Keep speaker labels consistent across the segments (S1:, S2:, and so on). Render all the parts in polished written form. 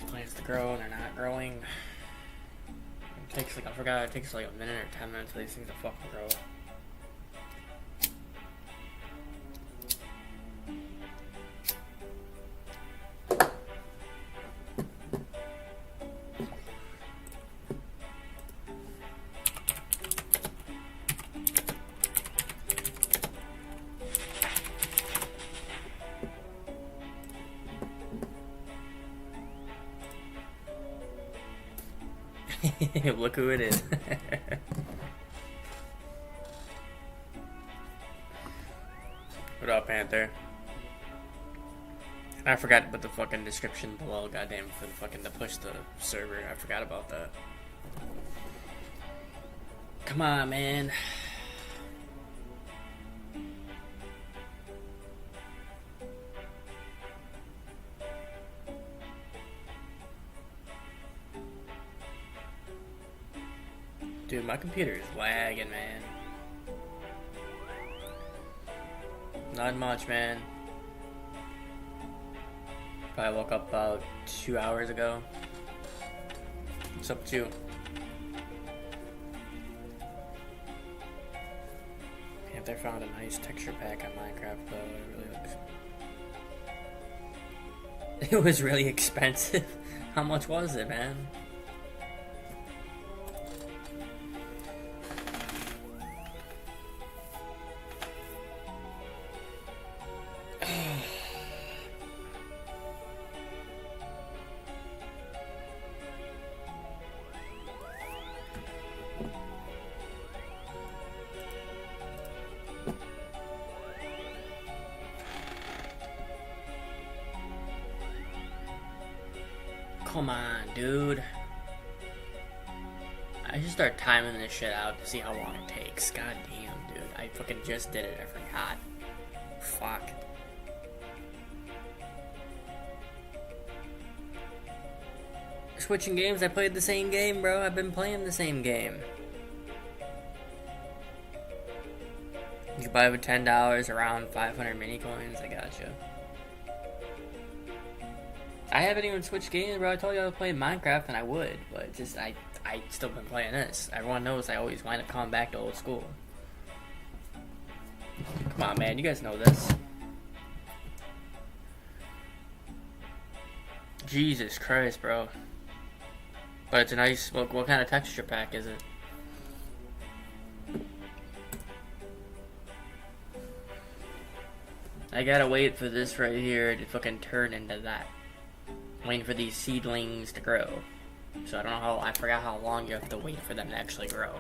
S1: these plants to grow and they're not growing. It takes like, I forgot, it takes like a minute or 10 minutes for these things to fucking grow. Look who it is. What up, Panther? And I forgot to put the fucking description below, goddamn, for the fucking to push the server. I forgot about that. Come on, man. Dude, my computer is lagging, man. Not much, man. Probably woke up about 2 hours ago. What's up with you? Panther found a nice texture pack on Minecraft, though. It really looks... It was really expensive. How much was it, man? Come on, dude. I should start timing this shit out to see how long it takes. God damn, dude. I fucking just did it. I forgot. Fuck. Switching games? I played the same game, bro. I've been playing the same game. You buy with $10, around 500 mini coins. I gotcha. I haven't even switched games, bro. I told you I was playing Minecraft, and I would, but just I still been playing this. Everyone knows I always wind up coming back to old school. Come on, man. You guys know this. Jesus Christ, bro. But it's a nice... What kind of texture pack is it? I gotta wait for this right here to fucking turn into that. Waiting for these seedlings to grow. So I don't know how, I forgot how long you have to wait for them to actually grow.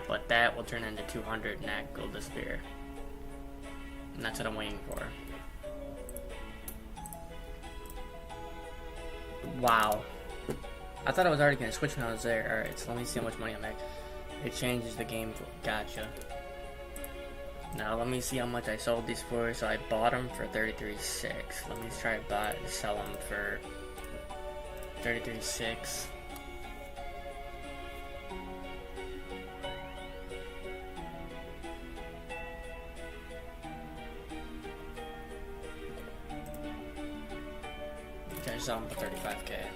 S1: But that will turn into 200 and that will disappear. And that's what I'm waiting for. Wow. I thought I was already going to switch when I was there. Alright, so let me see how much money I'm making. It changes the game. Gotcha. Now let me see how much I sold these for. So I bought them for 33.6. Let me try to sell them for 33.6. Okay, sell them for 35k.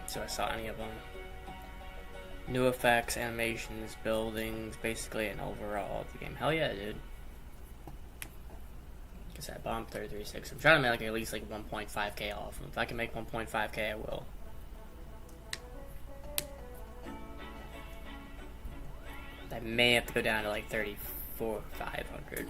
S1: So I saw any of them. New effects, animations, buildings, basically an overall of the game. Hell yeah, dude. Guess I bombed 33.6. I'm trying to make like at least like 1.5k off them. If I can make 1.5k, I will. I may have to go down to like 34,500.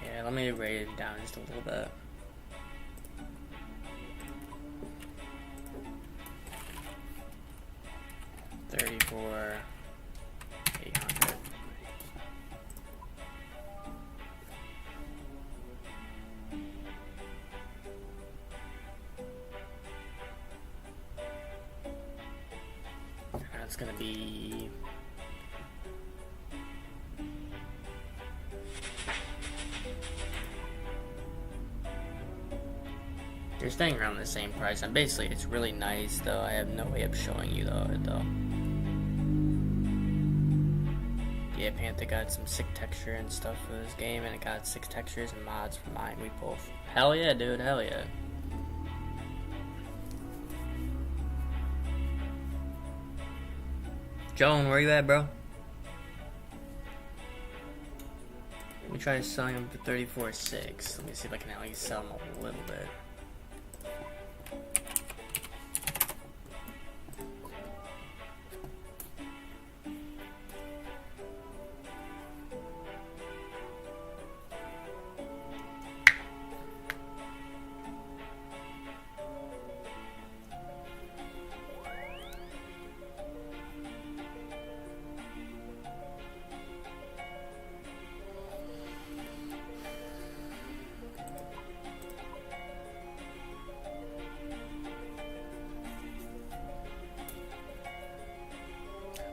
S1: Yeah, let me rate it down just a little bit. $34,800. That's gonna be They're staying around the same price, and basically it's really nice though. I have no way of showing you though. Yeah, Panther got some sick texture and stuff for this game, and it got 6 textures and mods for mine. We both. Hell yeah, dude. Hell yeah. Joan, where you at, bro? Let me try selling them for 34.6. Let me see if I can at least sell them a little bit.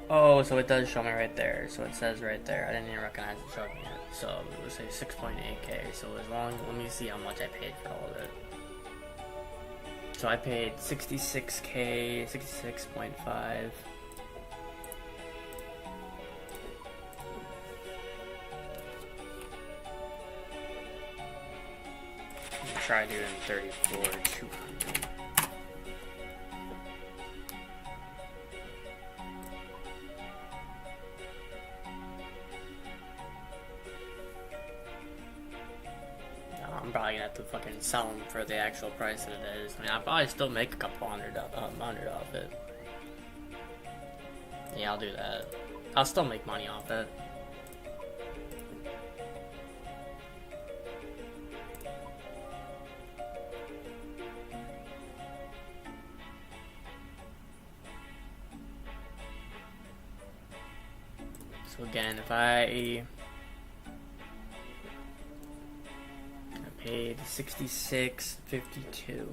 S1: Oh, so it does show me right there. So it says right there. I didn't even recognize it showed me it. So it would say 6.8k. So as long, let me see how much I paid for all of it. So I paid 66k, 66.5. Try doing 34,200. I'm probably gonna have to fucking sell them for the actual price that it is. I mean, I'll probably still make a couple hundred off it. Yeah, I'll do that. I'll still make money off it. So again, if I paid 66.52.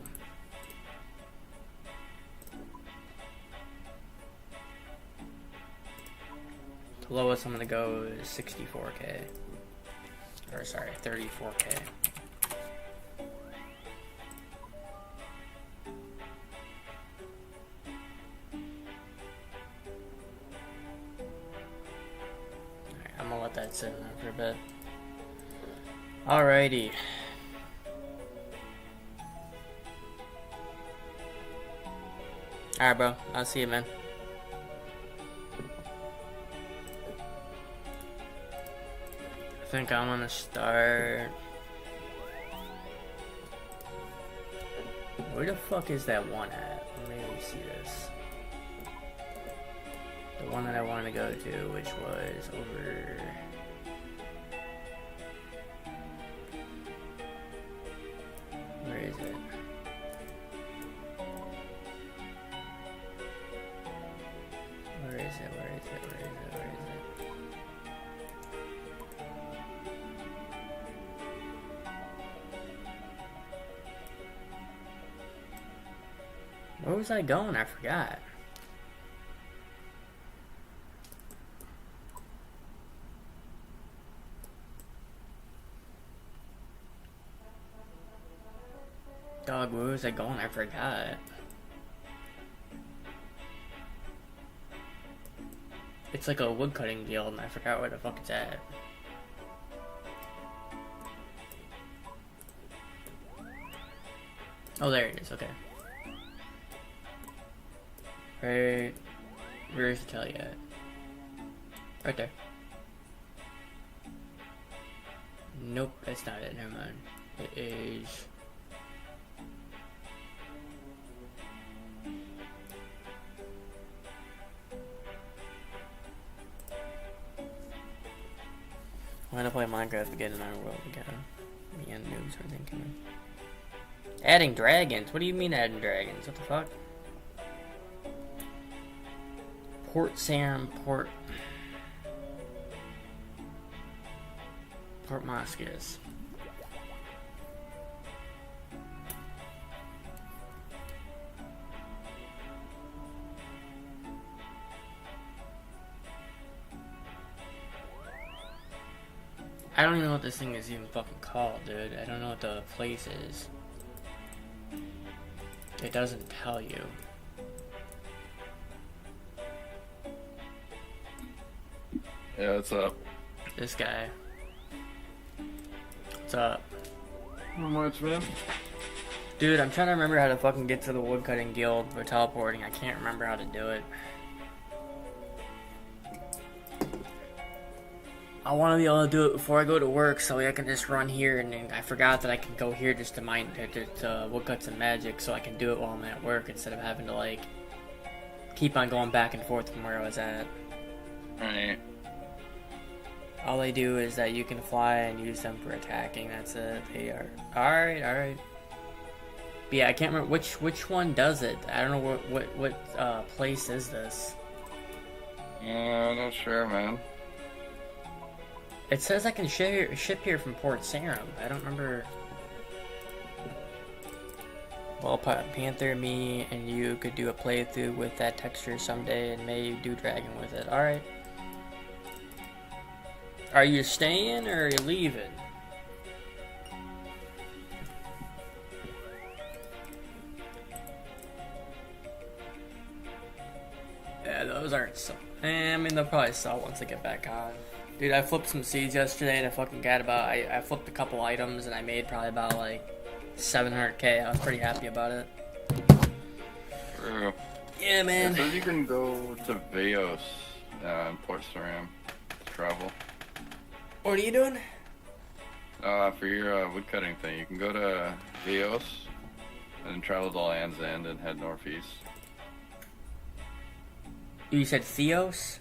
S1: The lowest I'm gonna go is 64k. Or sorry, 34k. Alright, I'm gonna let that sit in there for a bit. Alrighty. Alright, bro. I'll see you, man. I think I'm gonna start. Where the fuck is that one at? Let me see this. The one that I wanted to go to, which was over. Where is it? Where is it? Where is it? Where is it? Where is it? Where was I going? I forgot. Dog, where was I going? I forgot. It's like a woodcutting deal, and I forgot where the fuck it's at. Oh, there it is. Okay. Right. Where's the tell yet? Right there. Nope, that's not it. Never mind. It is. I'm gonna play Minecraft again in our world again. Me and noobs are thinking. Adding dragons? What do you mean adding dragons? What the fuck? Port Moscas. I don't even know what this thing is even fucking called, dude. I don't know what the place is. It doesn't tell you.
S2: Yeah, what's up?
S1: This guy. What's up?
S2: Not much, man.
S1: Dude, I'm trying to remember how to fucking get to the woodcutting guild for teleporting. I can't remember how to do it. I want to be able to do it before I go to work so I can just run here, and then I forgot that I can go here just to mine to woodcuts and magic so I can do it while I'm at work instead of having to like keep on going back and forth from where I was at.
S2: Alright.
S1: All they do is that you can fly and use them for attacking. That's it. They are alright. But yeah, I can't remember which one does it. I don't know what place is this.
S2: I'm not sure, man.
S1: It says I can ship here from Port Sarum. I don't remember. Well, Panther, me, and you could do a playthrough with that texture someday, and maybe do Dragon with it. Alright. Are you staying or are you leaving? Yeah, those aren't so. I mean, they'll probably sell once they get back on. Dude, I flipped some seeds yesterday and I fucking got about. I flipped a couple items and I made probably about like 700k. I was pretty happy about it.
S2: True.
S1: Yeah, man.
S2: It says you can go to Veos in Port Saram to travel.
S1: What are you doing?
S2: For your woodcutting thing, you can go to Veos and then travel to Land's End and head northeast.
S1: You said Theos?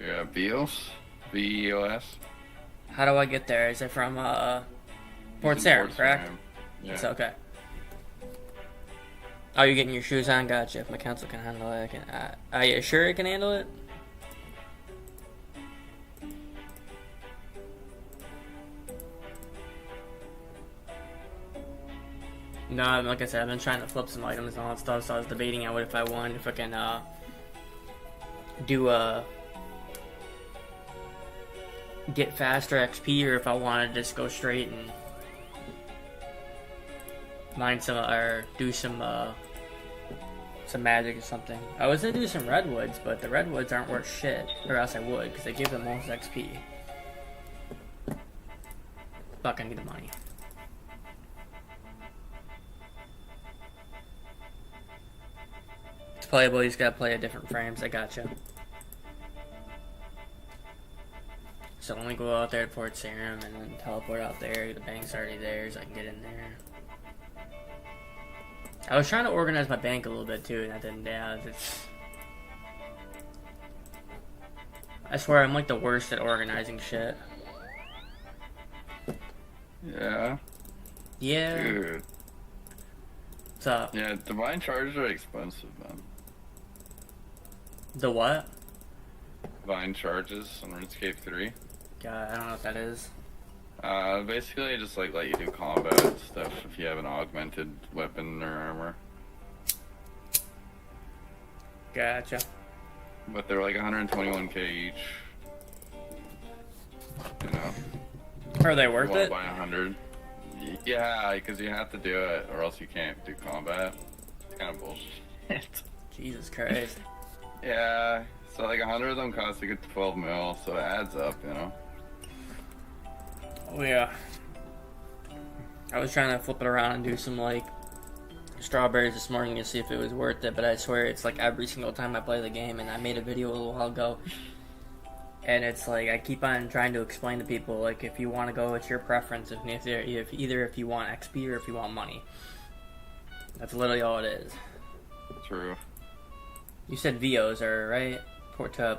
S2: Yeah, Veos? V-E-O-S?
S1: How do I get there? Is it from Port Sarum, correct?
S2: Yeah.
S1: It's okay. Oh, you're getting your shoes on? Gotcha. If my council can handle it, I can. Are you sure it can handle it? No, like I said, I've been trying to flip some items and all that stuff, so I was debating on what if I wanted, if I can, get faster XP, or if I wanted to just go straight and mine some, or do some magic or something. I was gonna do some redwoods, but the redwoods aren't worth shit, or else I would, because they give the most XP. Fuck, I need the money. It's playable, you just gotta play at different frames, I gotcha. So let me go out there to Port Sarum and then teleport out there. The bank's already there, so I can get in there. I was trying to organize my bank a little bit too, and I didn't. Yeah, I swear I'm like the worst at organizing shit.
S2: Yeah.
S1: Yeah.
S2: Dude.
S1: What's up?
S2: Yeah, divine charges are expensive, man.
S1: The what?
S2: Divine charges on RuneScape 3.
S1: God, I don't know what that is.
S2: Basically just like let you do combat stuff if you have an augmented weapon or armor.
S1: Gotcha.
S2: But they're like 121k each. You know.
S1: Are they worth it?
S2: By 100. Yeah, because you have to do it or else you can't do combat. It's kind of bullshit.
S1: Jesus Christ.
S2: Yeah, so like 100 of them cost a good 12 mil, so it adds up, you know.
S1: Oh yeah. I was trying to flip it around and do some like strawberries this morning to see if it was worth it, but I swear it's like every single time I play the game, and I made a video a little while ago, and it's like I keep on trying to explain to people like if you want to go, it's your preference. If you want XP or if you want money. That's literally all it is.
S2: True.
S1: You said Vios are right?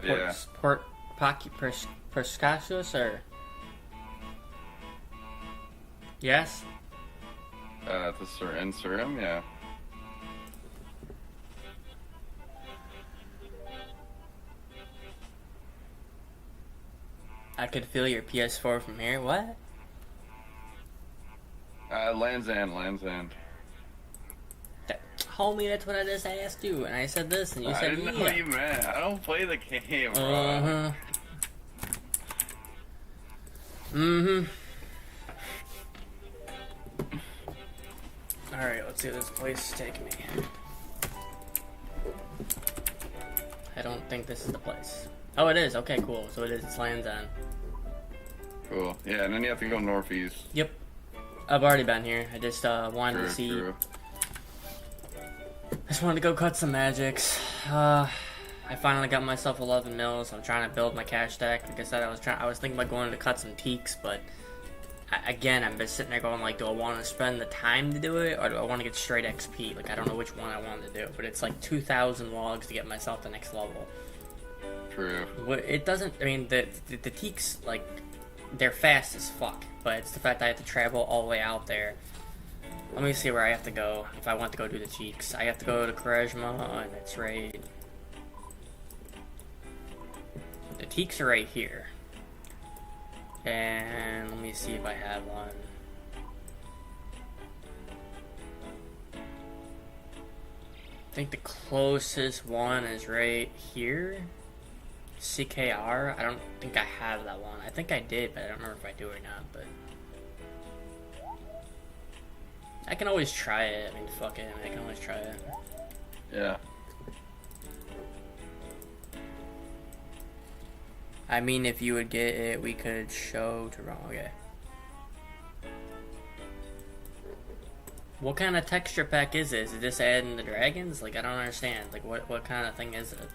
S2: Yeah.
S1: Port Perscacius or yes?
S2: In Surim, yeah.
S1: I could feel your PS4 from here. What?
S2: Land's End.
S1: Homie, that's what I just asked you, and I said this, and you said
S2: I didn't know what you meant. I don't play the game, bro.
S1: Uh-huh. Mm-hmm. Alright, let's see where this place is taking me. I don't think this is the place. Oh, it is. Okay, cool. So it is. It's Land's End.
S2: Cool. Yeah, and then you have to go northeast.
S1: Yep. I've already been here. I just wanted to see.
S2: True.
S1: I just wanted to go cut some magics. I finally got myself 11 mils. I'm trying to build my cash stack. Like I said, I was thinking about going to cut some teaks, but again, I'm just sitting there going like, do I want to spend the time to do it, or do I want to get straight XP? Like, I don't know which one I want to do, but it's like 2,000 logs to get myself the next level.
S2: True.
S1: It doesn't. I mean, the teaks, like, they're fast as fuck, but it's the fact that I have to travel all the way out there. Let me see where I have to go if I want to go do the teaks. I have to go to Quaresma, and it's right. The teaks are right here. And let me see if I have one. I think the closest one is right here. CKR. I don't think I have that one. I think I did, but I don't remember if I do or not. But I can always try it. I mean, fuck it. I can always try it.
S2: Yeah.
S1: I mean, if you would get it, we could show to wrong. Okay. What kind of texture pack is this? Is this adding the dragons? Like, I don't understand. Like, what kind of thing is it?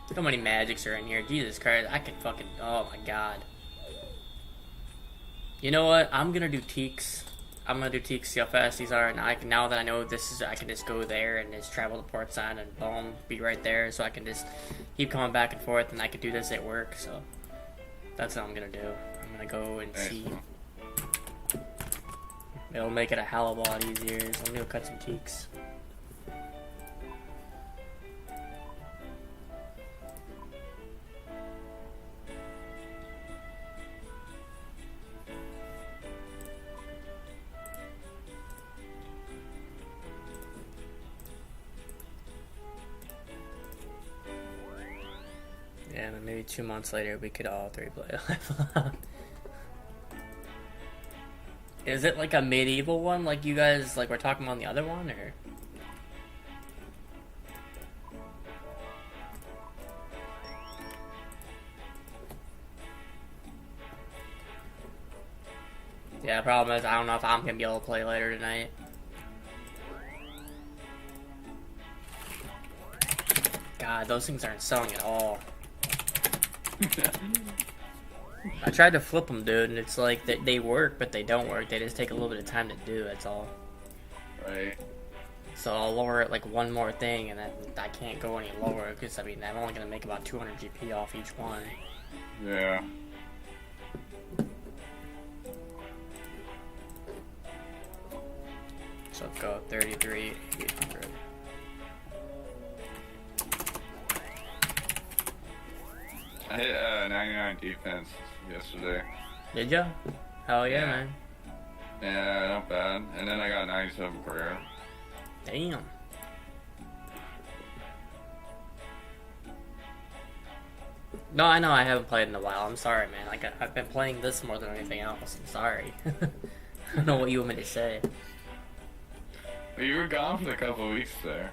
S1: Look how many magics are in here. Jesus Christ, I could fucking... Oh my god. You know what? I'm gonna do teaks. I'm gonna do teaks, see how fast these are, and now that I know this is, I can just go there and just travel to port side and boom, be right there, so I can just keep coming back and forth, and I could do this at work, so that's what I'm gonna do. I'm gonna go and see. It'll make it a hell of a lot easier, so I'm gonna go cut some teaks. Yeah, and then maybe 2 months later we could all three play live. Is it like a medieval one, like you guys like were talking about on the other one, or? Yeah, the problem is I don't know if I'm gonna be able to play later tonight. God, those things aren't selling at all. I tried to flip them, dude, and it's like they work, but they don't work. They just take a little bit of time to do, that's all.
S2: Right.
S1: So I'll lower it like one more thing, and then I can't go any lower, because, I mean, I'm only going to make about 200 GP off each one.
S2: Yeah.
S1: So let's go 33, 800.
S2: I hit 99 defense yesterday.
S1: Did ya? Hell yeah,
S2: Yeah.
S1: man.
S2: Yeah, not bad. And then I got 97 career.
S1: Damn. No, I know I haven't played in a while. I'm sorry, man. Like, I've been playing this more than anything else. I'm sorry. I don't know what you want me to say.
S2: But you were gone for a couple of weeks there.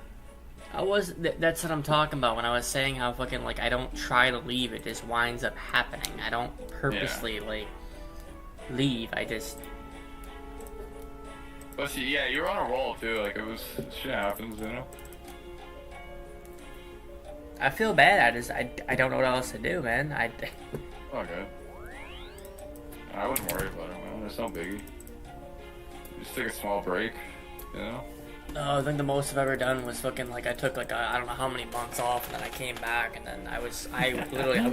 S1: I was, that's what I'm talking about when I was saying how fucking, like, I don't try to leave, it just winds up happening. I don't purposely, like, leave, I just...
S2: But see, yeah, you were on a roll too, like, it was, shit happens, you know?
S1: I feel bad, I don't know what else to do, man.
S2: Oh, good. I wouldn't worry about it, man, it's no biggie. Just take a small break, you know?
S1: No, I think the most I've ever done was fucking, like, I took, like, I don't know how many months off, and then I came back, and then I was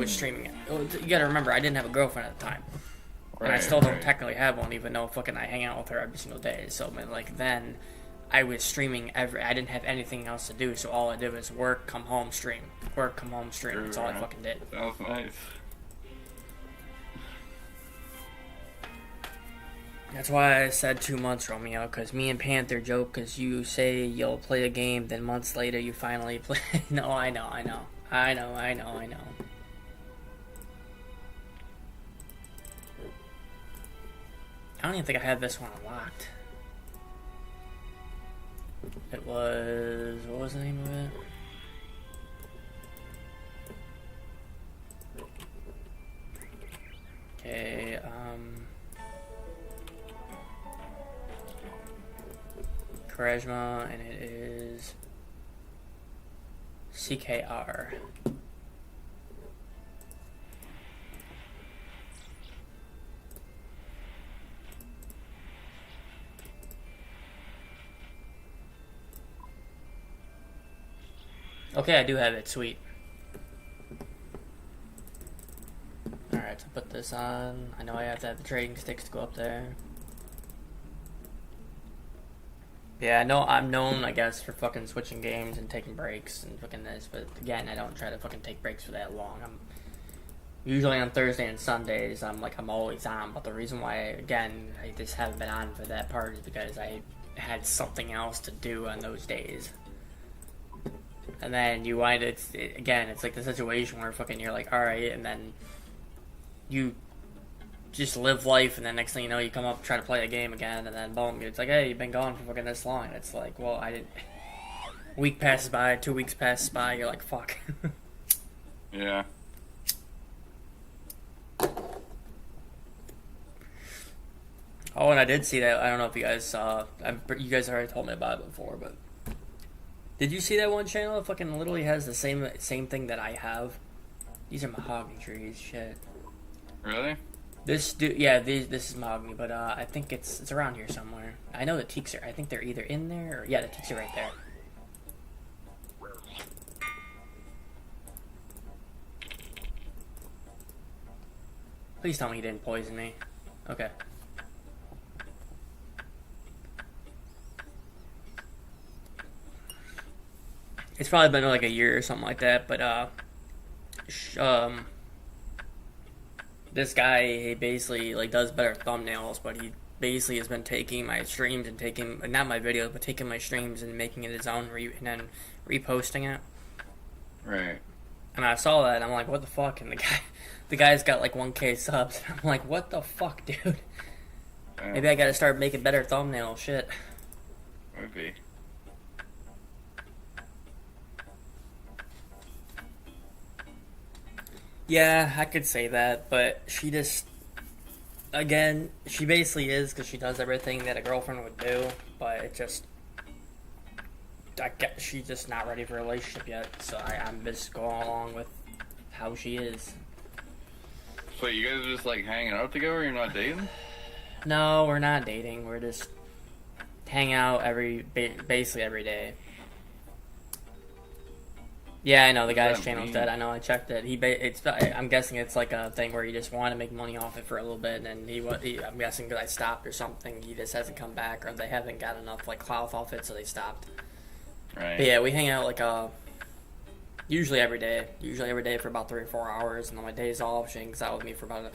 S1: streaming it. You gotta remember, I didn't have a girlfriend at the time. And I still don't technically have one, even though fucking I hang out with her every single day. So, I mean, like, then I was streaming I didn't have anything else to do, so all I did was work, come home, stream. Work, come home, stream. That's all I fucking did.
S2: That was nice.
S1: That's why I said 2 months, Romeo, because me and Panther joke, because you say you'll play a game, then months later you finally play. No, I know. I don't even think I had this one unlocked. It was... what was the name of it? Okay, Charisma, and it is CKR. Okay, I do have it. Sweet. Alright, so put this on. I know I have to have the trading sticks to go up there. Yeah, I know I'm known, I guess, for fucking switching games and taking breaks and fucking this, but again, I don't try to fucking take breaks for that long. I'm usually on Thursday and Sundays, I'm always on, but the reason why, again, I just haven't been on for that part is because I had something else to do on those days. And then you wind again, it's like the situation where fucking you're like, alright, and then you just live life, and then next thing you know, you come up, try to play a game again, and then boom, it's like, hey, you've been gone for fucking this long. And it's like, well, I didn't. Week passes by, 2 weeks passes by, you're like, fuck.
S2: Yeah.
S1: Oh, and I did see that. I don't know if you guys saw. You guys already told me about it before, but did you see that one channel that fucking literally has the same thing that I have? These are mahogany trees. Shit.
S2: Really?
S1: This is mahogany, but I think it's around here somewhere. I know the teaks are. I think they're either in there or yeah, the teaks are right there. Please tell me he didn't poison me. Okay. It's probably been like a year or something like that, but this guy, he basically like does better thumbnails, but he basically has been taking my streams and taking, not my videos, but taking my streams and making it his own and then reposting it.
S2: Right.
S1: And I saw that and I'm like, what the fuck? And the guy's got like 1K subs. And I'm like, what the fuck, dude? Maybe I gotta start making better thumbnails. Shit.
S2: Maybe.
S1: Yeah, I could say that, but she just, again, she basically is, because she does everything that a girlfriend would do, but it just, she's just not ready for a relationship yet, so I'm just going along with how she is.
S2: So you guys are just like hanging out together? You're not dating?
S1: No, we're not dating. We're just hang out basically every day. Yeah, I know the guy's channel's dead. I know, I checked it. I'm guessing it's like a thing where he just wanted to make money off it for a little bit, and then I'm guessing because I stopped or something, he just hasn't come back, or they haven't got enough like clout off it, so they stopped.
S2: Right.
S1: But yeah, we hang out like usually every day for about 3 or 4 hours, and on my days off, she hangs out with me for about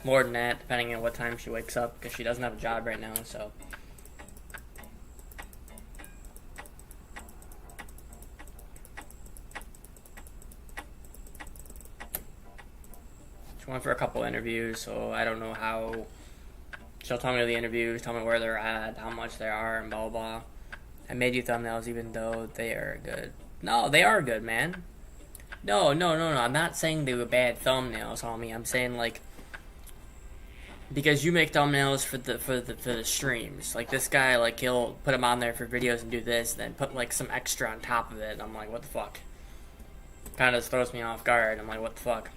S1: more than that, depending on what time she wakes up, because she doesn't have a job right now, so. She went for a couple interviews, so I don't know how. She'll tell me the interviews, tell me where they're at, how much they are, and blah, blah, blah. I made you thumbnails even though they are good. No, they are good, man. No. I'm not saying they were bad thumbnails, homie. I'm saying, like, because you make thumbnails for the streams. Like, this guy, like, he'll put them on there for videos and do this, and then put, like, some extra on top of it. And I'm like, what the fuck? Kind of throws me off guard. I'm like, what the fuck?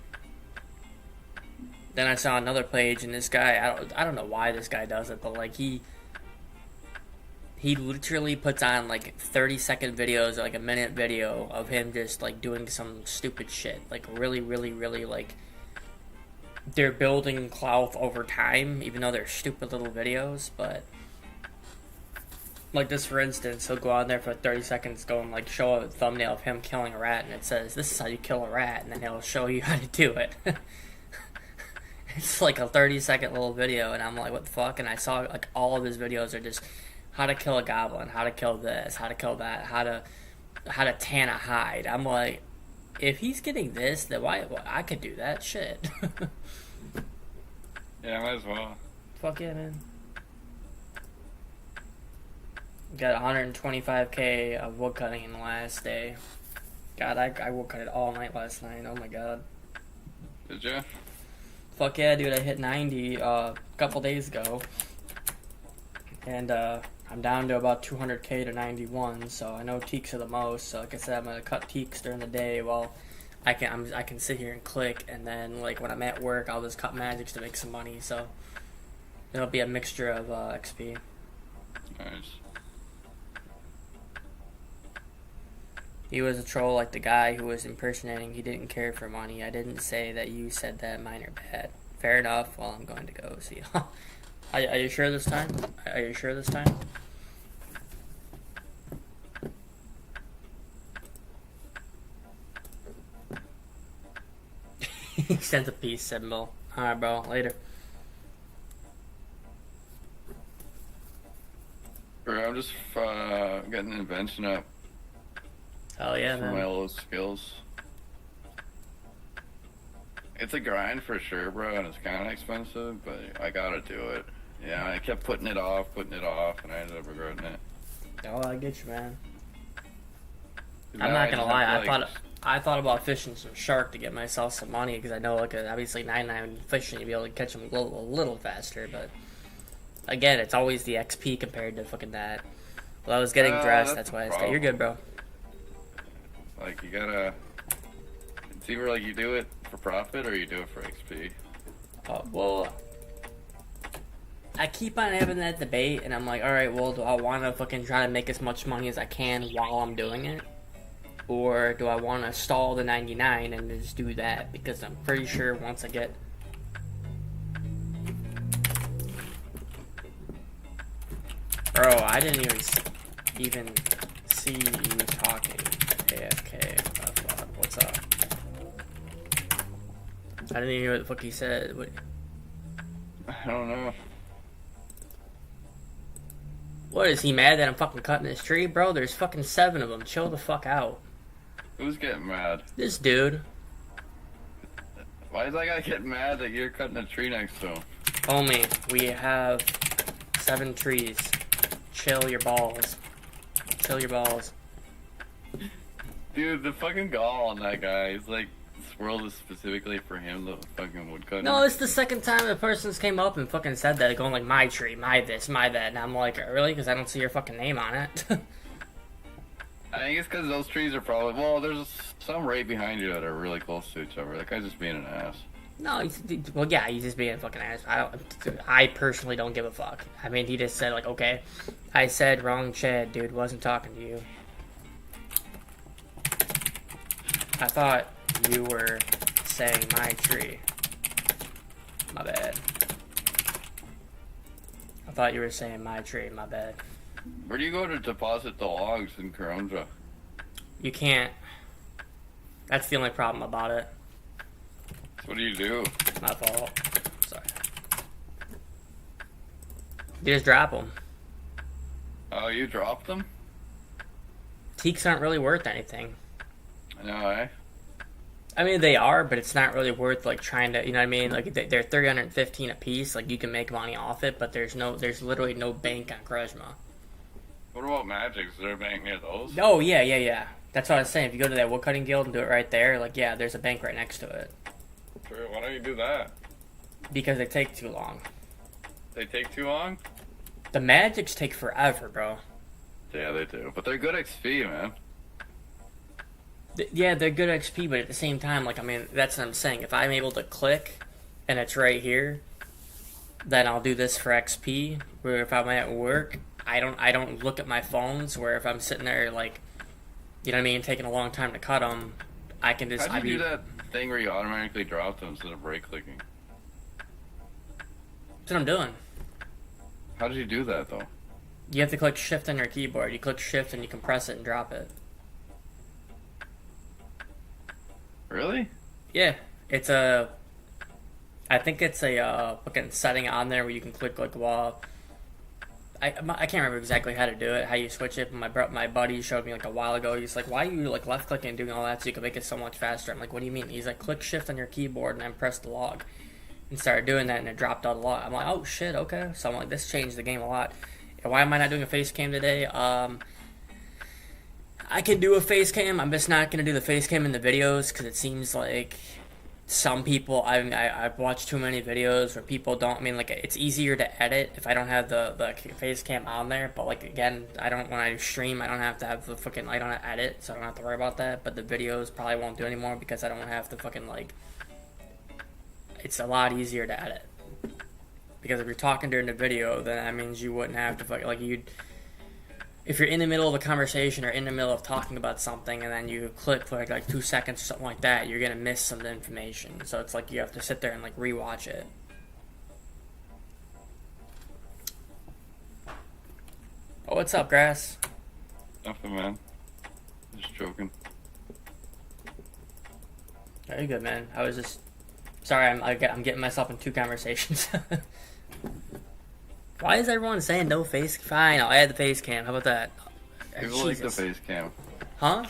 S1: Then I saw another page, and this guy, I don't know why this guy does it, but, like, he literally puts on, like, 30-second videos, or, like, a minute video of him just, like, doing some stupid shit. Like, really, really, really, like, they're building clout over time, even though they're stupid little videos, but, like, this, for instance, he'll go on there for 30 seconds, go and, like, show a thumbnail of him killing a rat, and it says, this is how you kill a rat, and then he'll show you how to do it. It's like a 30-second little video, and I'm like, what the fuck? And I saw, like, all of his videos are just how to kill a goblin, how to kill this, how to kill that, how to tan a hide. I'm like, if he's getting this, then why I could do that shit.
S2: Yeah, might as well.
S1: Fuck yeah, man. Got 125k of wood cutting in the last day. God, I wood cut it all night last night. Oh my god.
S2: Did you?
S1: Fuck yeah, dude. I hit 90 a couple days ago. And I'm down to about 200k to 91, so I know teaks are the most. So like I said, I'm gonna cut teaks during the day while I can sit here and click, and then like when I'm at work, I'll just cut magics to make some money. So it'll be a mixture of XP.
S2: Nice.
S1: He was a troll like the guy who was impersonating. He didn't care for money. I didn't say that you said that mine are bad. Fair enough. Well, I'm going to go see. Are you sure this time? Are you sure this time? He sent a peace symbol. Alright, bro. Later.
S2: Bro, I'm just getting an invention up
S1: Hell yeah,
S2: for
S1: man.
S2: my old skills. It's a grind for sure, bro, and it's kind of expensive, but I gotta do it. Yeah, I kept putting it off, and I ended up regretting it.
S1: Oh, I get you, man.
S2: Now
S1: I'm not gonna
S2: just
S1: lie.
S2: have to,
S1: I thought about fishing some shark to get myself some money because I know, like, obviously 99 fishing, you'd be able to catch them a little faster. But again, it's always the XP compared to fucking that. Well, I was getting dressed. That's why I stayed. You're good, bro.
S2: Like, you gotta. It's either like you do it for profit or you do it for XP.
S1: Well, I keep on having that debate, and I'm like, all right, well, do I want to fucking try to make as much money as I can while I'm doing it? Or do I want to stall the 99 and just do that? Because I'm pretty sure once I get... Bro, I didn't even see you talking. AFK. What's up? I didn't even hear what the fuck he said. What?
S2: I don't know.
S1: What, is he mad that I'm fucking cutting this tree? Bro, there's fucking 7 of them. Chill the fuck out.
S2: Who's getting mad?
S1: This dude.
S2: Why is that guy getting mad that you're cutting a tree next to him?
S1: Homie, we have 7 trees. Chill your balls. Chill your balls.
S2: Dude, the fucking gall on that guy is like, this world is specifically for him, the fucking woodcutting.
S1: No, it's the second time the person's came up and fucking said that, going like, my tree, my this, my that. And I'm like, really? Because I don't see your fucking name on it.
S2: I think it's because those trees are probably, well, there's some right behind you that are really close to each other. That guy's just being an ass.
S1: No, well, yeah, he's just being a fucking ass. I personally don't give a fuck. I mean, he just said, like, okay, I said wrong Chad, dude, wasn't talking to you. I thought you were saying my tree. My bad. I thought you were saying my tree, my bad.
S2: Where do you go to deposit the logs in Karunja?
S1: You can't. That's the only problem about it.
S2: What do you do?
S1: My fault. Sorry. You just drop them.
S2: Oh, you dropped them?
S1: Teaks aren't really worth anything.
S2: No, eh?
S1: I mean, they are, but it's not really worth, like, trying to, you know what I mean? Like, they're 315 a piece. Like, you can make money off it, but there's literally no bank on Kreshma.
S2: What about magics? Is there a bank near those?
S1: Oh, yeah. That's what I was saying. If you go to that woodcutting guild and do it right there, like, yeah, there's a bank right next to it.
S2: Sure, why don't you do that?
S1: Because they take too long.
S2: They take too long?
S1: The magics take forever, bro.
S2: Yeah, they do. But they're good XP, man.
S1: Yeah, they're good XP, but at the same time, like, I mean, that's what I'm saying. If I'm able to click, and it's right here, then I'll do this for XP. Where if I'm at work, I don't look at my phones. Where if I'm sitting there, like, you know what I mean, taking a long time to cut them, I can just...
S2: How'd you do that thing where you automatically drop them instead of right clicking?
S1: That's what I'm doing.
S2: How did you do that, though?
S1: You have to click shift on your keyboard. You click shift and you compress it and drop it.
S2: Really?
S1: Yeah, it's a... I think it's a fucking setting on there where you can click, like, well... I can't remember exactly how to do it, how you switch it. But my buddy showed me, like, a while ago. He's like, why are you, like, left-clicking and doing all that so you can make it so much faster? I'm like, what do you mean? He's like, click shift on your keyboard and then press the log. And started doing that and it dropped out a lot. I'm like, oh, shit, okay. So I'm like, this changed the game a lot. Why am I not doing a face cam today? I can do a face cam. I'm just not gonna do the face cam in the videos because it seems like some people. I've watched too many videos where people don't. I mean, like it's easier to edit if I don't have the face cam on there. But like again, I don't when I stream. I don't have to have the fucking. I don't have to edit, so I don't have to worry about that. But the videos probably won't do anymore because I don't have to fucking like. It's a lot easier to edit because if you're talking during the video, then that means you wouldn't have to fucking like you'd. If you're in the middle of a conversation or in the middle of talking about something and then you click for like 2 seconds or something like that, you're gonna miss some information. So it's like you have to sit there and like rewatch it. Oh, what's up, Grass?
S2: Nothing, man. Just joking.
S1: Very good, man. I was just sorry. I'm getting myself in 2 conversations. Why is everyone saying no face? Fine, I'll add the face cam. How about that?
S2: People like the face cam.
S1: Huh?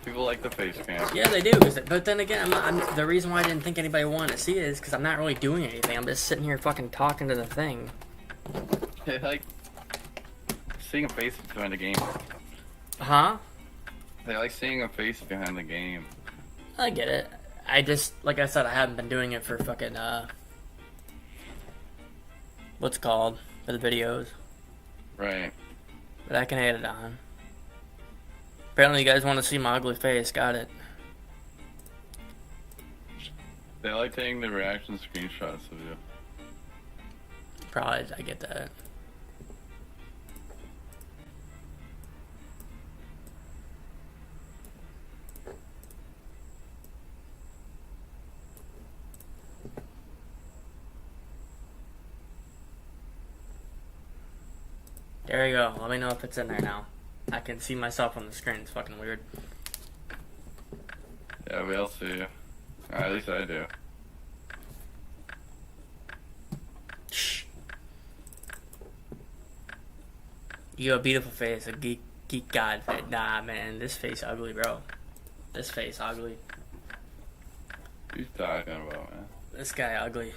S2: People like the face cam.
S1: Yeah, they do. But then again, the reason why I didn't think anybody wanted to see it is because I'm not really doing anything. I'm just sitting here fucking talking to the thing.
S2: They like seeing a face behind the game.
S1: Huh?
S2: They like seeing a face behind the game.
S1: I get it. I just, like I said, I haven't been doing it for fucking, what's it called? For the videos.
S2: Right.
S1: But I can add it on. Apparently you guys want to see my ugly face. Got it.
S2: They like taking the reaction screenshots of you.
S1: Probably, I get that. There you go. Let me know if it's in there now. I can see myself on the screen. It's fucking weird.
S2: Yeah, we all see you. At least I do.
S1: Shh. You have a beautiful face, a geek god face. Nah, man, this face ugly, bro. This face ugly.
S2: What are you talking about, man?
S1: This guy ugly.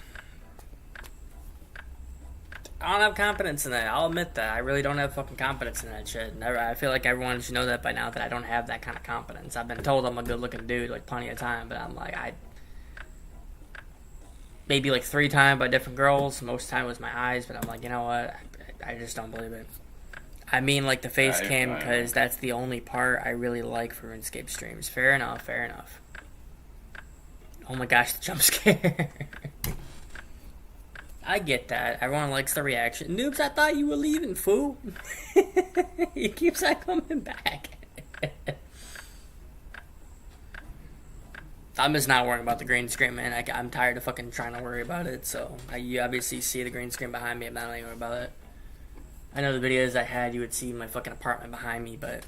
S1: I don't have confidence in that. I'll admit that. I really don't have fucking confidence in that shit. Never. I feel like everyone should know that by now that I don't have that kind of confidence. I've been told I'm a good-looking dude like plenty of time, but I'm like maybe like 3 times by different girls. Most of the time it was my eyes, but I'm like, you know what? I just don't believe it. I mean, like the face cam because that's the only part I really like for RuneScape streams. Fair enough. Fair enough. Oh my gosh, the jump scare. I get that. Everyone likes the reaction. Noobs, I thought you were leaving, fool. He keeps on coming back. I'm just not worrying about the green screen, man. I'm tired of fucking trying to worry about it. So you obviously see the green screen behind me. I'm not even worried about it. I know the videos I had, you would see my fucking apartment behind me, but...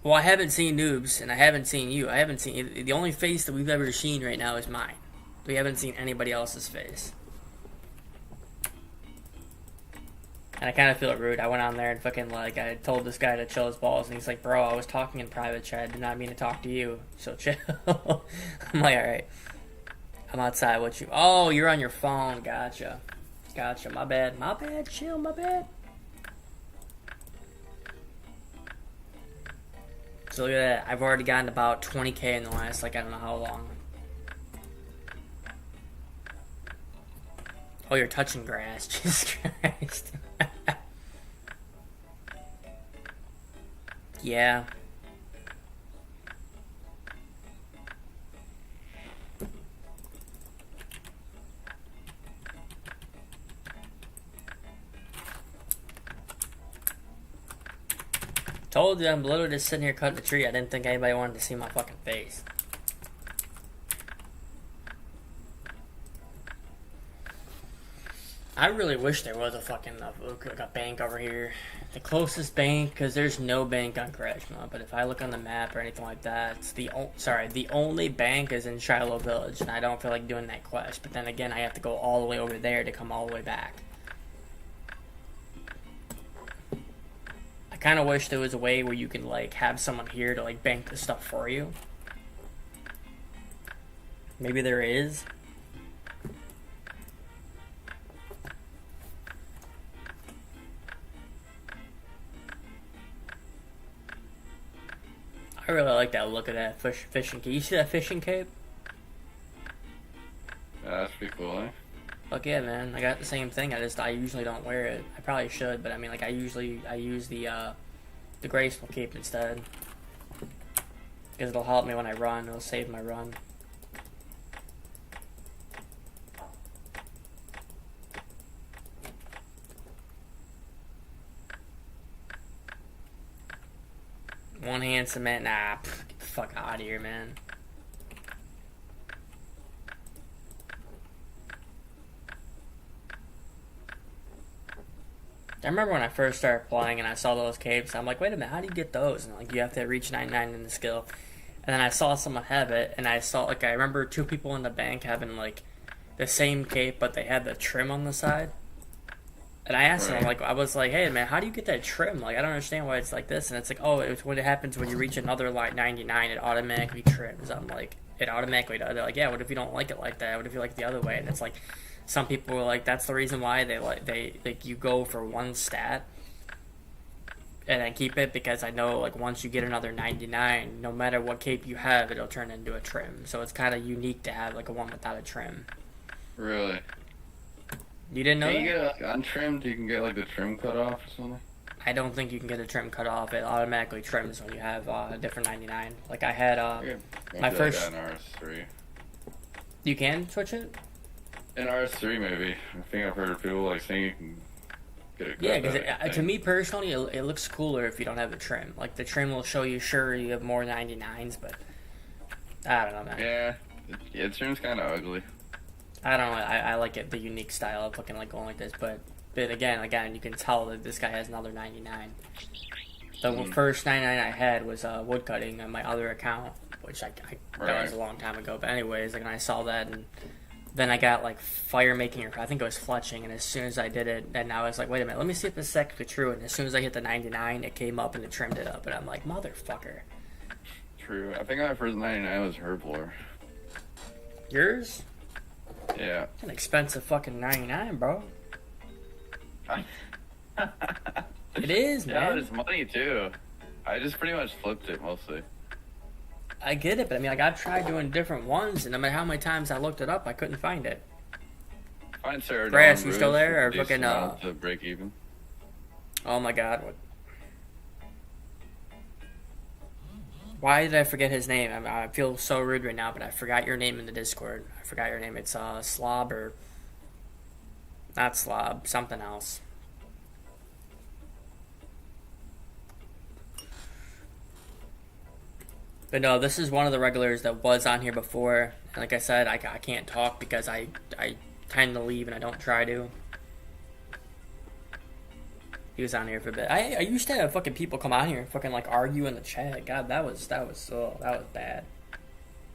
S1: Well, I haven't seen Noobs, and I haven't seen you. I haven't seen... The only face that we've ever seen right now is mine. We haven't seen anybody else's face. And I kind of feel rude. I went on there and fucking, like, I told this guy to chill his balls, and he's like, bro, I was talking in private chat. I did not mean to talk to you, so chill. I'm like, alright. I'm outside with you. Oh, you're on your phone. Gotcha. Gotcha. My bad. My bad. Chill. My bad. So look at that. I've already gotten about 20k in the last, like, I don't know how long. Oh, you're touching grass. Jesus Christ. Yeah. Told you I'm literally just sitting here cutting the tree. I didn't think anybody wanted to see my fucking face. I really wish there was a fucking like a bank over here. The closest bank, because there's no bank on Krashma. But if I look on the map or anything like that, it's the only bank is in Shiloh Village, and I don't feel like doing that quest. But then again, I have to go all the way over there to come all the way back. I kind of wish there was a way where you can like have someone here to like bank the stuff for you. Maybe there is. I really like that look of that fishing cape. You see that fishing cape?
S2: Yeah, that's pretty cool, eh?
S1: Fuck yeah, man. I got the same thing. I usually don't wear it. I probably should, but I mean, like, I use the graceful cape instead. Because it'll help me when I run. It'll save my run. One hand cement, nah, get the fuck out of here, man. I remember when I first started playing and I saw those capes, I'm like, wait a minute, how do you get those? And like, you have to reach 99 in the skill. And then I saw someone have it, and I saw, like, I remember 2 people in the bank having, like, the same cape, but they had the trim on the side. And I asked him, like, I was like, hey, man, how do you get that trim? Like, I don't understand why it's like this. And it's like, oh, it's what it happens when you reach another, like, 99, it automatically trims. I'm like, it automatically does. They're like, yeah, what if you don't like it like that? What if you like it the other way? And it's like, some people were like, that's the reason why you go for one stat and then keep it, because I know, like, once you get another 99, no matter what cape you have, it'll turn into a trim. So it's kind of unique to have, like, a one without a trim.
S2: Really?
S1: You didn't know that?
S2: You get like untrimmed, you can get like the trim cut off or something?
S1: I don't think you can get a trim cut off. It automatically trims when you have a different 99. Like, I had my first...
S2: Like rs3.
S1: You can switch it?
S2: In rs3 maybe. I think I've heard people like saying you can get it cut.
S1: Yeah, because to me personally, it looks cooler if you don't have the trim. Like, the trim will show you, sure, you have more 99s, but I don't know, man.
S2: Yeah, it trim's kind of ugly.
S1: I don't know. I like it, the unique style of looking like going like this, but again, you can tell that this guy has another 99. The first 99 I had was woodcutting on my other account, which that was a long time ago. But anyways, like, when I saw that, and then I got like fire making, or I think it was fletching, and as soon as I did it, and I was like, wait a minute, let me see if this is actually true. And as soon as I hit the 99, it came up and it trimmed it up, and I'm like, motherfucker.
S2: True. I think my first 99 was Herbler.
S1: Yours?
S2: Yeah.
S1: It's an expensive fucking 99, bro. It is, man.
S2: Yeah, it's money too. I just pretty much flipped it mostly.
S1: I get it, but I mean, like, I've tried doing different ones, and no matter how many times I looked it up, I couldn't find it.
S2: Find Sarah.
S1: Grass, you still there, or fucking
S2: to break even?
S1: Oh my god, what? Why did I forget his name? I feel so rude right now, but I forgot your name in the Discord. I forgot your name. It's Slob, or not Slob, something else. But no, this is one of the regulars that was on here before. Like I said, I can't talk because I tend to leave and I don't try to. He was on here for a bit. I used to have fucking people come on here and fucking like argue in the chat. God, that was bad.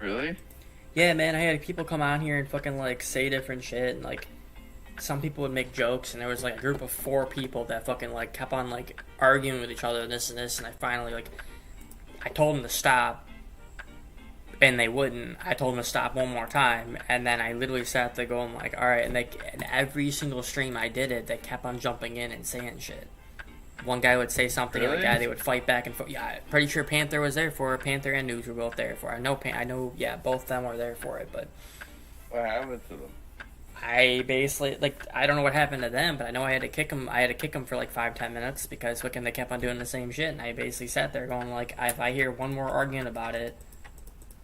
S2: Really?
S1: Yeah, man, I had people come on here and fucking like say different shit, and like some people would make jokes, and there was like a group of 4 people that fucking like kept on like arguing with each other and this, and I finally like I told them to stop, and they wouldn't. I told them to stop one more time, and then I literally sat there going like, all right, and every single stream I did it, they kept on jumping in and saying shit. One guy would say something,
S2: really?
S1: And the guy, they would fight back and forth. Yeah, pretty sure Panther was there for it. Panther and News were both there for it. I know, yeah, both of them were there for it, but
S2: what happened to them?
S1: I basically, like, I don't know what happened to them, but I know I had to kick them. I had to kick them for like 5-10 minutes because fucking they kept on doing the same shit, and I basically sat there going like, if I hear one more argument about it,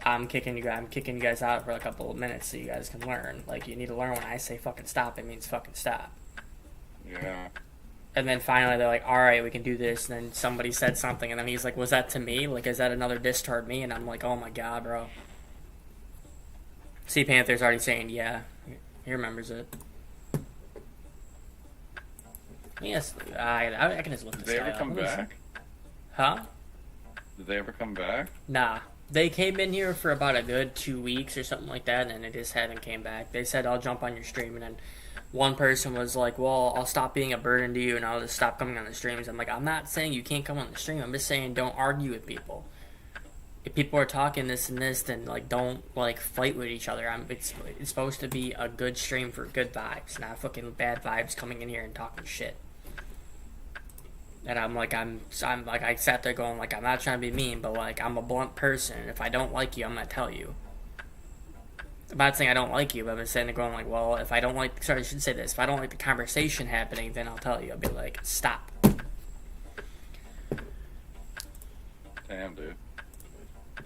S1: I'm kicking you guys out for a couple of minutes so you guys can learn. Like, you need to learn when I say fucking stop, it means fucking stop.
S2: Yeah.
S1: And then finally they're like, alright, we can do this. And then somebody said something, and then he's like, was that to me? Like, is that another diss toward me? And I'm like, oh my god, bro. See, Panther's already saying, yeah. He remembers it. Yes, I can just look this
S2: Did they
S1: guy
S2: ever
S1: up.
S2: come back?
S1: Huh?
S2: Did they ever come back?
S1: Nah. They came in here for about a good 2 weeks or something like that, and they just haven't came back. They said, I'll jump on your stream, and then one person was like, well, I'll stop being a burden to you, and I'll just stop coming on the streams. I'm like, I'm not saying you can't come on the stream. I'm just saying don't argue with people. If people are talking this and this, then, like, don't, like, fight with each other. It's supposed to be a good stream for good vibes, not fucking bad vibes coming in here and talking shit. And I'm like, I sat there going, like, I'm not trying to be mean, but, like, I'm a blunt person. If I don't like you, I'm going to tell you. I'm not saying I don't like you, but I'm sitting there going, like, well, if I don't like, sorry, I should say this. If I don't like the conversation happening, then I'll tell you. I'll be like, stop.
S2: Damn, dude.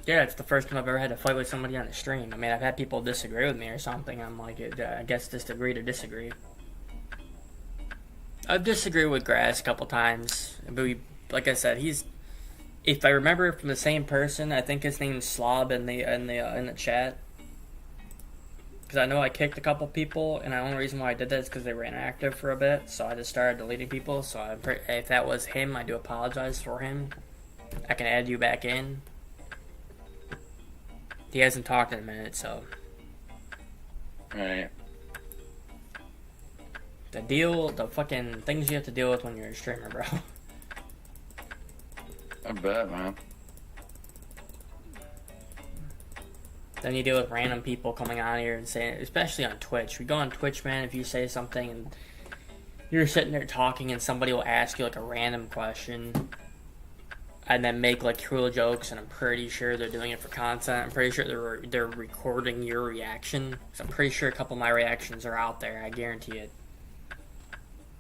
S1: Yeah, it's the first time I've ever had to fight with somebody on the stream. I mean, I've had people disagree with me or something. I'm like, I guess just agree to disagree. I've disagreed with Grass a couple times, but like I said, if I remember from the same person, I think his name's Slob in the chat. Because I know I kicked a couple people, and the only reason why I did that is because they were inactive for a bit, so I just started deleting people. So if that was him, I do apologize for him. I can add you back in. He hasn't talked in a minute, so.
S2: Right.
S1: The fucking things you have to deal with when you're a streamer, bro.
S2: I bet, man.
S1: Then you deal with random people coming on here and saying, especially on Twitch. We go on Twitch, man, if you say something and you're sitting there talking and somebody will ask you like a random question and then make like cruel jokes, and I'm pretty sure they're doing it for content. I'm pretty sure they're recording your reaction. So I'm pretty sure a couple of my reactions are out there. I guarantee it.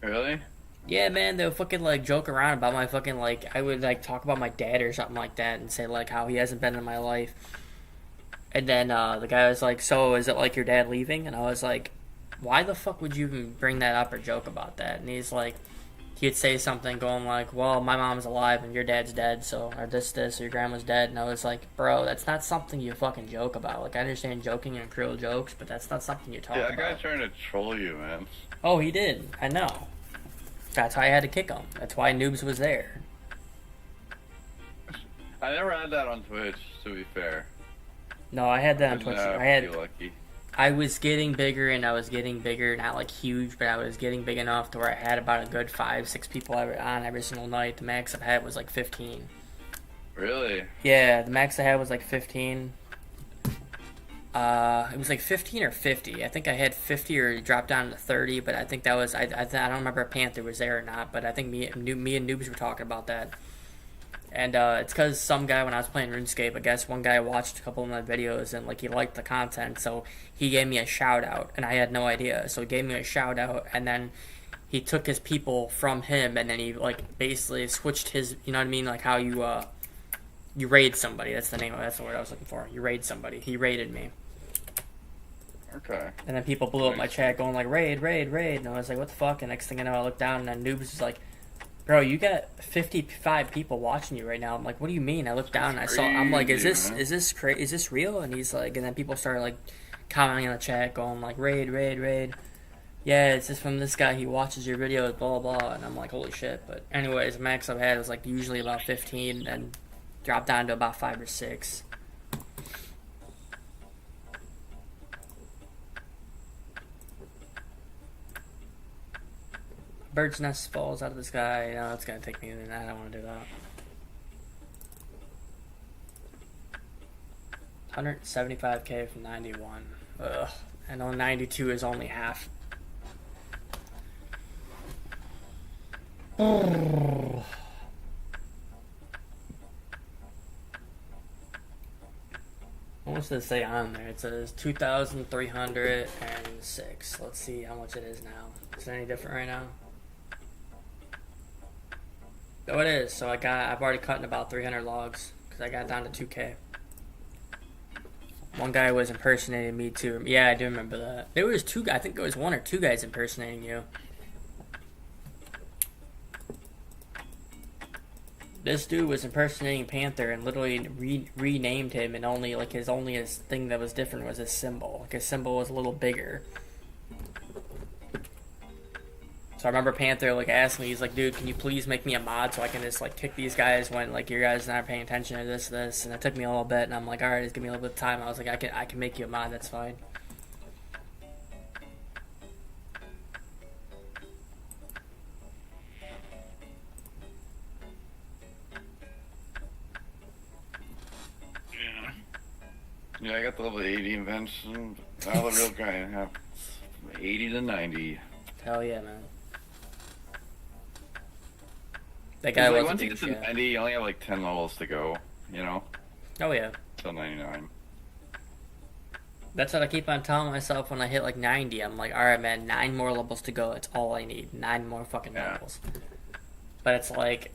S2: Really?
S1: Yeah, man, they'll fucking like joke around about my fucking like, I would like talk about my dad or something like that and say like how he hasn't been in my life. And then the guy was like, so is it like your dad leaving? And I was like, why the fuck would you even bring that up or joke about that? And he's like, he'd say something going like, well, my mom's alive and your dad's dead, so, or this, or your grandma's dead. And I was like, bro, that's not something you fucking joke about. Like, I understand joking and cruel jokes, but that's not something you talk about.
S2: Yeah, that guy's trying to troll you, man.
S1: Oh, he did. I know. That's why I had to kick him. That's why Noobs was there.
S2: I never had that on Twitch, to be fair.
S1: No, I had that on Twitch.
S2: Lucky.
S1: I was getting bigger, and I was getting bigger, not like huge, but I was getting big enough to where I had about a good 5-6 people on every single night. The max I had was like 15.
S2: Really?
S1: Yeah, the max I had was like 15. It was like 15 or 50. I think I had 50 or dropped down to 30, but I think that was, I don't remember if Panther was there or not, but I think me and Noobs were talking about that. And it's because some guy, when I was playing RuneScape, I guess one guy watched a couple of my videos and like he liked the content, so he gave me a shout out, and I had no idea. So he gave me a shout out, and then he took his people from him, and then he like basically switched his, you know what I mean, like how you raid somebody. That's the word I was looking for. You raid somebody. He raided me.
S2: Okay.
S1: And then people blew up my chat going like raid, raid, raid, and I was like, what the fuck? And next thing I know, I looked down, and then Noobs was like, bro, you got 55 people watching you right now. I'm like, what do you mean? I looked down and I saw, I'm like, is this real? And he's like, and then people started like commenting on the chat going like, raid, raid, raid. Yeah, it's just from this guy, he watches your videos, blah, blah, blah. And I'm like, holy shit. But anyways, the max I've had was like usually about 15 and dropped down to about 5 or 6. Bird's nest falls out of the sky. No, it's gonna take me. I don't want to do that. 175k from 91. Ugh. I know 92 is only half. What's it say on there? It says 2,306. Let's see how much it is now. Is it any different right now? Oh, it is. So I've already cut in about 300 logs because I got down to 2k. One guy was impersonating me too. Yeah, I do remember that. There was two. I think there was one or two guys impersonating you. This dude was impersonating Panther and literally renamed him, and only his thing that was different was his symbol. Like his symbol was a little bigger. So I remember Panther like asked me, he's like, dude, can you please make me a mod so I can just like kick these guys when like your guys not paying attention to this, and it took me a little bit, and I'm like, alright, just give me a little bit of time. I was like, I can make you a mod, that's fine.
S2: Yeah, I got the level 80 events, and now the real guy have 80 to 90.
S1: Hell yeah, man. That guy
S2: Because like
S1: was a
S2: once you get
S1: douche,
S2: to
S1: yeah.
S2: 90, you only have like 10 levels to go. You know,
S1: Oh yeah.
S2: till 99.
S1: That's what I keep on telling myself when I hit like 90. I'm like, alright, man, 9 more levels to go. That's all I need. 9 more fucking
S2: Yeah.
S1: levels. But it's like,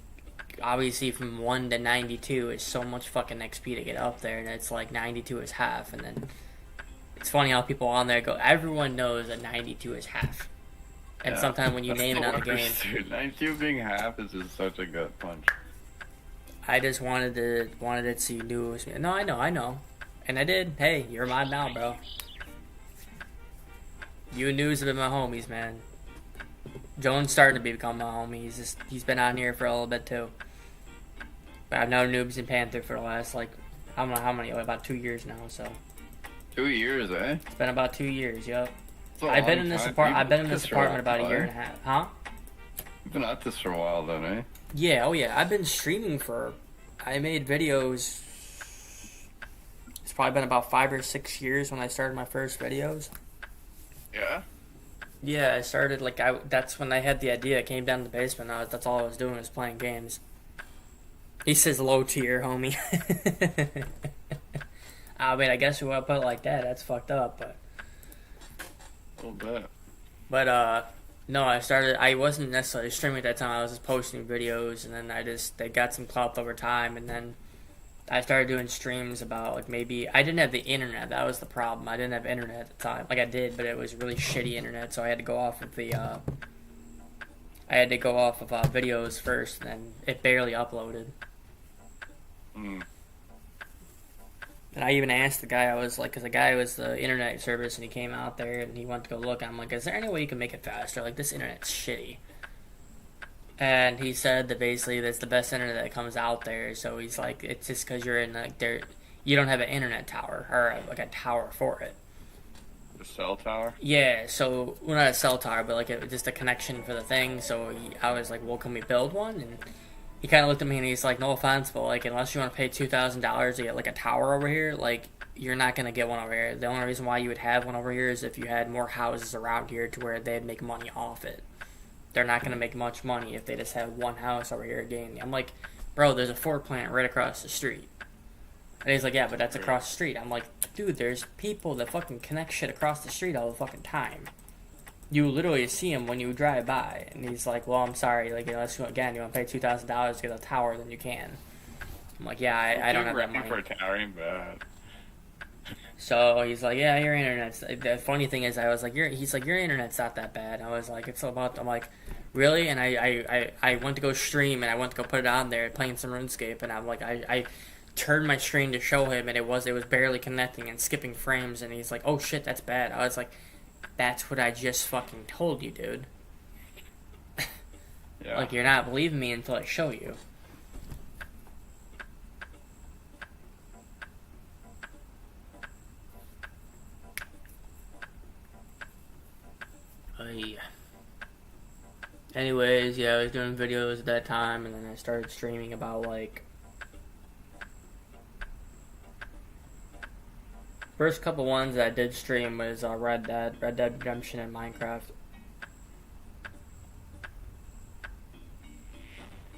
S1: obviously, from 1 to 92 is so much fucking XP to get up there, and it's like 92 is half. And then it's funny how people on there go, everyone knows that 92 is half. And
S2: Yeah.
S1: sometimes when you
S2: That's
S1: name
S2: the
S1: it on the game,
S2: worst, dude. 92 being half is just such a gut punch.
S1: I just wanted it so you knew it was me. No, I know. And I did. Hey, you're mine now, bro. You and News have been my homies, man. Jones starting to become my homie. He's been on here for a little bit too. But I've known Noobs and Panther for the last like I don't know how many, about 2 years now. So
S2: 2 years, eh?
S1: it's been about 2 years. Yup.
S2: That's a
S1: I've been
S2: long
S1: in this
S2: time.
S1: apartment.
S2: You've
S1: I've been in
S2: at
S1: this
S2: this for a
S1: apartment about a
S2: while,
S1: year
S2: eh?
S1: and a half. Huh?
S2: You've been at this for a while then, eh?
S1: Yeah. Oh yeah. I've been streaming for. I made videos. It's probably been about 5 or 6 years when I started my first videos.
S2: Yeah.
S1: Yeah, I started that's when I had the idea. I came down to the basement. That's all I was doing was playing games. He says low tier, homie. I mean, I guess you want to put it like that. That's fucked up, but.
S2: A little bit.
S1: But no, I wasn't necessarily streaming at that time. I was just posting videos, and then they got some clout over time, and then I started doing streams about like maybe I didn't have the internet. That was the problem. I didn't have internet at the time. Like I did, but it was really shitty internet, so I had to go off of videos first, and then it barely uploaded.
S2: Mm.
S1: And I even asked the guy, I was like, because the guy was the internet service, and he came out there, and he went to go look, and I'm like, is there any way you can make it faster? Like, this internet's shitty. And he said that basically that's the best internet that comes out there, so he's like, it's just because you're in, like, you don't have an internet tower, or, like, a tower for it.
S2: The cell tower?
S1: Yeah, so, well, not a cell tower, but, like, just a connection for the thing, so I was like, well, can we build one? And he kind of looked at me and he's like, no offense, but like, unless you want to pay $2,000 to get like a tower over here, like, you're not going to get one over here. The only reason why you would have one over here is if you had more houses around here to where they'd make money off it. They're not going to make much money if they just have one house over here again. I'm like, bro, there's a Ford plant right across the street. And he's like, yeah, but that's across the street. I'm like, dude, there's people that fucking connect shit across the street all the fucking time. You literally see him when you drive by, and he's like, well, I'm sorry, like, unless you want to pay $2,000 to get a tower, then you can. I'm like, yeah, I don't have that money.
S2: For a tower ain't bad.
S1: So he's like, yeah, your internet's, the funny thing is, I was like, he's like, your internet's not that bad. I was like, it's about, I'm like, really? And I went to go stream, and I went to go put it on there, playing some RuneScape, and I'm like, I turned my screen to show him, and it was barely connecting and skipping frames, and he's like, oh shit, that's bad. I was like, that's what I just fucking told you, dude.
S2: Yeah.
S1: Like, you're not believing me until I show you. Anyways, yeah, I was doing videos at that time, and then I started streaming about, like... First couple ones that I did stream was Red Dead Redemption, and Minecraft.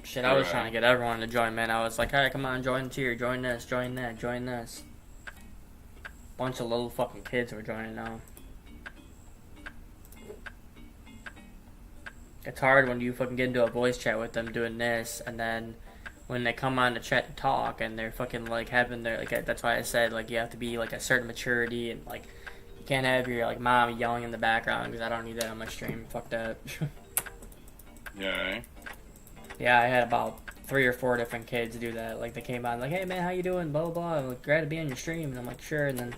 S1: Shit, I was trying to get everyone to join, man. I was like, hey, come on, join tier, join this, join that, join this. Bunch of little fucking kids were joining now. It's hard when you fucking get into a voice chat with them doing this, and then when they come on to chat and talk, and they're fucking like having their, like, that's why I said, like, you have to be like a certain maturity, and like, you can't have your like mom yelling in the background, because I don't need that on my stream. Fuck that.
S2: Yeah.
S1: Yeah, I had about 3 or 4 different kids do that. Like, they came on, like, hey man, how you doing? Blah, blah, blah. I'm like, glad to be on your stream. And I'm like, sure. And then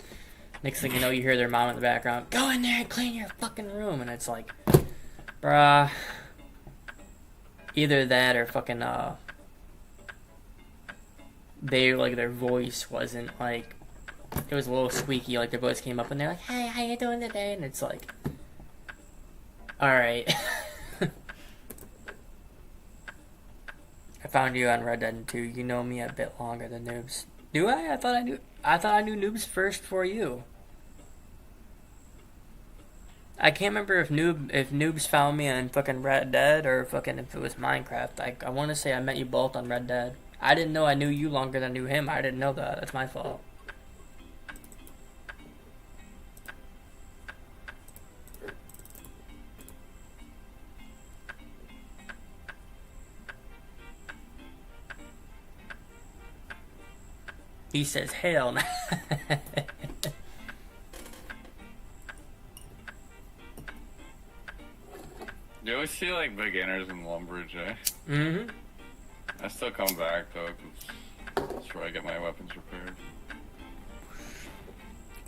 S1: next thing you know, you hear their mom in the background, go in there and clean your fucking room. And it's like, bruh. Either that or fucking, they, like, their voice wasn't, like, it was a little squeaky. Like, their voice came up and they're like, hey, how you doing today? And it's like, alright. I found you on Red Dead 2. You know me a bit longer than Noobs. Do I? I thought I knew Noobs first before you. I can't remember if Noobs found me on fucking Red Dead or fucking if it was Minecraft. I want to say I met you both on Red Dead. I didn't know I knew you longer than I knew him. I didn't know that. That's my fault. He says, hell no.
S2: You always see like beginners in Lumbridge, eh?
S1: Mm-hmm.
S2: I still come back though, 'cause that's where I get my weapons repaired.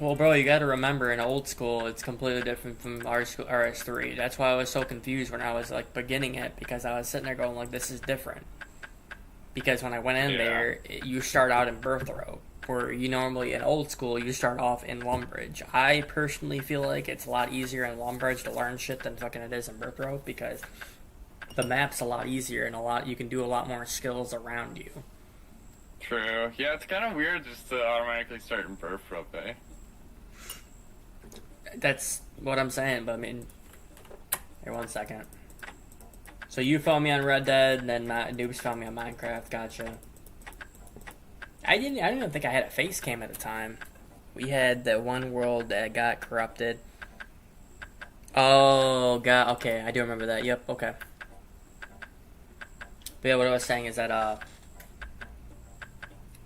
S1: Well, bro, you gotta remember, in old school, it's completely different from rs3. That's why I was so confused when I was, like, beginning it, because I was sitting there going, like, this is different. Because when I went in there, you start out in Birth Row, where you normally, in old school, you start off in Lumbridge. I personally feel like it's a lot easier in Lumbridge to learn shit than fucking it is in Birth Row, because the map's a lot easier and you can do a lot more skills around you.
S2: True. Yeah, it's kind of weird just to automatically start in Birth Row, eh?
S1: That's what I'm saying, but I mean, here, 1 second. So you found me on Red Dead, and then Noobs found me on Minecraft. Gotcha. I didn't even think I had a face cam at the time. We had that one world that got corrupted. Oh god, okay, I do remember that. Yep, okay. But yeah, what I was saying is that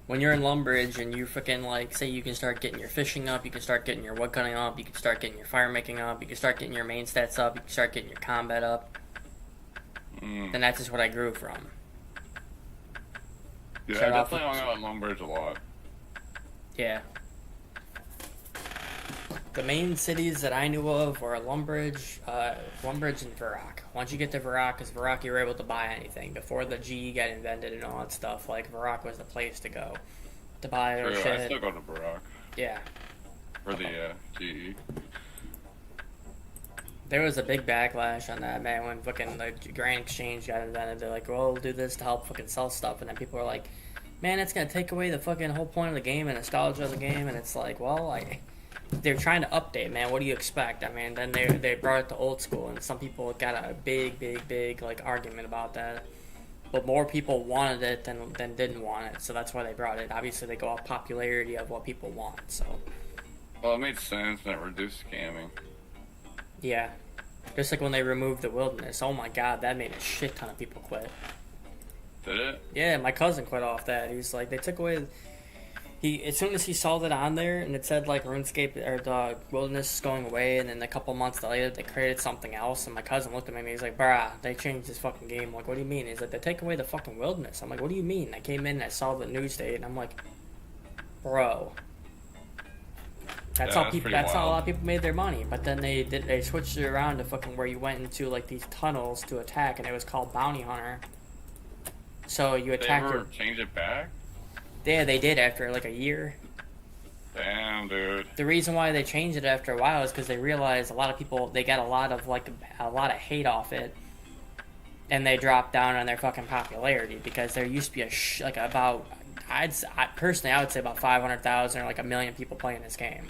S1: when you're in Lumbridge and you freaking, like, say you can start getting your fishing up, you can start getting your wood cutting up, you can start getting your fire making up, you can start getting your main stats up, you can start getting your combat up. Then that's just what I grew from.
S2: Yeah, I definitely hung out in Lumbridge a lot.
S1: Yeah. The main cities that I knew of were Lumbridge and Varrock. Once you get to Varrock, because Varrock you were able to buy anything. Before the G got invented and all that stuff, like, Varrock was the place to go to buy their shit.
S2: I still go to Varrock.
S1: Yeah.
S2: For the GE.
S1: There was a big backlash on that, man, when fucking the Grand Exchange got invented. They're like, well, we'll do this to help fucking sell stuff, and then people were like, man, it's gonna take away the fucking whole point of the game and nostalgia of the game, and it's like, well, they're trying to update, man. What do you expect? I mean, then they brought it to old school, and some people got a big like argument about that. But more people wanted it than didn't want it, so that's why they brought it. Obviously, they go off popularity of what people want. So.
S2: Well, it made sense, and it reduced scamming.
S1: Yeah, just like when they removed the wilderness. Oh my god, that made a shit ton of people quit.
S2: Did it?
S1: Yeah, my cousin quit off that. He was like, they took away. As soon as he saw that on there, and it said like RuneScape or the wilderness is going away, and then a couple months later they created something else, and my cousin looked at me and he's like, "Bruh, they changed this fucking game." I'm like, what do you mean? He's like, they take away the fucking wilderness. I'm like, what do you mean? I came in and I saw the news date, and I'm like, bro. That's how people. That's how a lot of people made their money. But then they switched it around to fucking where you went into like these tunnels to attack, and it was called Bounty Hunter. So you attacked.
S2: They ever change it back?
S1: Yeah, they did after like a year.
S2: Damn, dude.
S1: The reason why they changed it after a while is because they realized a lot of people, they got a lot of hate off it, and they dropped down on their fucking popularity because there used to be I would say about 500,000 or like 1 million people playing this game.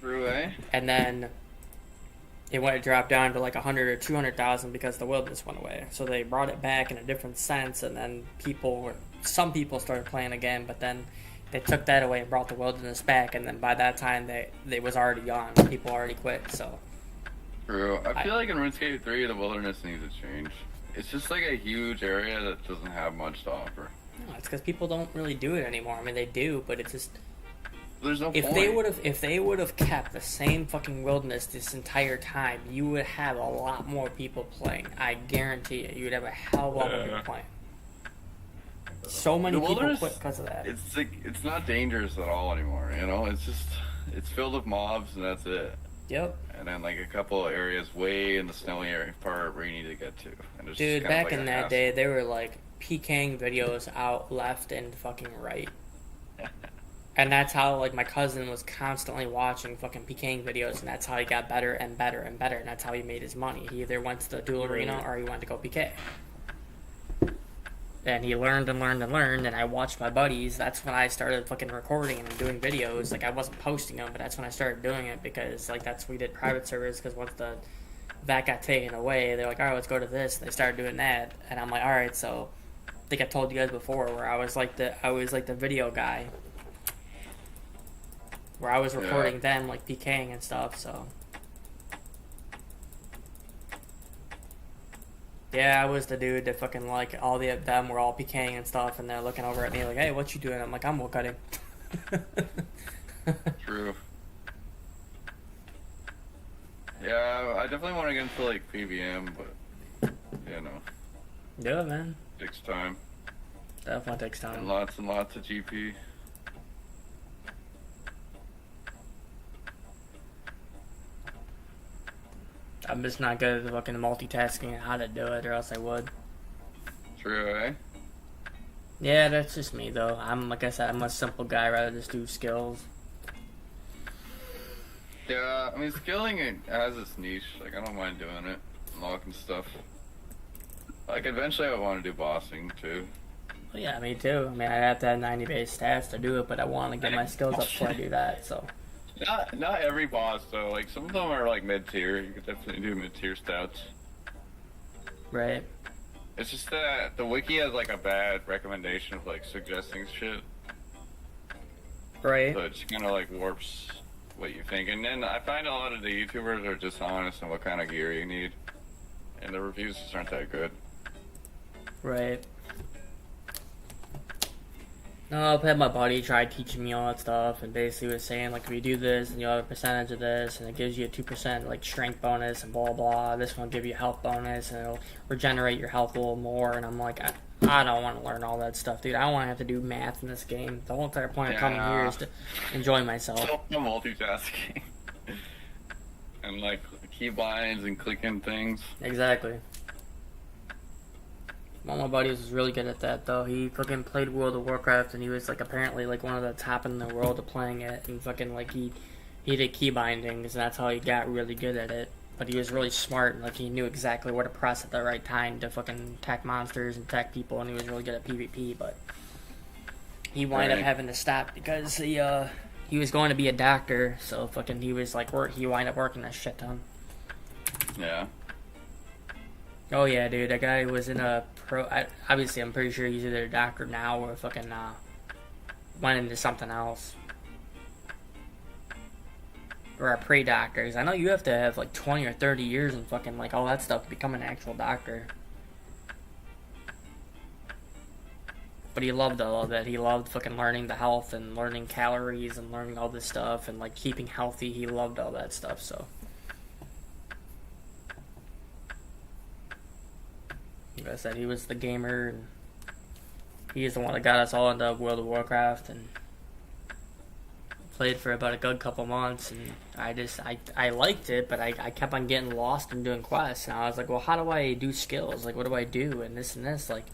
S2: Really?
S1: And then it dropped down to like 100 or 200,000 because the wilderness went away. So they brought it back in a different sense, and then some people started playing again, but then they took that away and brought the wilderness back, and then by that time they was already gone. People already quit. So.
S2: True. I feel like in RuneScape 3 the wilderness needs to change. It's just like a huge area that doesn't have much to offer.
S1: No, it's because people don't really do it anymore. I mean, they do, but it's just.
S2: There's no point.
S1: If they would have kept the same fucking wilderness this entire time, you would have a lot more people playing. I guarantee it. You would have a hell of a lot more people playing. So many people quit because of that.
S2: It's like it's not dangerous at all anymore. You know, it's filled with mobs and that's it.
S1: Yep.
S2: And then like a couple of areas way in the snowy area part where you need to get to. And
S1: dude, back in that day, they were like PKing videos out left and fucking right. And that's how, like, my cousin was constantly watching fucking PKing videos, and that's how he got better and better and better, and that's how he made his money. He either went to the duel arena or he went to go PK. And he learned and learned and learned, and I watched my buddies. That's when I started fucking recording and doing videos. Like, I wasn't posting them, but that's when I started doing it, because, like, that's we did private servers, because once that got taken away, they're like, alright, let's go to this, and they started doing that, and I'm like, alright, so, I think I told you guys before, where I was like the video guy, where I was recording them, like, PKing and stuff, so. Yeah, I was the dude that fucking, like, all them were all PKing and stuff, and they're looking over at me like, hey, what you doing? I'm like, I'm wood cutting.
S2: True. Yeah, I definitely want to get into, like, PVM, but, you know.
S1: Yeah, man.
S2: Takes time.
S1: Definitely takes time.
S2: And lots of GP.
S1: I'm just not good at fucking multitasking and how to do it, or else I would.
S2: True, eh?
S1: Yeah, that's just me, though. Like I said, I'm a simple guy, rather just do skills.
S2: Yeah, I mean, skilling it has its niche. Like, I don't mind doing it. Unlocking stuff. Like, eventually I want to do bossing, too.
S1: Well, yeah, me too. I mean, I have to have 90 base stats to do it, but I want to get my skills up before I do that, so.
S2: Not every boss, though. Like, some of them are, like, mid-tier. You could definitely do mid-tier stats.
S1: Right.
S2: It's just that the wiki has, like, a bad recommendation of, like, suggesting shit.
S1: Right.
S2: So it just kind of, like, warps what you think. And then I find a lot of the YouTubers are dishonest in what kind of gear you need. And the reviews just aren't that good.
S1: Right. No, I've had my buddy try teaching me all that stuff, and basically was saying, like, if you do this, and you have a percentage of this, and it gives you a 2%, like, strength bonus, and blah, blah, this one will give you a health bonus, and it'll regenerate your health a little more, and I'm like, I don't want to learn all that stuff, dude. I don't want to have to do math in this game. The whole entire point of coming here is to enjoy myself.
S2: So multitasking. And, like, keybinds and clicking things.
S1: Exactly. One of my buddies was really good at that, though. He fucking played World of Warcraft, and he was, like, apparently, like, one of the top in the world of playing it, and fucking, like, he did key bindings, and that's how he got really good at it. But he was really smart, and, like, he knew exactly where to press at the right time to fucking attack monsters and attack people, and he was really good at PvP, but he wound up having to stop because he was going to be a doctor, so fucking he was, like, he wound up working a shit ton.
S2: Yeah.
S1: Oh yeah, dude, that guy was in a obviously, I'm pretty sure he's either a doctor now or fucking went into something else. Or a pre-doctor. 'Cause I know you have to have like 20 or 30 years and fucking like all that stuff to become an actual doctor. But he loved all of it. He loved fucking learning the health and learning calories and learning all this stuff and like keeping healthy. He loved all that stuff, so. Like I said, he was the gamer, and he is the one that got us all into World of Warcraft, and played for about a good couple months, and I liked it, but I kept on getting lost and doing quests, and I was like, well, how do I do skills? Like, what do I do? And this, like,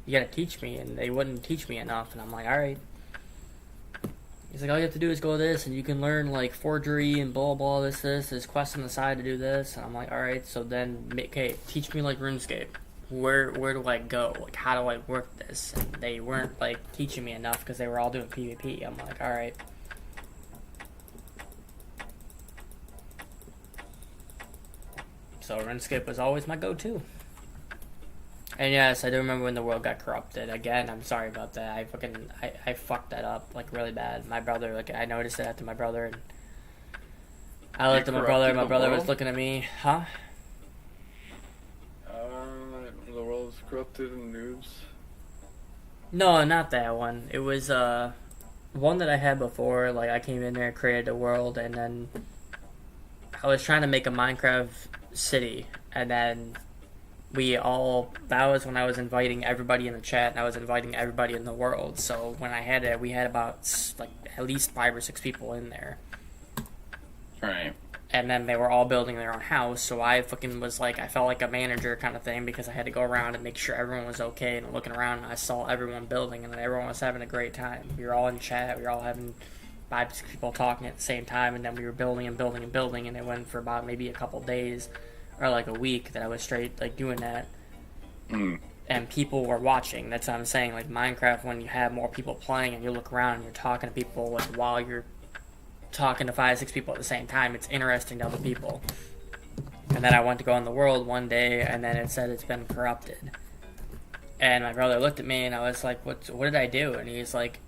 S1: you gotta teach me, and they wouldn't teach me enough, and I'm like, alright. He's like, all you have to do is go this, and you can learn, like, forgery and blah, blah, there's quests on the side to do this, and I'm like, alright, so then, okay, teach me, like, RuneScape. Where do I go? Like, how do I work this? And they weren't, like, teaching me enough because they were all doing PvP. I'm like, alright. So RuneScape was always my go-to. And yes, I do remember when the world got corrupted. Again, I'm sorry about that. I fucked that up, like, really bad. My brother, like, I noticed it after my brother, and I looked at my brother, and my brother was looking at me, huh?
S2: The world is corrupted and noobs.
S1: No, not that one. It was one that I had before. Like, I came in there, created a world, and then I was trying to make a Minecraft city, and then that was when I was inviting everybody in the chat, and I was inviting everybody in the world. So when I had it, we had about like at least 5 or 6 people in there.
S2: Right.
S1: And then they were all building their own house, so I fucking was like, I felt like a manager kind of thing, because I had to go around and make sure everyone was okay, and looking around, and I saw everyone building, and everyone was having a great time. We were all in chat, we were all having 5 to 6 people talking at the same time, and then we were building and building and building, and it went for about maybe a couple days, or like a week that I was straight, like, doing that. and people were watching. That's what I'm saying. Like Minecraft, when you have more people playing and you look around and you're talking to people like while you're talking to 5, 6 people at the same time, it's interesting to other people. And then I went to go in the world one day, and then it said it's been corrupted. And my brother looked at me, and I was like, "What did I do?" And he's like,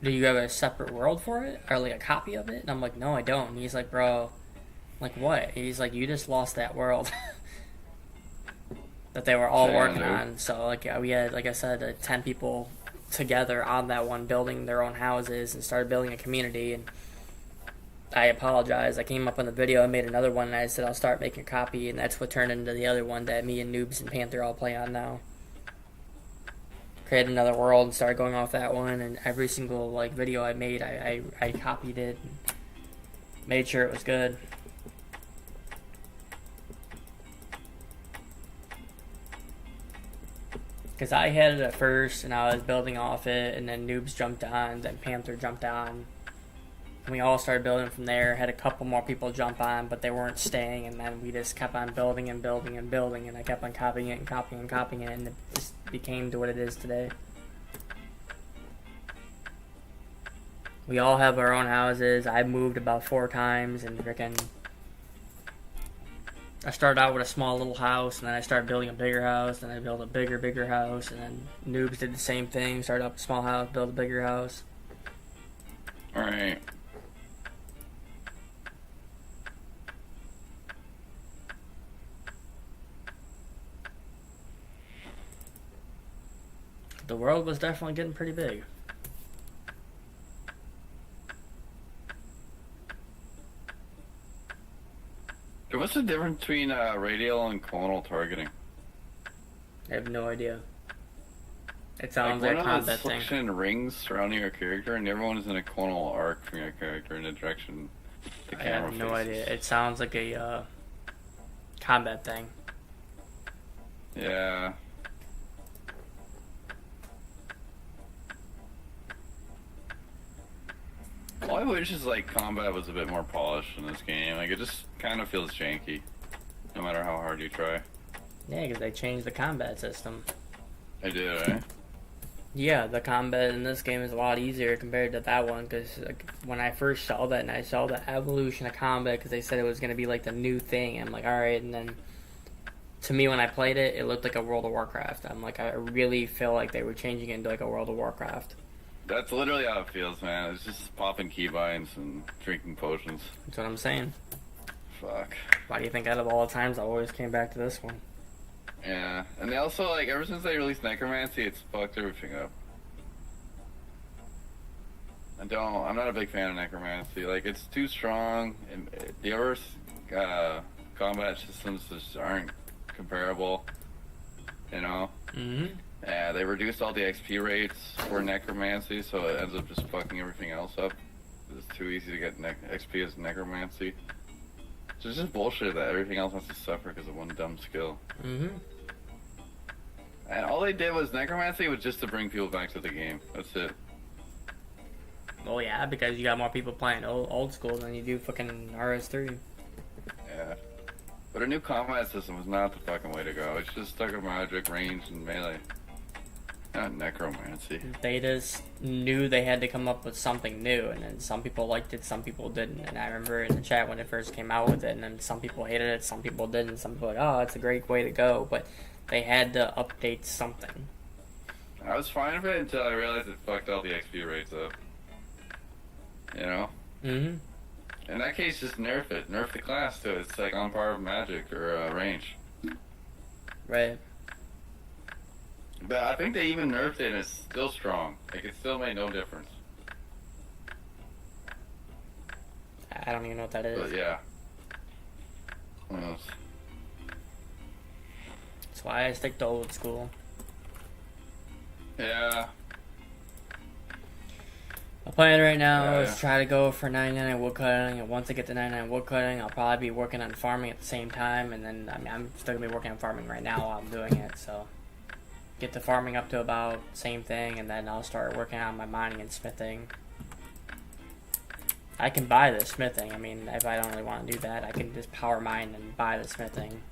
S1: "Do you have a separate world for it, or like a copy of it?" And I'm like, "No, I don't." And he's like, "Bro, like what?" He's like, "You just lost that world." That they were all working on. So like we had, like I said, 10 people together on that one, building their own houses and started building a community. And I apologize. I came up on the video and made another one, and I said I'll start making a copy, and that's what turned into the other one that me and Noobs and Panther all play on now. Created another world and started going off that one, and every single like video I made, I copied it, and made sure it was good. Because I had it at first, and I was building off it, and then Noobs jumped on, then Panther jumped on. And we all started building from there. Had a couple more people jump on, but they weren't staying, and then we just kept on building and building and building, and I kept on copying it and copying and copying it, and it just became to what it is today. We all have our own houses. I moved about 4 times, and freaking... I started out with a small little house, and then I started building a bigger house, and I built a bigger house, and then Noobs did the same thing, started up a small house, built a bigger house.
S2: Alright.
S1: The world was definitely getting pretty big.
S2: What's the difference between radial and clonal targeting?
S1: I have no idea. It sounds
S2: like
S1: like a combat thing.
S2: Suction rings surrounding your character, and everyone is in a clonal arc from your character in the direction the camera
S1: I have no
S2: faces.
S1: idea. It sounds like a combat thing.
S2: Yeah. All I wish is like combat was a bit more polished in this game. Like it just kind of feels janky, no matter how hard you try.
S1: Yeah, because they changed the combat system.
S2: I did, eh?
S1: Yeah, the combat in this game is a lot easier compared to that one, because like, when I first saw that and I saw the evolution of combat, because they said it was going to be like the new thing, I'm like, alright, and then to me when I played it, it looked like a World of Warcraft. I'm like, I really feel like they were changing it into like a World of Warcraft.
S2: That's literally how it feels, man. It's just popping keybinds and drinking potions.
S1: That's what I'm saying.
S2: Fuck.
S1: Why do you think out of all the times I always came back to this one?
S2: Yeah, and they also, like, ever since they released Necromancy, it's fucked everything up. I'm not a big fan of Necromancy. Like, it's too strong, and the other combat systems just aren't comparable, you know?
S1: Mm-hmm.
S2: Yeah, they reduced all the XP rates for Necromancy, so it ends up just fucking everything else up. It's too easy to get XP as Necromancy. So it's just bullshit that everything else has to suffer because of one dumb skill.
S1: Mm-hmm.
S2: And all they did was Necromancy was just to bring people back to the game. That's it.
S1: Well, yeah, because you got more people playing old school than you do fucking rs3.
S2: Yeah. But a new combat system was not the fucking way to go. It's just stuck with magic, range, and melee. Not Necromancy.
S1: They just knew they had to come up with something new, and then some people liked it, some people didn't. And I remember in the chat when it first came out with it, and then some people hated it, some people didn't. Some people were like, oh, it's a great way to go, but they had to update something.
S2: I was fine with it until I realized it fucked all the XP rates up. You know?
S1: Mm-hmm.
S2: In that case, just nerf it. Nerf the class to it. It's like on par with magic or range.
S1: Right.
S2: But I think they even nerfed it and it's still strong. Like, it still made no difference.
S1: I don't even know what that is.
S2: But yeah. Who knows?
S1: That's why I stick to old school.
S2: Yeah.
S1: My plan right now is try to go for 99 woodcutting, and once I get to 99 woodcutting, I'll probably be working on farming at the same time, and then, I mean, I'm still going to be working on farming right now while I'm doing it, so get the farming up to about the same thing, and then I'll start working on my mining and smithing. I can buy the smithing. I mean, if I don't really want to do that, I can just power mine and buy the smithing.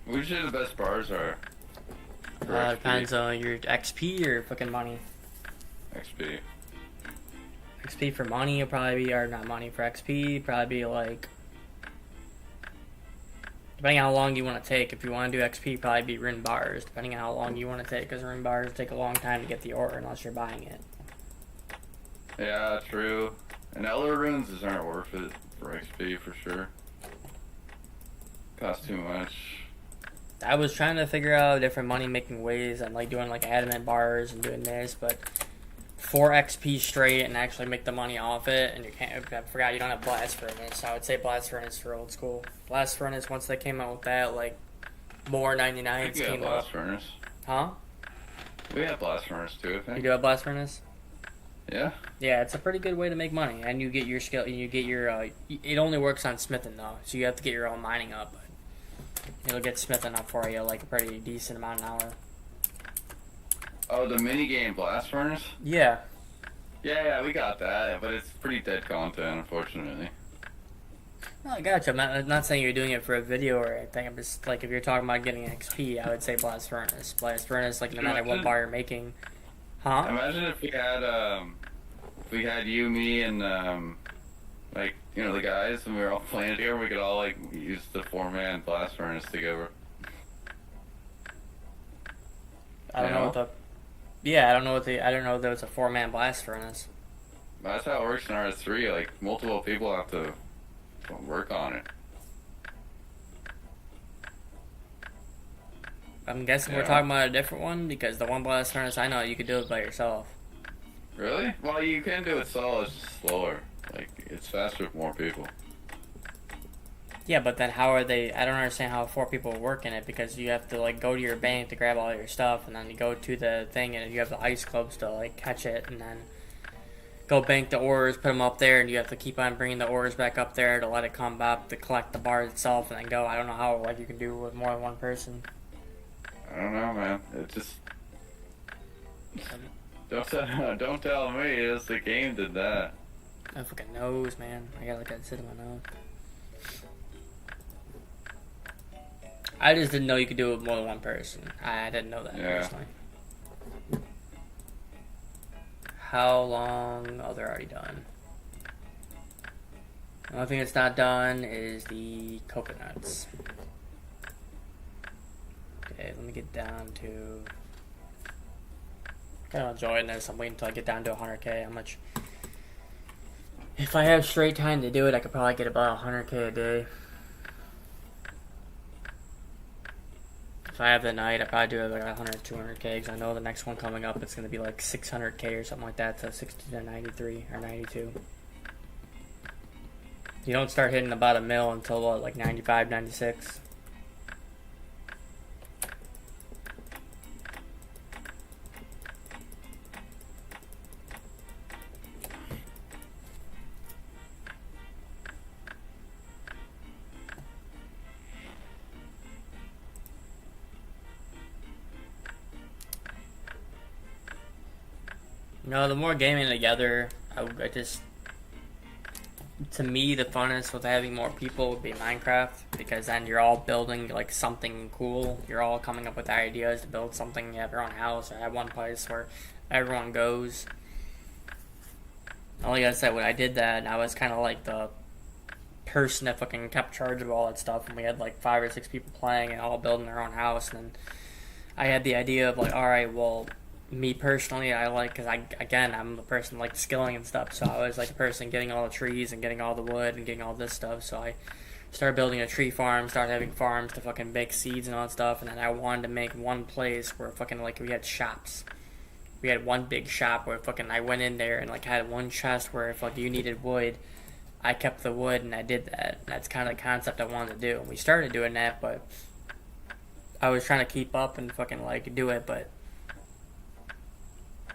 S2: Usually the best bars are for XP.
S1: Depends on your XP or fucking money.
S2: XP.
S1: XP for money will probably be, or not money, for XP, probably be like, depending on how long you want to take. If you want to do XP, probably be rune bars, depending on how long you want to take, because rune bars take a long time to get the ore unless you're buying it.
S2: Yeah, true. And Elder runes aren't worth it for XP for sure. Cost too much.
S1: I was trying to figure out different money making ways and like doing like adamant bars and doing this, but 4 XP straight and actually make the money off it, and you can't. I forgot you don't have blast furnace. I would say blast furnace for old school. Blast furnace, once they came out with that, like more 99s came
S2: blast
S1: up.
S2: Furnace.
S1: Huh?
S2: We have blast furnace too, I think.
S1: You do have blast furnace?
S2: Yeah.
S1: Yeah, it's a pretty good way to make money, and you get your skill. You get your. It only works on smithing though, so you have to get your own mining up. It'll get smithing up for you like a pretty decent amount an hour.
S2: Oh, the minigame blast furnace?
S1: Yeah.
S2: Yeah, we got that, but it's pretty dead content, unfortunately.
S1: Well, I gotcha. I'm not saying you're doing it for a video or anything. I'm just like, if you're talking about getting XP, I would say blast furnace. Blast furnace, like no matter what bar you're making. Huh?
S2: Imagine if we had you, me, and like the guys, and we were all playing together. We could all like use the 4-man blast furnace together.
S1: I don't know what the. Yeah, I don't know if there was a 4-man blast furnace.
S2: That's how it works in rs3. Like multiple people have to work on it.
S1: I'm guessing we're talking about a different one, because the one blast furnace I know you could do it by yourself.
S2: Really? Well, you can do it solo. It's just slower. Like it's faster with more people.
S1: Yeah, but then how are they? I don't understand how 4 people work in it, because you have to like go to your bank to grab all your stuff, and then you go to the thing, and you have the ice clubs to like catch it, and then go bank the ores, put them up there, and you have to keep on bringing the ores back up there to let it come up to collect the bars itself, and then go. I don't know how like you can do it with more than one person.
S2: I don't know, man. It just don't tell me. It's the game did that.
S1: My fucking nose, man. I got like that sit in my nose. I just didn't know you could do it with more than one person. I didn't know that personally. How long? Oh, they're already done. The only thing that's not done is the coconuts. Okay, let me get down to. Kind of enjoying this. I'm waiting until I get down to 100k. How much? If I have straight time to do it, I could probably get about 100k a day. If I have the night, I probably do like 100, 200k, because I know the next one coming up, it's going to be like 600k or something like that, so 60 to 93 or 92. You don't start hitting about a mil until what, like 95, 96? No, the more gaming together, I just, to me, the funnest with having more people would be Minecraft, because then you're all building like something cool. You're all coming up with ideas to build something. You have your own house or have one place where everyone goes. Like I said, when I did that, I was kind of like the person that fucking kept charge of all that stuff, and we had like 5 or 6 people playing and all building their own house, and then I had the idea of like, alright, well, me personally, I like, because I'm the person like skilling and stuff, so I was like the person getting all the trees and getting all the wood and getting all this stuff, so I started building a tree farm, started having farms to fucking make seeds and all that stuff, and then I wanted to make one place where fucking like we had shops. We had one big shop where fucking I went in there and like had one chest where if like you needed wood, I kept the wood and I did that. And that's kind of the concept I wanted to do. And we started doing that, but I was trying to keep up and fucking like do it, but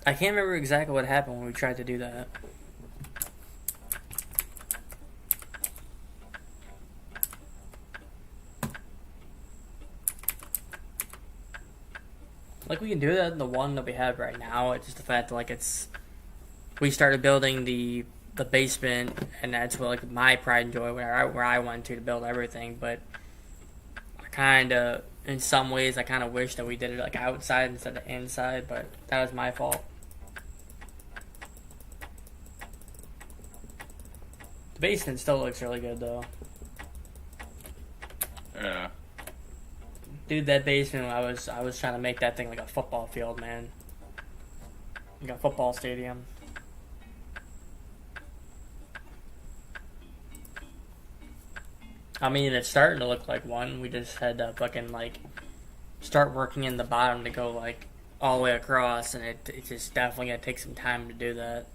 S1: I can't remember exactly what happened when we tried to do that. Like, we can do that in the one that we have right now. It's just the fact that, like, we started building the basement, and that's what, like, my pride and joy where I went to build everything, but I kind of in some ways, I kind of wish that we did it like outside instead of inside, but that was my fault. The basement still looks really good though.
S2: Yeah.
S1: Dude, that basement, I was trying to make that thing like a football field, man. Like a football stadium. I mean, it's starting to look like one. We just had to fucking like start working in the bottom to go like all the way across, and it's just definitely gonna take some time to do that.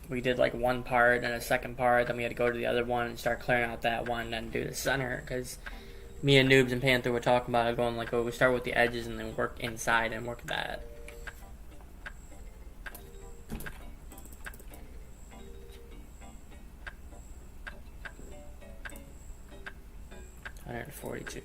S1: We did like one part and a second part, then we had to go to the other one and start clearing out that one and then do the center, because me and Noobs and Panther were talking about it, going like, oh, we start with the edges and then work inside and work that. $142K.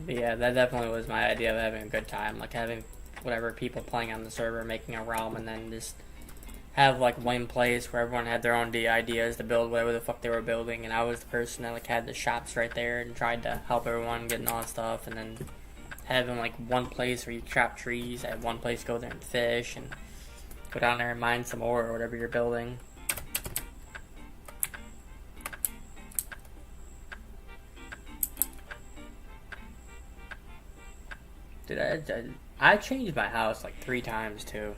S1: But yeah, that definitely was my idea of having a good time, like having whatever people playing on the server, making a realm, and then just have like one place where everyone had their own ideas to build whatever the fuck they were building, and I was the person that like had the shops right there and tried to help everyone getting all that stuff, and then having like one place where you chop trees, at one place go there and fish, and go down there and mine some ore or whatever you're building. Dude, I changed my house like 3 times too.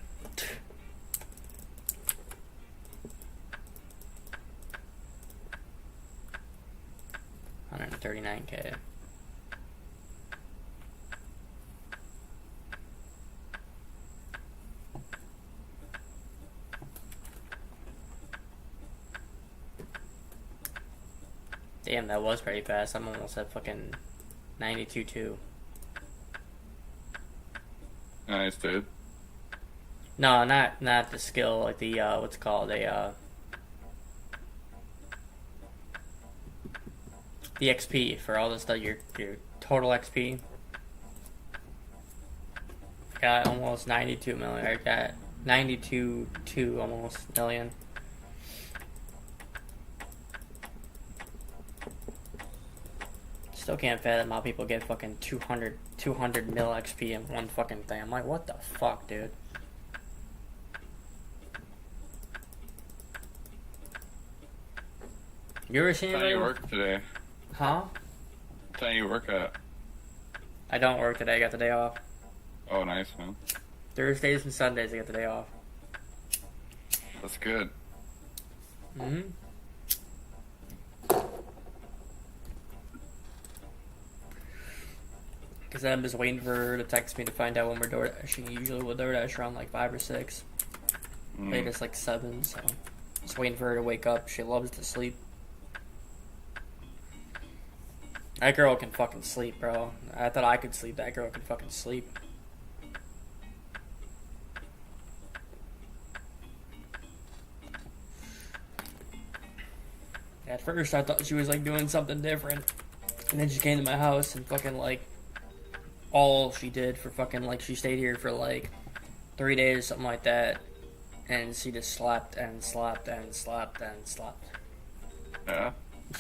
S1: $139K. Damn, that was pretty fast. I'm almost at fucking 92.2.
S2: Nice, dude.
S1: No, not the skill, like the what's it called, the XP for all the stuff, your total XP. I got almost 92 million. I got 92.2 almost million. Still can't fathom how people get fucking 200 mil XP in one fucking thing. I'm like, what the fuck, dude? You ever seen anybody?
S2: How do you work today?
S1: Huh?
S2: How do you work at?
S1: I don't work today. I got the day off.
S2: Oh, nice, man.
S1: Thursdays and Sundays, I get the day off.
S2: That's good.
S1: Mm-hmm. Because I'm just waiting for her to text me to find out when we're DoorDashing. Usually we'll DoorDash around like 5 or 6. Latest like 7, so just waiting for her to wake up. She loves to sleep. That girl can fucking sleep, bro. I thought I could sleep. That girl can fucking sleep. At first I thought she was like doing something different. And then she came to my house and fucking like all she did for fucking like she stayed here for like 3 days, something like that. And she just slept and slept and slept and slept.
S2: Yeah?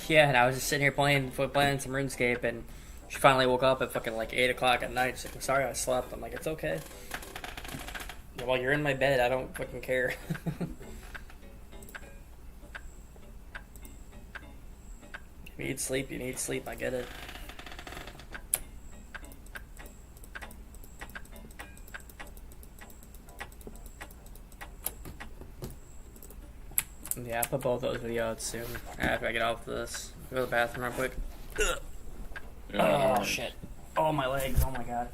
S1: Yeah, and I was just sitting here playing some RuneScape, and she finally woke up at fucking like 8 o'clock at night. She's like, I'm sorry I slept. I'm like, it's okay. Well, you're in my bed. I don't fucking care. You need sleep. You need sleep. I get it. Yeah, I'll put both those videos soon after I get off this. Go to the bathroom real quick. Ugh.
S2: Yeah,
S1: Oh shit. Oh my legs. Oh my god.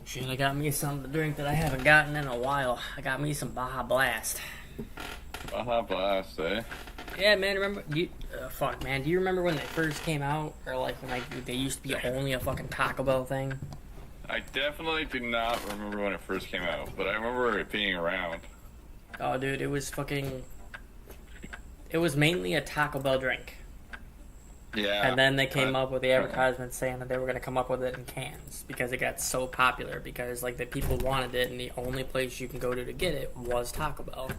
S1: Shit, I got me something to drink that I haven't gotten in a while. I got me some Baja Blast.
S2: Baja Blast, eh?
S1: Yeah, man, remember, fuck, man, do you remember when they first came out? Or, like, when they used to be only a fucking Taco Bell thing?
S2: I definitely do not remember when it first came out, but I remember it being around.
S1: Oh, dude, it was fucking... It was mainly a Taco Bell drink.
S2: Yeah.
S1: And then they came up with the advertisement saying that they were going to come up with it in cans because it got so popular because, like, the people wanted it and the only place you can go to get it was Taco Bell.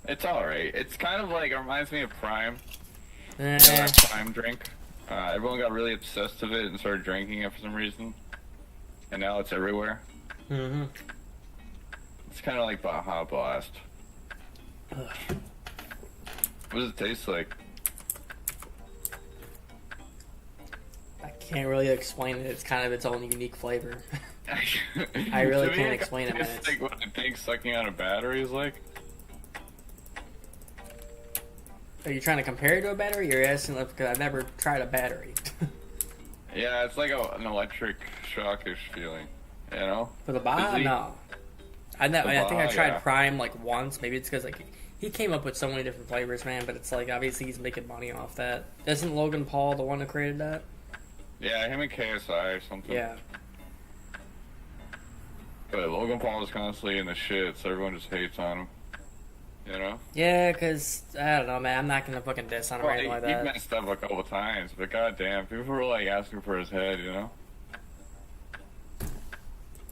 S2: It's alright. It's kind of like, it reminds me of Prime.
S1: Eh.
S2: That Prime drink. Everyone got really obsessed with it and started drinking it for some reason. And now it's everywhere.
S1: Mm-hmm.
S2: It's kind of like Baja Blast.
S1: Ugh.
S2: What does it taste like?
S1: I can't really explain it. It's kind of its own unique flavor. I really can't explain it, man.
S2: It's like what I think sucking on a battery is like.
S1: Are you trying to compare it to a battery? You're asking because I've never tried a battery.
S2: Yeah, it's like an electric shockish feeling, you know?
S1: For the Baja? No. I think I tried Prime like once. Maybe it's because like he came up with so many different flavors, man. But it's like obviously he's making money off that. Isn't Logan Paul the one who created that?
S2: Yeah, him and KSI or something.
S1: Yeah.
S2: But Logan Paul is constantly in the shit, so everyone just hates on him. You know?
S1: Yeah, because, I don't know, man. I'm not going to fucking diss on him or anything like that.
S2: He messed up a couple times, but goddamn, people were like asking for his head, you know?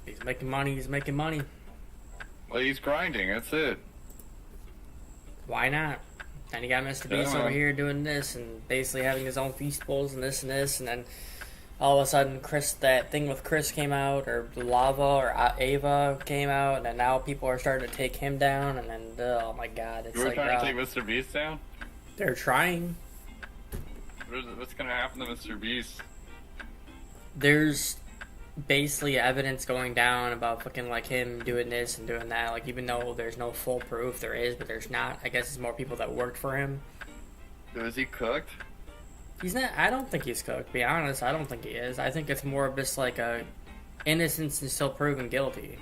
S1: He's making money, he's making money.
S2: Well, he's grinding, that's it.
S1: Why not? And you got Mr. Beast over here doing this and basically having his own feast bowls and this, and then all of a sudden that thing with Chris came out, or Lava or Ava came out, and then now people are starting to take him down, and then, oh my god, it's
S2: You were
S1: like,
S2: trying to take Mr. Beast down?
S1: They're trying.
S2: What's gonna happen to Mr. Beast?
S1: There's basically evidence going down about fucking like him doing this and doing that, like even though there's no full proof, there is, but there's not. I guess it's more people that worked for him.
S2: Was he cooked?
S1: He's not. I don't think he's cooked. To be honest, I don't think he is. I think it's more of just like a innocence and still proven guilty.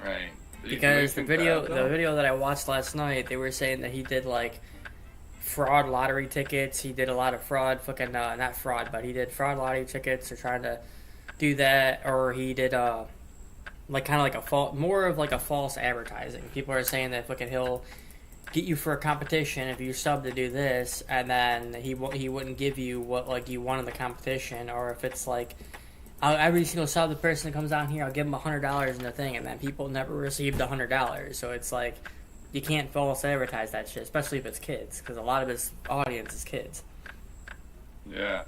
S2: Right.
S1: Because the video that I watched last night, they were saying that he did like fraud lottery tickets. He did a lot of fraud, fucking not fraud, but he did fraud lottery tickets. Or trying to do that, or he did like kind of like more of like a false advertising. People are saying that fucking he'll get you for a competition if you sub to do this, and then he wouldn't give you what like you won in the competition, or if it's like every single sub the person that comes down here, I'll give them $100 in the thing, and then people never received $100. So it's like You can't false advertise that shit, especially if it's kids, because a lot of his audience is kids.
S2: Yeah.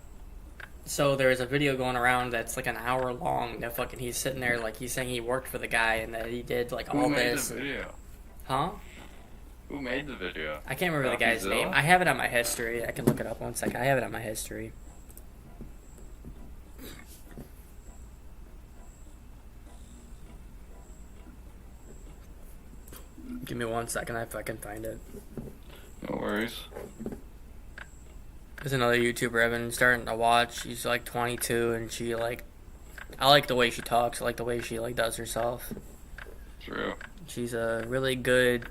S1: So there's a video going around that's like an hour long that fucking he's sitting there like he's saying he worked for the guy and that he did like all this.
S2: Who made the video?
S1: Huh?
S2: Who made the video?
S1: I can't remember the guy's name. I have it on my history. I can look it up 1 second. I have it on my history. Give me 1 second if I can find it.
S2: No worries.
S1: There's another YouTuber I've been starting to watch. She's like 22 and she like... I like the way she talks. I like the way she like does herself.
S2: True.
S1: She's a really good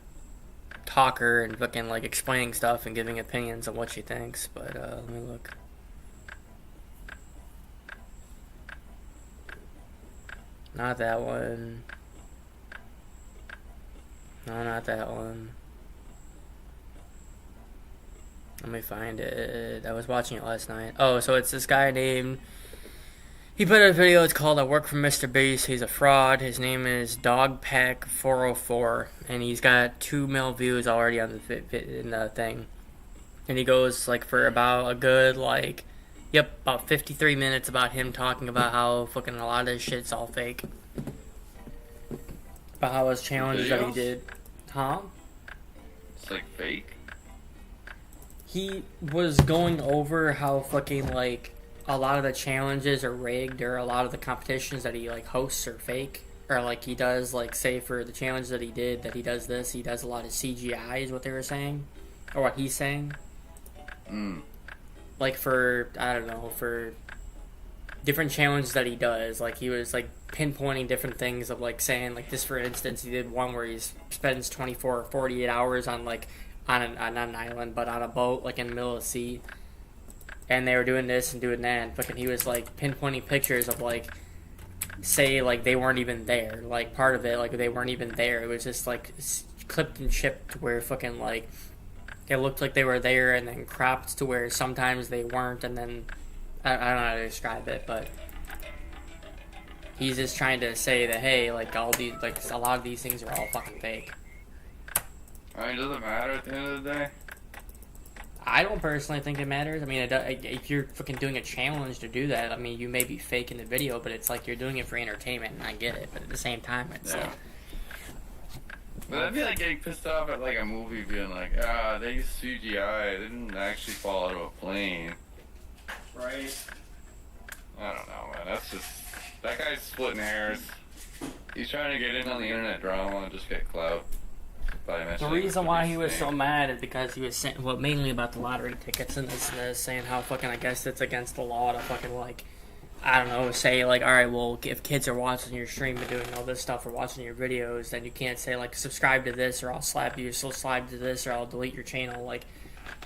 S1: talker and fucking like explaining stuff and giving opinions on what she thinks. But let me look. Not that one. No, not that one. Let me find it. I was watching it last night. Oh, so it's this guy named... He put out a video, it's called I Work for Mr. Beast. He's a fraud. His name is Dogpack404. And he's got 2 million views already on in the thing. And he goes, like, for about a good, like... Yep, about 53 minutes about him talking about how fucking a lot of this shit's all fake. About how his challenges that he did. Huh?
S2: It's like fake?
S1: He was going over how fucking, like, a lot of the challenges are rigged, or a lot of the competitions that he, like, hosts are fake. Or, like, he does, like, say for the challenge that he did, that he does this, he does a lot of CGI is what they were saying. Or what he's saying. Like, for, I don't know, for different challenges that he does, like, he was, like, pinpointing different things of, like, saying, like, this, for instance, he did one where he spends 24 or 48 hours on, like, on an island, but on a boat, like, in the middle of the sea. And they were doing this and doing that, and fucking he was, like, pinpointing pictures of, like, say, like, they weren't even there. Like, part of it, like, they weren't even there. It was just, like, clipped and chipped where fucking, like, it looked like they were there, and then cropped to where sometimes they weren't, and then, I don't know how to describe it, but he's just trying to say that, hey, like, all these, like, a lot of these things are all fucking fake.
S2: I mean, does it matter at the end of the day?
S1: I don't personally think it matters. I mean, if you're fucking doing a challenge to do that, I mean, you may be faking the video, but it's like you're doing it for entertainment, and I get it. But at the same time, it's like...
S2: But I'd be like getting pissed off at like a movie being like, they used CGI, they didn't actually fall out of a plane.
S1: Right.
S2: I don't know, man. That's just... That guy's splitting hairs. He's trying to get in on the internet drama and just get clout.
S1: The reason why he was so mad is because he was saying, well, mainly about the lottery tickets and this, saying how fucking, I guess it's against the law to fucking, like, I don't know, say, like, alright, well, if kids are watching your stream and doing all this stuff or watching your videos, then you can't say, like, subscribe to this or I'll slap you, so subscribe to this or I'll delete your channel. Like,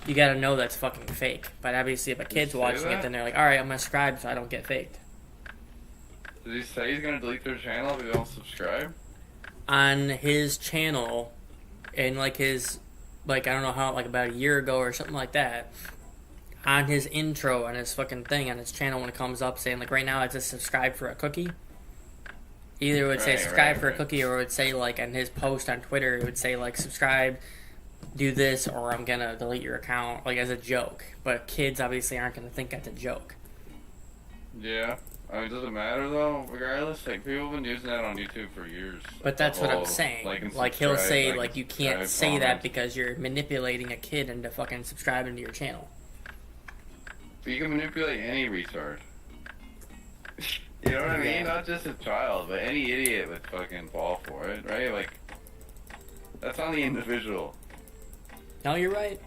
S1: you gotta know that's fucking fake. But obviously, if a kid's watching it, then they're like, alright, I'm gonna subscribe so I don't get faked.
S2: Did he say he's gonna delete their channel if they don't subscribe?
S1: On his channel... And, like, his, like, I don't know how, like, about a year ago or something like that, on his intro, on his fucking thing, on his channel, when it comes up saying, like, right now it's just subscribe for a cookie. Either it would say subscribe for a cookie, or it would say, like, on his post on Twitter, it would say, like, subscribe, do this, or I'm gonna delete your account, like, as a joke. But kids obviously aren't gonna think that's a joke.
S2: Yeah. I mean, does it matter though? Regardless, like people have been using that on YouTube for years.
S1: But that's what I'm saying. Like he'll say, like you can't say that because you're manipulating a kid into fucking subscribing to your channel.
S2: But you can manipulate any retard. You know what I mean? Not just a child, but any idiot would fucking fall for it, right? Like, that's on the individual.
S1: No, you're right.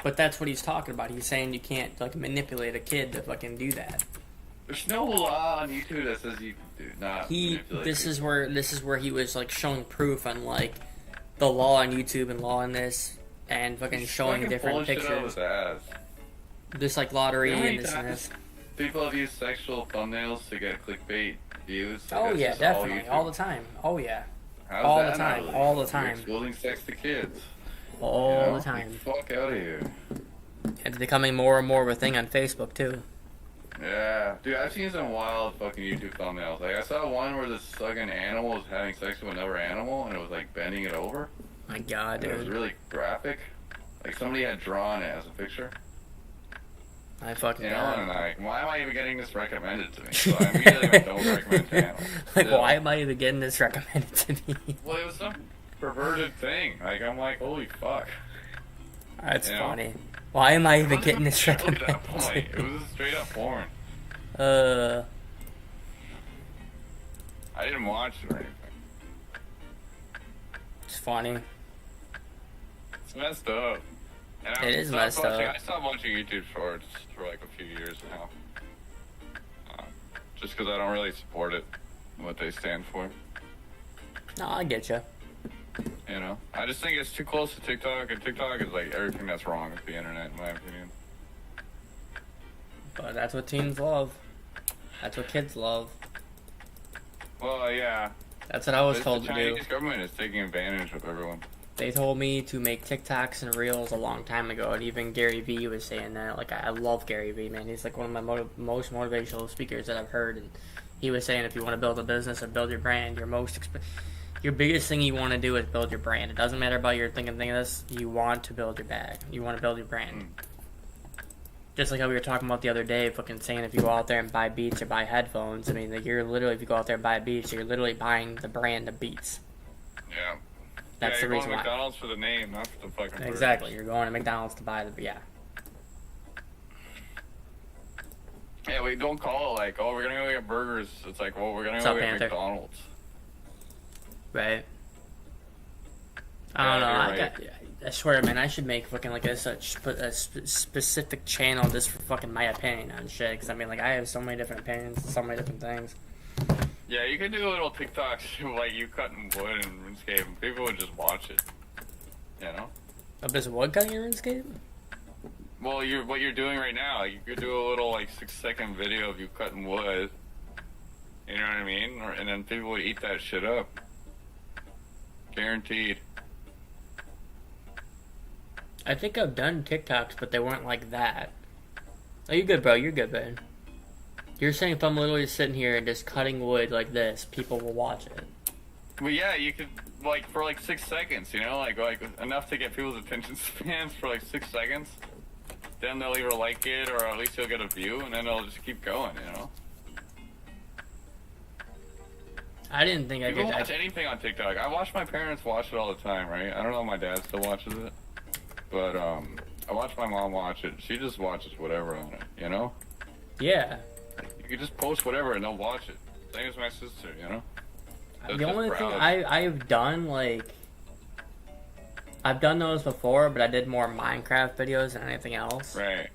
S1: But that's what he's talking about. He's saying you can't like manipulate a kid to fucking do that.
S2: There's no law on YouTube that says you do not manipulate.
S1: This is where he was like showing proof on like the law on YouTube and law on this and fucking showing different pictures. Just like lottery and this and this.
S2: People have used sexual thumbnails to get clickbait views.
S1: Oh yeah, definitely, all the time. Oh yeah, all the time, all the time.
S2: Exposing sex to kids.
S1: All the time.
S2: Get the fuck out of here.
S1: It's becoming more and more of a thing on Facebook too.
S2: Yeah, dude, I've seen some wild fucking YouTube thumbnails. Like, I saw one where this fucking animal was having sex with another animal, and it was like bending it over.
S1: My God,
S2: It was
S1: dude.
S2: really graphic. Like somebody had drawn it as a picture.
S1: I fucking
S2: You know,
S1: got
S2: and like, why am I even getting this recommended to me? So I immediately went, don't recommend channel.
S1: Like,
S2: Yeah.
S1: why am I even getting this recommended to me?
S2: Well, it was some perverted thing. Like, I'm like, holy fuck.
S1: That's
S2: You know?
S1: funny. Why am I
S2: It
S1: even
S2: wasn't
S1: getting this
S2: really
S1: recommended
S2: that point.
S1: to
S2: It
S1: me?
S2: was straight up porn. I didn't watch it or anything.
S1: It's funny.
S2: It's messed up. And
S1: It is
S2: stopped
S1: messed
S2: watching,
S1: up.
S2: I stopped watching YouTube Shorts for like a few years now. Just because I don't really support it, what they stand for.
S1: No, I get you.
S2: You know, I just think it's too close to TikTok, and TikTok is like everything that's wrong with the internet, in my opinion.
S1: But that's what teens love. That's what kids love.
S2: Well, yeah.
S1: That's what I was
S2: The
S1: told to do.
S2: Chinese government is taking advantage of everyone.
S1: They told me to make TikToks and Reels a long time ago, and even Gary Vee was saying that. Like, I love Gary Vee, man. He's like one of my most motivational speakers that I've heard, and he was saying if you want to build a business or build your brand, your biggest thing you want to do is build your brand. It doesn't matter about your thing of this. You want to build your bag. You want to build your brand. Just like how we were talking about the other day, fucking saying if you go out there and buy Beats or buy headphones, I mean, like you're literally, if you go out there and buy Beats, you're literally buying the brand of Beats.
S2: Yeah.
S1: That's the
S2: you're
S1: reason
S2: going
S1: why.
S2: to McDonald's for the name, not for the fucking burgers.
S1: Exactly. You're going to McDonald's to buy the, yeah.
S2: Yeah, we don't call it like, oh, we're going to go get burgers. It's like, well, we're going to
S1: What's
S2: go
S1: up,
S2: get
S1: Panther?
S2: McDonald's.
S1: Right. I don't know.
S2: you're right.
S1: I swear, man, I should make fucking like a specific channel just for fucking my opinion on shit. Because I mean, like, I have so many different opinions, so many different things.
S2: Yeah, you could do a little TikTok like you cutting wood and RuneScape, and people would just watch it. You know?
S1: Of this wood cutting your RuneScape?
S2: Well, what you're doing right now, like, you could do a little like 6-second video of you cutting wood. You know what I mean? And then people would eat that shit up. Guaranteed.
S1: I think I've done TikToks, but they weren't like that. Oh, you're good, bro. You're good, man. You're saying if I'm literally sitting here and just cutting wood like this, people will watch it.
S2: Well, yeah, you could like for like 6 seconds, you know, like enough to get people's attention spans for like 6 seconds. Then they'll either like it or at least you'll get a view, and then they'll just keep going, you know.
S1: I didn't think I
S2: People
S1: could.
S2: watch anything on TikTok. I watch my parents watch it all the time, right? I don't know if my dad still watches it, but I watch my mom watch it. She just watches whatever on it, you know.
S1: Yeah.
S2: You can just post whatever and they'll watch it. Same as my sister, you know. They're
S1: The
S2: just
S1: only thing
S2: proud.
S1: I've done, like, I've done those before, but I did more Minecraft videos than anything else.
S2: Right.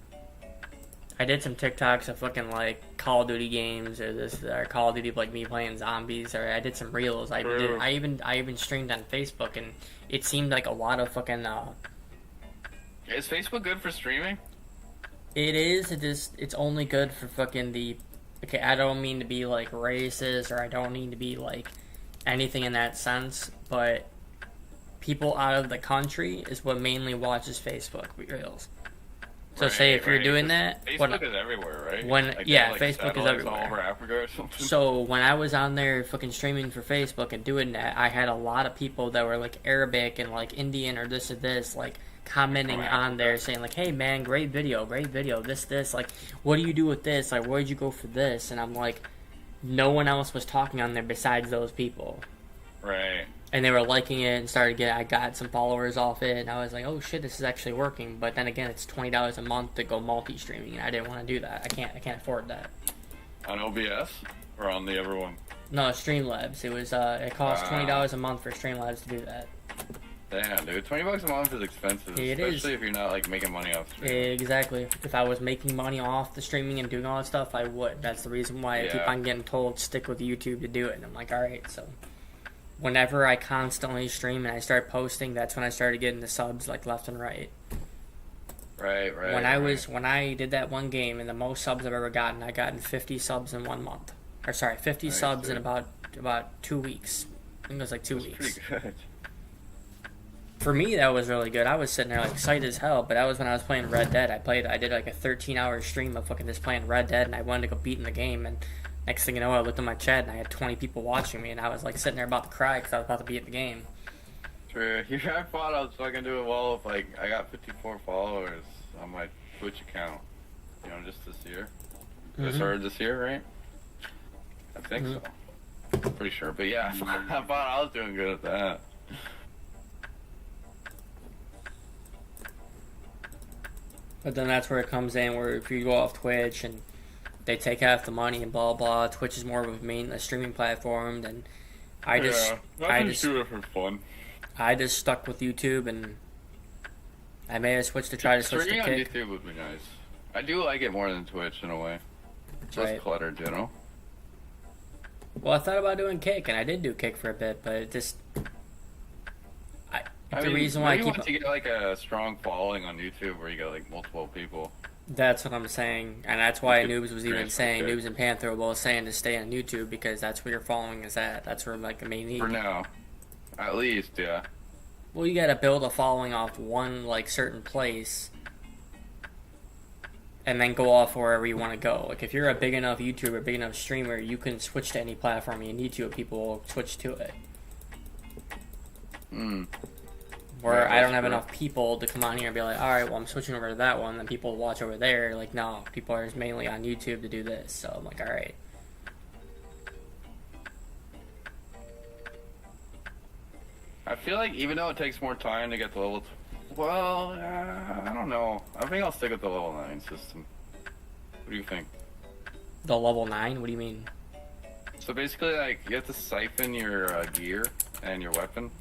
S1: I did some TikToks of fucking like Call of Duty games or Call of Duty like me playing zombies, or I did some reels. I even streamed on Facebook, and it seemed like a lot of fucking.
S2: Is Facebook good for streaming?
S1: It is. It's only good for fucking the. Okay, I don't mean to be like racist, or I don't mean to be like anything in that sense, but people out of the country is what mainly watches Facebook reels. So
S2: Right,
S1: say if you're
S2: right.
S1: doing that,
S2: Facebook is everywhere, right?
S1: yeah,
S2: like
S1: Facebook is
S2: satellites
S1: everywhere.
S2: all over Africa or something.
S1: So when I was on there fucking streaming for Facebook and doing that, I had a lot of people that were like Arabic and like Indian or this or this, like commenting on there saying like, "Hey man, great video, this, like, what do you do with this? Like, where'd you go for this?" And I'm like, no one else was talking on there besides those people.
S2: Right.
S1: And they were liking it and I got some followers off it, and I was like, oh shit, this is actually working. But then again, it's $20 a month to go multi-streaming, and I didn't want to do that. I can't afford that.
S2: On OBS or on the Everyone?
S1: No, Streamlabs. It was it cost $20 a month for Streamlabs to do that.
S2: Damn, dude, $20 a month is expensive,
S1: It
S2: especially
S1: is.
S2: if you're not like making money off streaming.
S1: Exactly. If I was making money off the streaming and doing all that stuff, I would. That's the reason why I keep on getting told stick with YouTube to do it. And I'm like, all right. So whenever I constantly stream and I start posting, that's when I started getting the subs like left and right.
S2: Right.
S1: When I did that one game and the most subs I've ever gotten, I gotten 50 subs in 1 month. Or sorry, 50
S2: Nice,
S1: subs
S2: dude.
S1: in about 2 weeks. I think it was like 2 weeks.
S2: Pretty good.
S1: For me, that was really good. I was sitting there like excited as hell, but that was when I was playing Red Dead. I did like a 13-hour stream of fucking just playing Red Dead, and I wanted to go beat in the game, and next thing you know, I looked at my chat, and I had 20 people watching me, and I was like sitting there about to cry because I was about to beat the game.
S2: True. Here I thought I was fucking doing well if like I got 54 followers on my Twitch account. You know, just this year. I started this year, right? I think so. Pretty sure. But yeah, I thought I was doing good at that.
S1: But then that's where it comes in, where if you go off Twitch and they take half the money and blah blah. Twitch is more of a streaming platform. Then I just
S2: do it for fun.
S1: I just stuck with YouTube, and I made a switch to try to switch to
S2: Streaming
S1: Kick.
S2: on YouTube would be nice. I do like it more than Twitch in a way. It's less cluttered, you know.
S1: Well, I thought about doing Kick, and I did do Kick for a bit, but it just the reason why I keep
S2: want to get like a strong following on YouTube where you got like multiple people.
S1: That's what I'm saying, and that's why Noobs was even saying, Noobs and Panther was saying to stay on YouTube because that's where your following is at. That's where like the main need.
S2: For now, at least, yeah.
S1: Well, you gotta build a following off one like certain place, and then go off wherever you want to go. Like if you're a big enough YouTuber, big enough streamer, you can switch to any platform you need to, and people will switch to it. Where I don't have enough people to come on here and be like, all right, well, I'm switching over to that one, then people watch over there. Like, no, people are mainly on YouTube to do this. So I'm like, all right.
S2: I feel like even though it takes more time to get to level, I don't know. I think I'll stick with the level 9 system. What do you think?
S1: The level 9? What do you mean?
S2: So basically, like, you have to siphon your gear and your weapon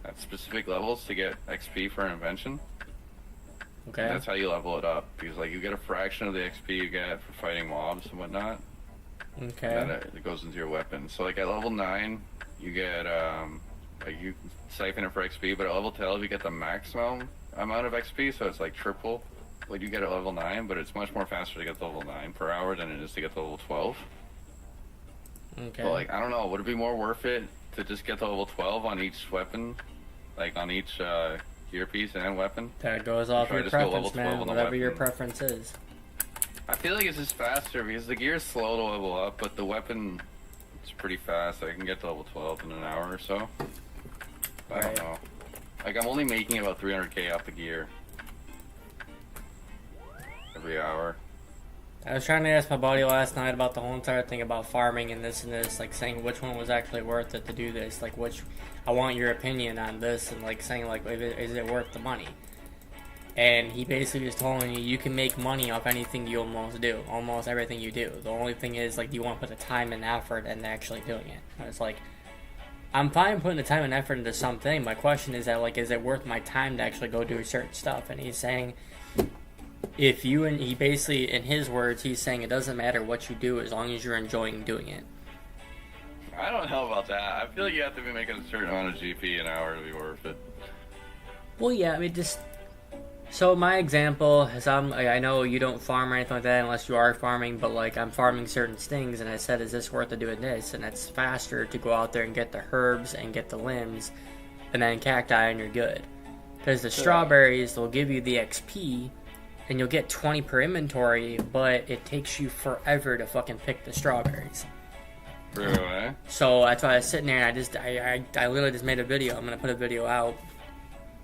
S2: at specific levels to get XP for an invention.
S1: Okay.
S2: And that's how you level it up, because like you get a fraction of the XP you get for fighting mobs and whatnot.
S1: Okay.
S2: And then it goes into your weapon. So like at level 9, you get like you siphon it for XP, but at level 12 you get the maximum amount of XP, so it's like triple what you get at level 9, but it's much more faster to get to level 9 per hour than it is to get to level 12.
S1: Okay.
S2: But like I don't know, would it be more worth it to just get to level 12 on each weapon? Like on each gear piece and weapon?
S1: That goes off your preference, man. Whatever your preference is.
S2: I feel like it's just faster because the gear is slow to level up, but the weapon is pretty fast. I can get to level 12 in an hour or so. I don't know. Like I'm only making about 300k off the gear every hour.
S1: I was trying to ask my buddy last night about the whole entire thing about farming and this, like saying which one was actually worth it to do this. Like I want your opinion on this, and like saying like, is it worth the money? And he basically just told me you can make money off anything you almost everything you do. The only thing is like, do you want to put the time and effort into actually doing it? And it's like, I'm fine putting the time and effort into something. My question is that like, is it worth my time to actually go do certain stuff? And he's saying, he basically, in his words, he's saying it doesn't matter what you do as long as you're enjoying doing it.
S2: I don't know about that. I feel like you have to be making a certain amount of GP an hour to be worth it.
S1: Well, yeah, I mean, so my example is I know you don't farm or anything like that unless you are farming, but like I'm farming certain things, and I said, is this worth it doing this? And it's faster to go out there and get the herbs and get the limbs, and then cacti, and you're good. Because the strawberries, they'll give you the XP, and you'll get 20 per inventory, but it takes you forever to fucking pick the strawberries.
S2: Really?
S1: So that's why I was sitting there, and I literally just made a video. I'm gonna put a video out,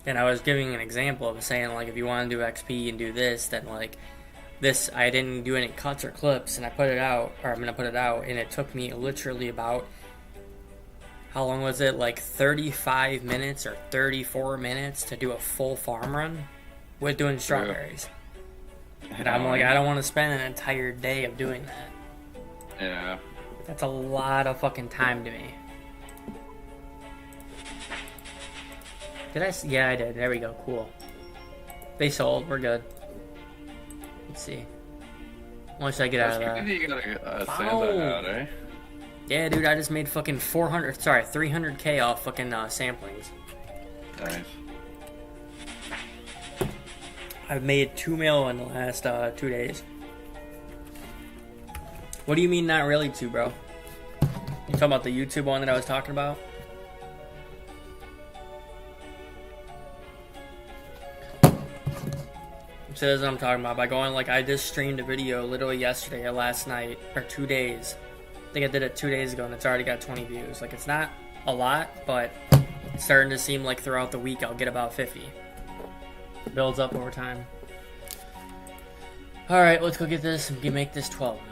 S1: and I was giving an example of saying like, if you want to do XP and do this, then like this, I didn't do any cuts or clips, and I put it out, or I'm gonna put it out, and it took me literally about, how long was it? Like 35 minutes or 34 minutes to do a full farm run with doing strawberries. And I'm like, I don't want to spend an entire day of doing that.
S2: Yeah.
S1: That's a lot of fucking time to me. Yeah, I did. There we go. Cool. They sold. We're good. Let's see. Once I get out of that.
S2: You gotta sand that out, eh?
S1: Yeah, dude, I just made fucking 300k off fucking samplings.
S2: Nice.
S1: I've made 2 mil in the last 2 days. What do you mean not really 2, bro? You talking about the YouTube one that I was talking about? So that's what I'm talking about. By going like, I just streamed a video literally yesterday or last night, or 2 days. I think I did it 2 days ago, and it's already got 20 views. Like, it's not a lot, but It's starting to seem like throughout the week I'll get about 50. It builds up over time. Alright, let's go get this and make this 12 mil.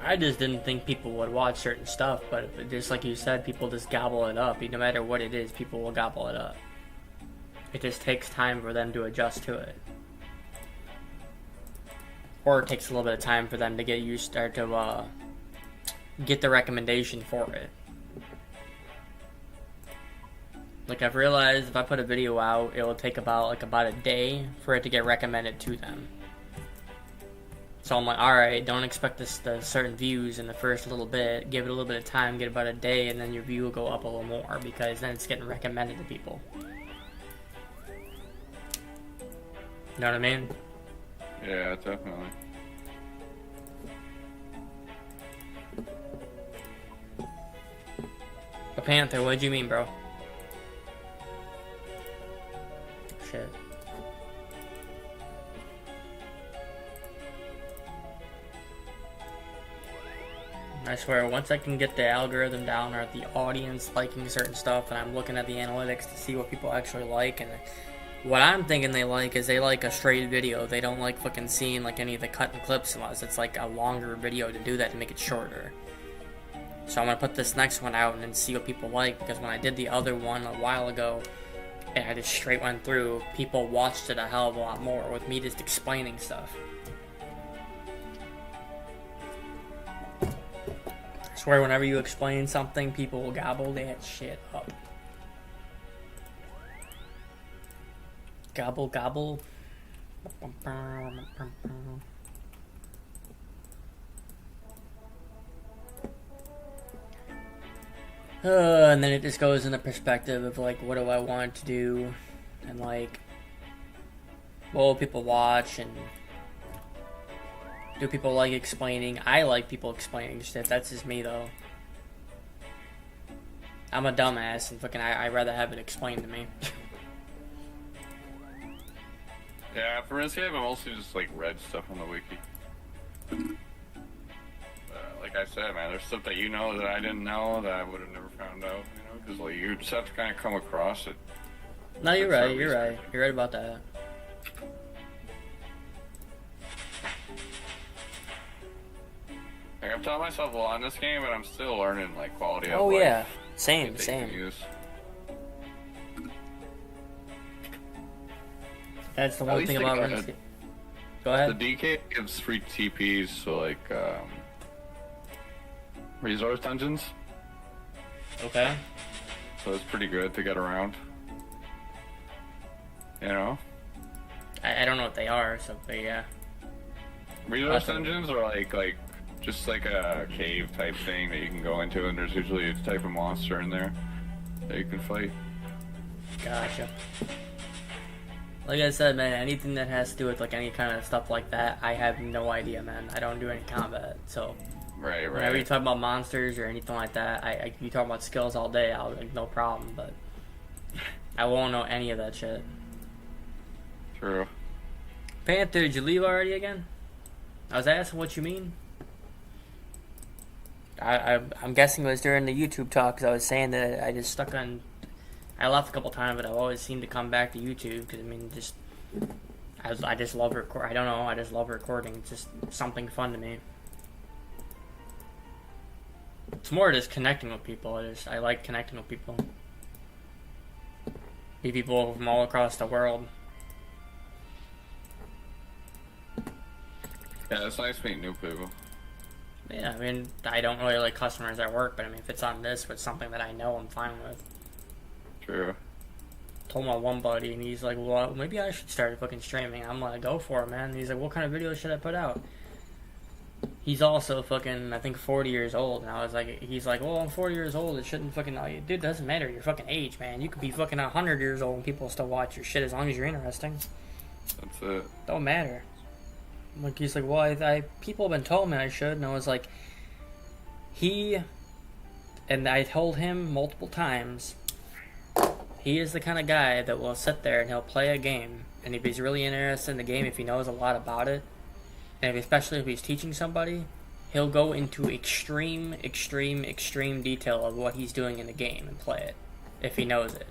S1: I just didn't think people would watch certain stuff, but just like you said, people just gobble it up. No matter what it is, people will gobble it up. It just takes time for them to adjust to it. Or it takes a little bit of time for them to get get the recommendation for it. Like, I've realized if I put a video out, it will take about a day for it to get recommended to them. So I'm like, alright, don't expect the certain views in the first little bit. Give it a little bit of time, get about a day, and then your view will go up a little more, because then it's getting recommended to people. You know what I mean?
S2: Yeah, definitely.
S1: A Panther, what'd you mean, bro? Shit. I swear, once I can get the algorithm down or the audience liking certain stuff, and I'm looking at the analytics to see what people actually like, and what I'm thinking they like is they like a straight video. They don't like fucking seeing like any of the cut and clips unless it's like a longer video to do that to make it shorter. So I'm gonna put this next one out and then see what people like, because when I did the other one a while ago and I just straight went through, people watched it a hell of a lot more with me just explaining stuff. I swear, whenever you explain something, people will gobble that shit up. Gobble, gobble. And then it just goes in the perspective of, like, what do I want to do? And, like, what will people watch? And do people like explaining? I like people explaining shit. That's just me, though. I'm a dumbass, and fucking I'd rather have it explained to me.
S2: Yeah, for RS3, I've mostly just like read stuff on the wiki. Like I said, man, there's stuff that you know that I didn't know that I would have never found out, you know, because like you just have to kind of come across it.
S1: No, you're right. You're right. You're right about that.
S2: Like, I've taught myself a lot in this game, but I'm still learning like quality of life.
S1: Oh yeah, same. That's the one thing about RS3. Go ahead.
S2: The DK gives free TPs, so like resource dungeons.
S1: Okay.
S2: So it's pretty good to get around. You know?
S1: I don't know what they are, so but yeah.
S2: Resource dungeons are like just like a cave type thing that you can go into, and there's usually a type of monster in there that you can fight.
S1: Gotcha. Like I said, man, anything that has to do with like any kind of stuff like that, I have no idea, man. I don't do any combat, so.
S2: Right.
S1: Whenever you talk about monsters or anything like that, you talk about skills all day, I'll like no problem, but I won't know any of that shit.
S2: True.
S1: Panther, did you leave already again? I was asking what you mean. I'm guessing it was during the YouTube talk, because I was saying that I just stuck on. I left a couple times, but I've always seemed to come back to YouTube because I mean, I just love record. I don't know. I just love recording. It's just something fun to me. It's more just connecting with people. I like connecting with people. Meet people from all across the world.
S2: Yeah, it's nice meeting new people.
S1: Yeah, I mean, I don't really like customers at work, but I mean, if it's on this, if it's something that I know, I'm fine with.
S2: True.
S1: Told my one buddy, and he's like, well, maybe I should start fucking streaming. I'm like, go for it, man. And he's like, what kind of videos should I put out? He's also fucking, I think, 40 years old. And I was like, he's like, well, I'm 40 years old. It shouldn't fucking, dude, it doesn't matter your fucking age, man. You could be fucking 100 years old and people still watch your shit as long as you're interesting.
S2: That's it.
S1: Don't matter. Like, he's like, well, people have been telling me I should. And I was like, And I told him multiple times, he is the kind of guy that will sit there and he'll play a game, and if he's really interested in the game, if he knows a lot about it, and especially if he's teaching somebody, he'll go into extreme detail of what he's doing in the game and play it, if he knows it.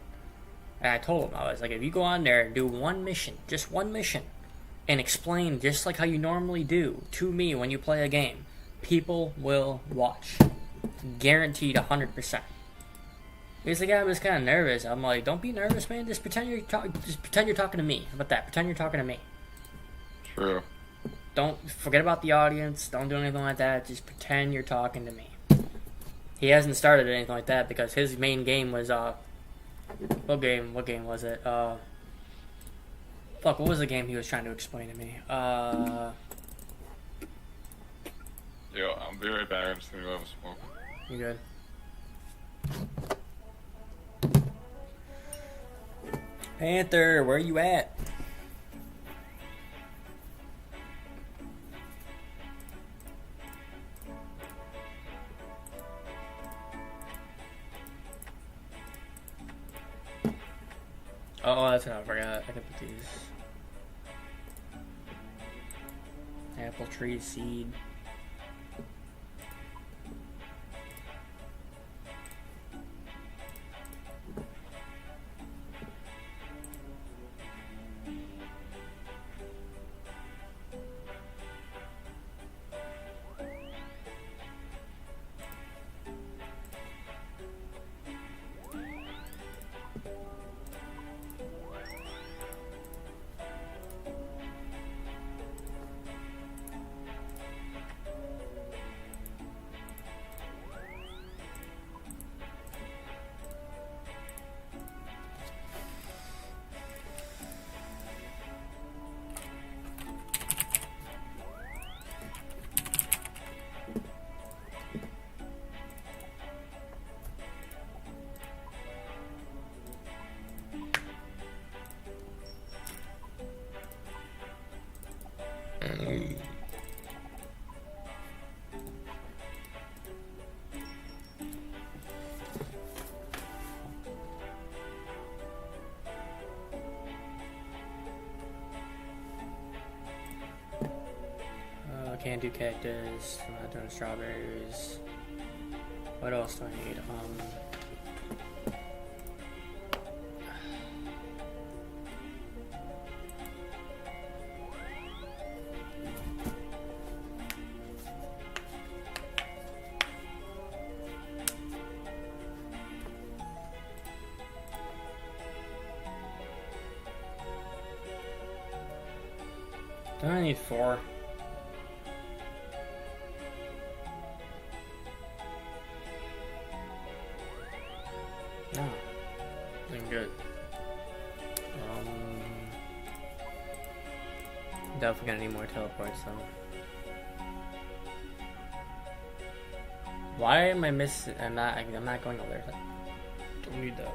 S1: And I told him, I was like, if you go on there and do one mission, just one mission, and explain just like how you normally do to me when you play a game, people will watch. Guaranteed 100%. He's like, I was kind of nervous. I'm like, don't be nervous, man. Just pretend you're talking to me. How about that? Pretend you're talking to me.
S2: True.
S1: Don't forget about the audience. Don't do anything like that. Just pretend you're talking to me. He hasn't started anything like that because his main game was what game was it? What was the game he was trying to explain to me?
S2: Yo, I'll be right back. I'm just gonna go have a smoke.
S1: You good? Panther, where you at? Oh, that's what I forgot. I can put these. Apple tree seed. Can't do cactus. I'm not doing strawberries. What else do I need? Don't I need 4? No. Doing good. Definitely gonna need more teleports though. Why am I missing? I'm not going over there. Don't need that.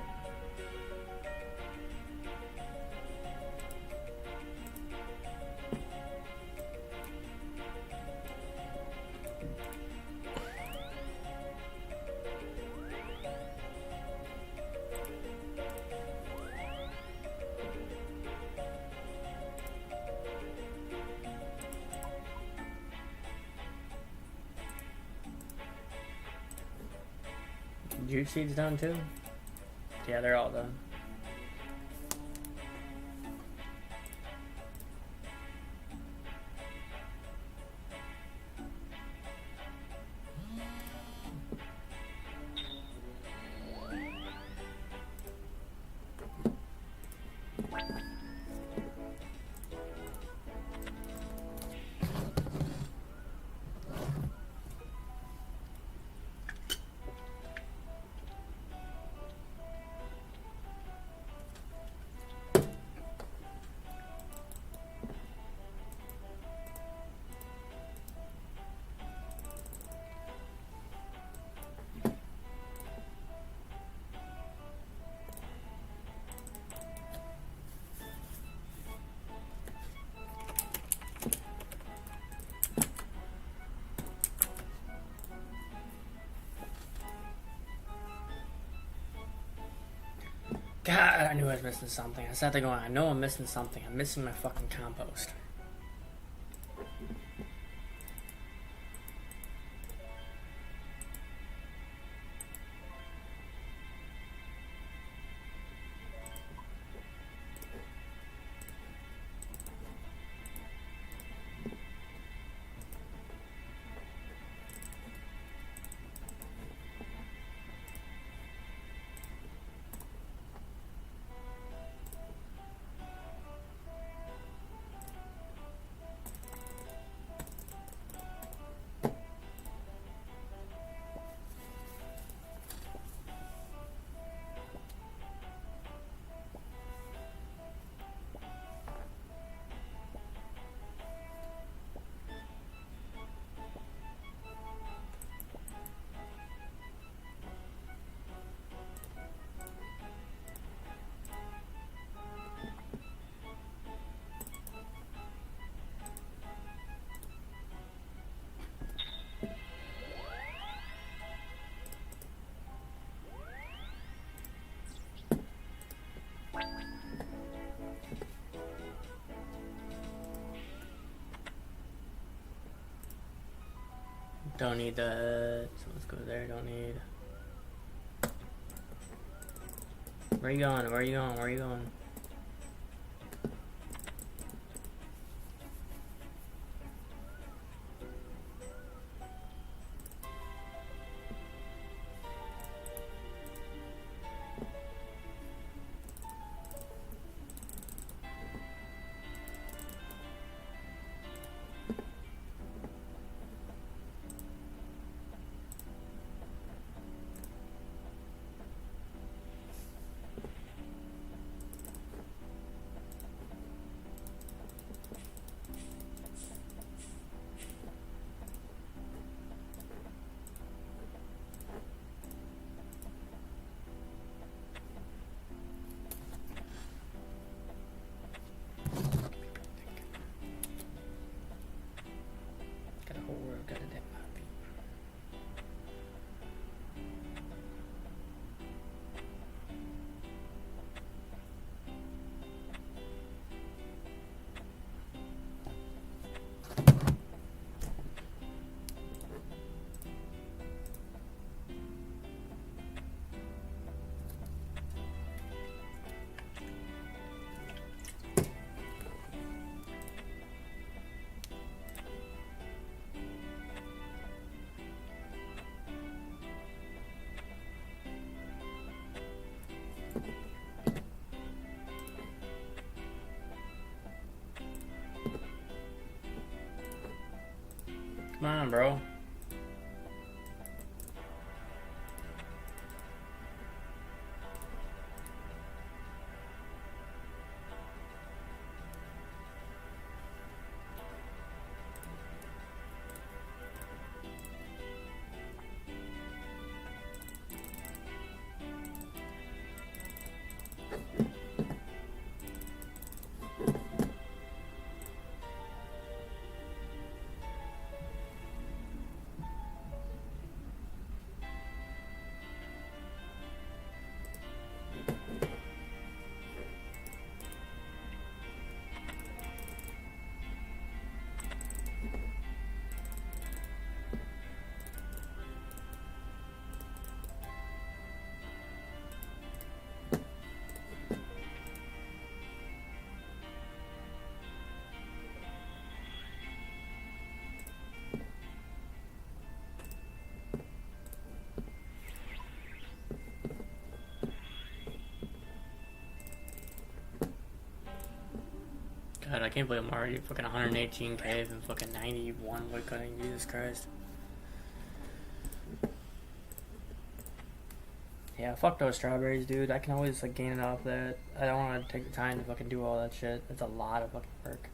S1: Juice seeds done too? Yeah, they're all done. God, I knew I was missing something. I sat there going, I know I'm missing something. I'm missing my fucking compost. Don't need that. So let's go there. Don't need. Where you going? Where you going? Where you going? Got a whole world. Got a damn happy. Come on, bro. God, I can't believe I'm already fucking 118k and fucking 91 wood cutting. Jesus Christ. Yeah, fuck those strawberries, dude. I can always like gain it off that. I don't want to take the time to fucking do all that shit. It's a lot of fucking work.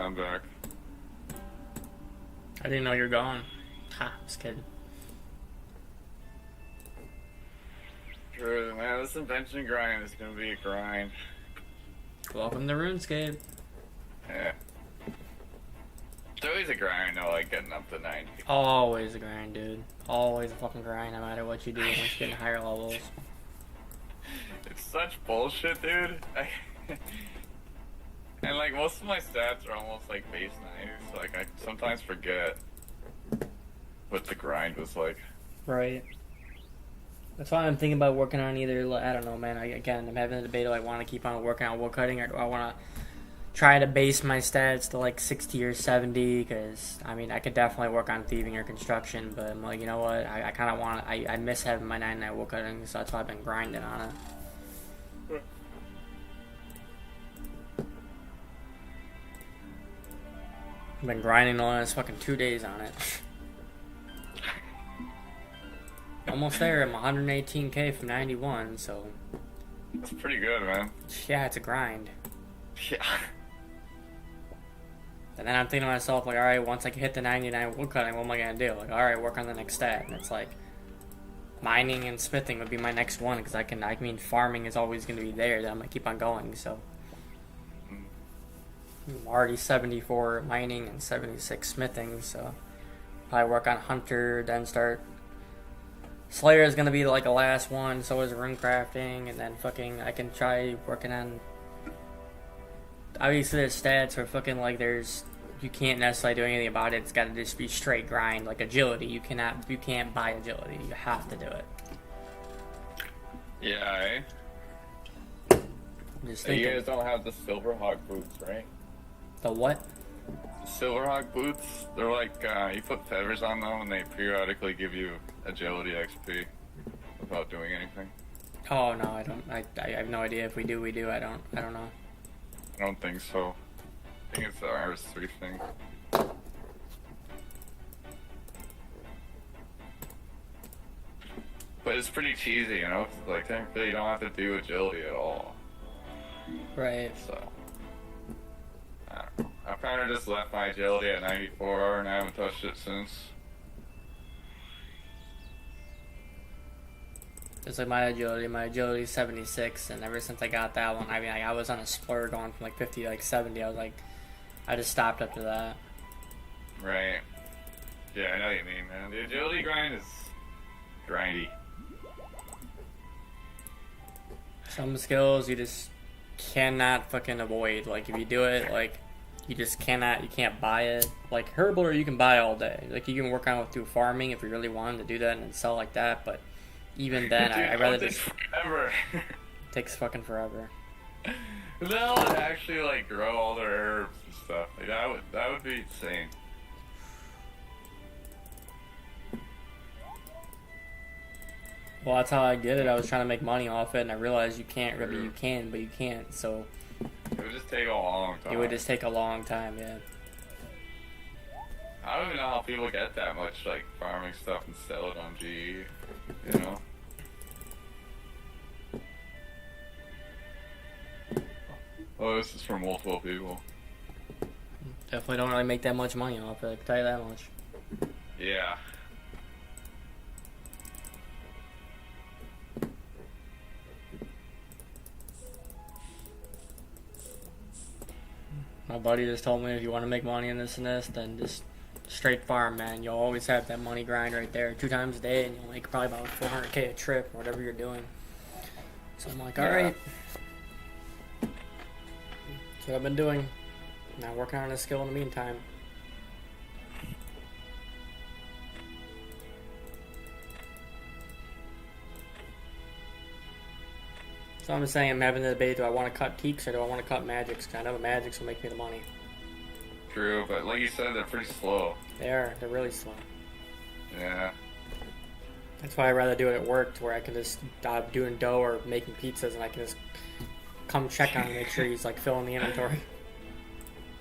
S2: I'm back.
S1: I didn't know you were gone. Ha, just kidding.
S2: True, man. This invention grind is gonna be a grind.
S1: Welcome to RuneScape.
S2: Yeah. It's always a grind, though, like getting up to 90.
S1: Always a grind, dude. Always a fucking grind, no matter what you do once you get in higher levels.
S2: It's such bullshit, dude. And like most of my stats are almost like base 90s, so like I sometimes forget what the grind was like.
S1: Right. That's why I'm thinking about working on either, I don't know, man. I'm having a debate. Do I want to keep on working on woodcutting, or do I want to try to base my stats to like 60 or 70? Because, I mean, I could definitely work on thieving or construction, but I'm like, you know what? I kind of want to, I miss having my 99 woodcutting, so that's why I've been grinding on it. I've been grinding the last fucking 2 days on it. Almost there. I'm 118k from 91, so...
S2: That's pretty good, man.
S1: Yeah, it's a grind.
S2: Yeah.
S1: And then I'm thinking to myself, like, alright, once I can hit the 99 woodcutting, what am I gonna do? Like, alright, work on the next stat. And it's like, mining and smithing would be my next one, because I mean, farming is always gonna be there, then I'm gonna keep on going, so... I'm already 74 mining and 76 smithing, so... Probably work on Hunter, then start... Slayer is gonna be like the last one, so is rune crafting, and then fucking I can try working on. Obviously, there's stats where fucking like you can't necessarily do anything about it. It's gotta just be straight grind, like agility. You can't buy agility. You have to do it.
S2: Yeah,
S1: Just
S2: You
S1: thinking.
S2: guys don't have the Silverhawk boots, right?
S1: The what?
S2: Silverhawk boots, they're like, you put feathers on them and they periodically give you agility XP without doing anything.
S1: Oh no, I don't. I have no idea. If we do, we do. I don't know.
S2: I don't think so. I think it's the rs3 thing. But it's pretty cheesy, you know? It's like, technically you don't have to do agility at all.
S1: Right.
S2: So, I don't know. I've kind of just left my agility at 94 and I haven't touched it since.
S1: It's like my agility is 76, and ever since I got that one, I mean, I was on a splur going from like 50 to like 70. I was like, I just stopped up to that.
S2: Right. Yeah, I know what you mean, man. The agility grind is grindy.
S1: Some skills you just cannot fucking avoid. Like if you do it, like you just cannot. You can't buy it. Like Herbler, you can buy all day. Like you can work on it through farming if you really wanted to do that and sell like that. But even then,
S2: Dude,
S1: I'd rather
S2: it
S1: just
S2: forever.
S1: takes fucking forever.
S2: They'll actually like grow all their herbs and stuff. Like, that would be insane.
S1: Well, that's how I did it. I was trying to make money off it, and I realized you can't really. You can, but you can't. So
S2: It would just take a long time.
S1: it would just take a long time. Yeah.
S2: I don't even know how people get that much like farming stuff and sell it on GE. You know. Oh, this is from multiple people.
S1: Definitely don't really make that much money off it. I can tell you that much.
S2: Yeah.
S1: My buddy just told me if you want to make money in this and this, then just straight farm, man. You'll always have that money grind right there 2 times a day, and you'll make probably about 400k a trip, or whatever you're doing. So I'm like, alright. That's what I've been doing. Now working on a skill in the meantime. So I'm saying I'm having the debate, do I want to cut teaks or do I want to cut magics? Because I know the magics will make me the money.
S2: True, but like you said, they're pretty slow.
S1: They're really slow.
S2: Yeah.
S1: That's why I'd rather do it at work, to where I can just doing dough or making pizzas, and I can just come check on him, make sure he's like filling the inventory.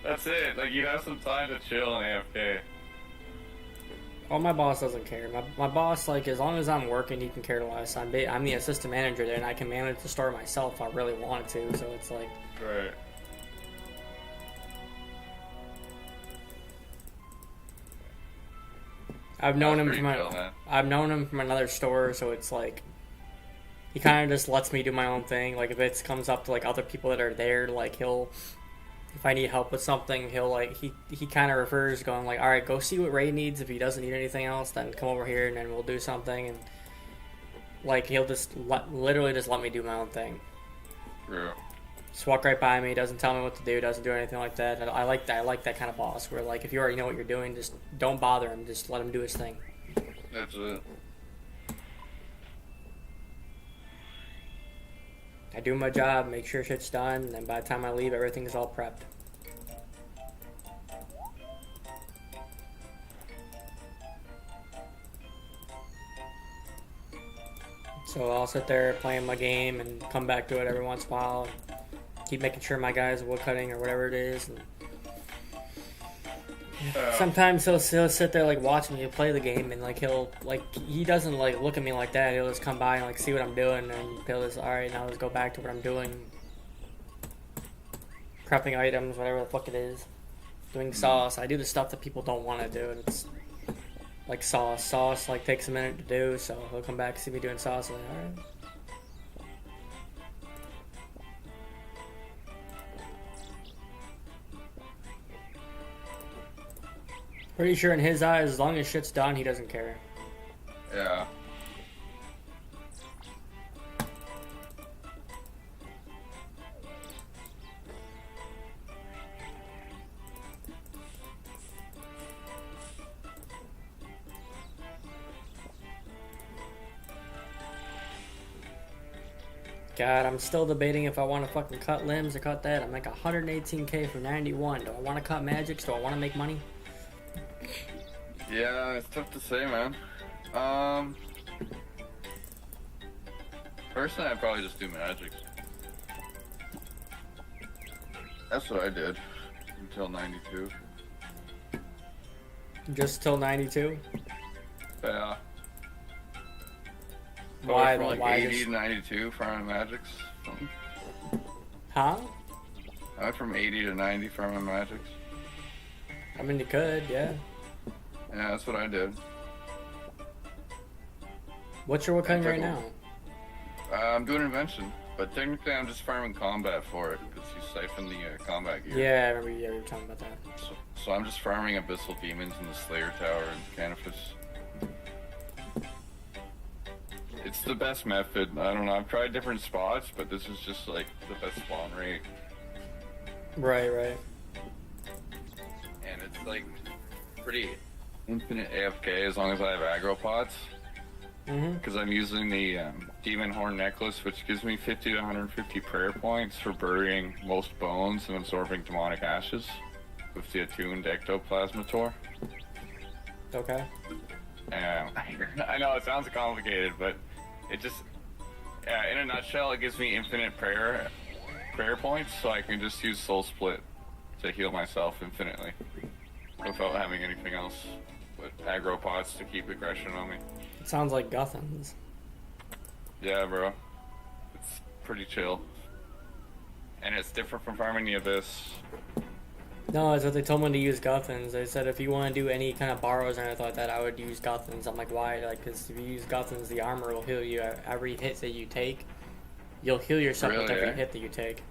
S2: That's it. Like you have some time to chill and AFK.
S1: Oh, my boss doesn't care. My boss, like, as long as I'm working, he can care less. I'm the assistant manager there, and I can manage the store myself if I really wanted to, so it's like...
S2: Right.
S1: I've known him
S2: pretty
S1: from
S2: chill, man.
S1: I've known him from another store, so it's like he kind of just lets me do my own thing. Like if it comes up to like other people that are there, like he'll if I need help with something, he'll like he kind of refers, going like, all right, go see what Ray needs. If he doesn't need anything else, then come over here and then we'll do something. And like he'll just literally just let me do my own thing.
S2: Yeah.
S1: Just walk right by me, doesn't tell me what to do, doesn't do anything like that. And I like that. I like that kind of boss where like if you already know what you're doing, just don't bother him. Just let him do his thing.
S2: That's it.
S1: I do my job, make sure shit's done, and then by the time I leave, everything's all prepped. So I'll sit there playing my game and come back to it every once in a while. Keep making sure my guy's wood cutting or whatever it is. And sometimes he'll sit there like watching me play the game, and like he doesn't like look at me like that. He'll just come by and like see what I'm doing, and he'll just, all right, now let's go back to what I'm doing. Prepping items, whatever the fuck it is. Doing sauce. I do the stuff that people don't want to do, and it's like sauce. Sauce like takes a minute to do, so he'll come back and see me doing sauce, and like, all right. Pretty sure in his eyes, as long as shit's done, he doesn't care.
S2: Yeah.
S1: God, I'm still debating if I want to fucking cut limbs or cut that. I'm like 118k for 91. Do I want to cut magics? Do I want to make money?
S2: Yeah, it's tough to say, man. Personally, I'd probably just do magic. That's what I did until 92.
S1: Just till 92?
S2: Yeah.
S1: Why?
S2: From like
S1: Why
S2: 80
S1: just...
S2: to 92 farming magics. Something.
S1: Huh?
S2: I went from 80 to 90 farming magics.
S1: I mean, you could, yeah.
S2: Yeah, that's what I did.
S1: What's your wood cutting right now?
S2: I'm doing invention, but technically I'm just farming combat for it because you siphon the combat gear.
S1: Yeah, I remember you were talking about that.
S2: So I'm just farming abyssal demons in the Slayer Tower and Canifus. It's the best method. I don't know. I've tried different spots, but this is just like the best spawn rate.
S1: Right, right.
S2: And it's like pretty infinite AFK as long as I have aggro pots. Because I'm using the Demon Horn Necklace, which gives me 50 to 150 prayer points for burying most bones and absorbing demonic ashes with the attuned ectoplasmator.
S1: Okay.
S2: I know it sounds complicated, but it just, in a nutshell, it gives me infinite prayer points, so I can just use Soul Split to heal myself infinitely without having anything else but aggro pots to keep aggression on me.
S1: It sounds like Guthans.
S2: Yeah, bro. It's pretty chill. And it's different from farming the Abyss.
S1: No, that's what they told me to use Guthans. They said if you want to do any kind of borrows or anything like that, I would use Guthans. I'm like, why? Like, because if you use Guthans, the armor will heal you every hit that you take. You'll heal yourself with every hit that you take.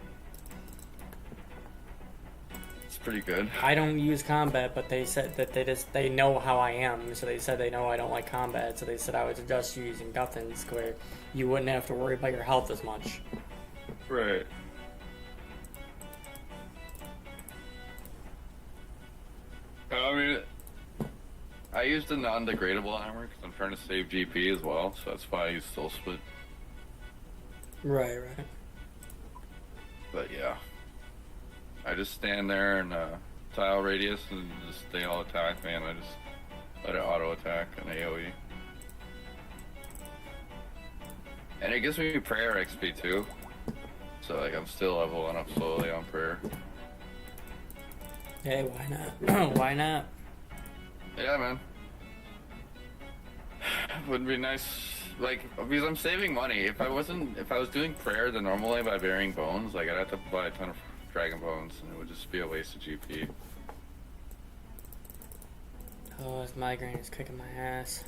S2: It's pretty good.
S1: I don't use combat, but they said that they know how I am, so they said they know I don't like combat, so they said I would suggest using Guthans where you wouldn't have to worry about your health as much.
S2: Right. I mean, I used a non-degradable armor because I'm trying to save GP as well, so that's why I use Soul Split.
S1: Right, right.
S2: But yeah, I just stand there and tile radius and just they all attack me, and I just let it auto attack and AoE. And it gives me prayer XP too, so like I'm still leveling up slowly on prayer.
S1: Hey, why not? Why not?
S2: Yeah, man. Would be nice, like, because I'm saving money. If I was doing prayer the normal way by burying bones, like I'd have to buy a ton of dragon bones, and it would just be a waste of GP.
S1: Oh, this migraine is kicking my ass.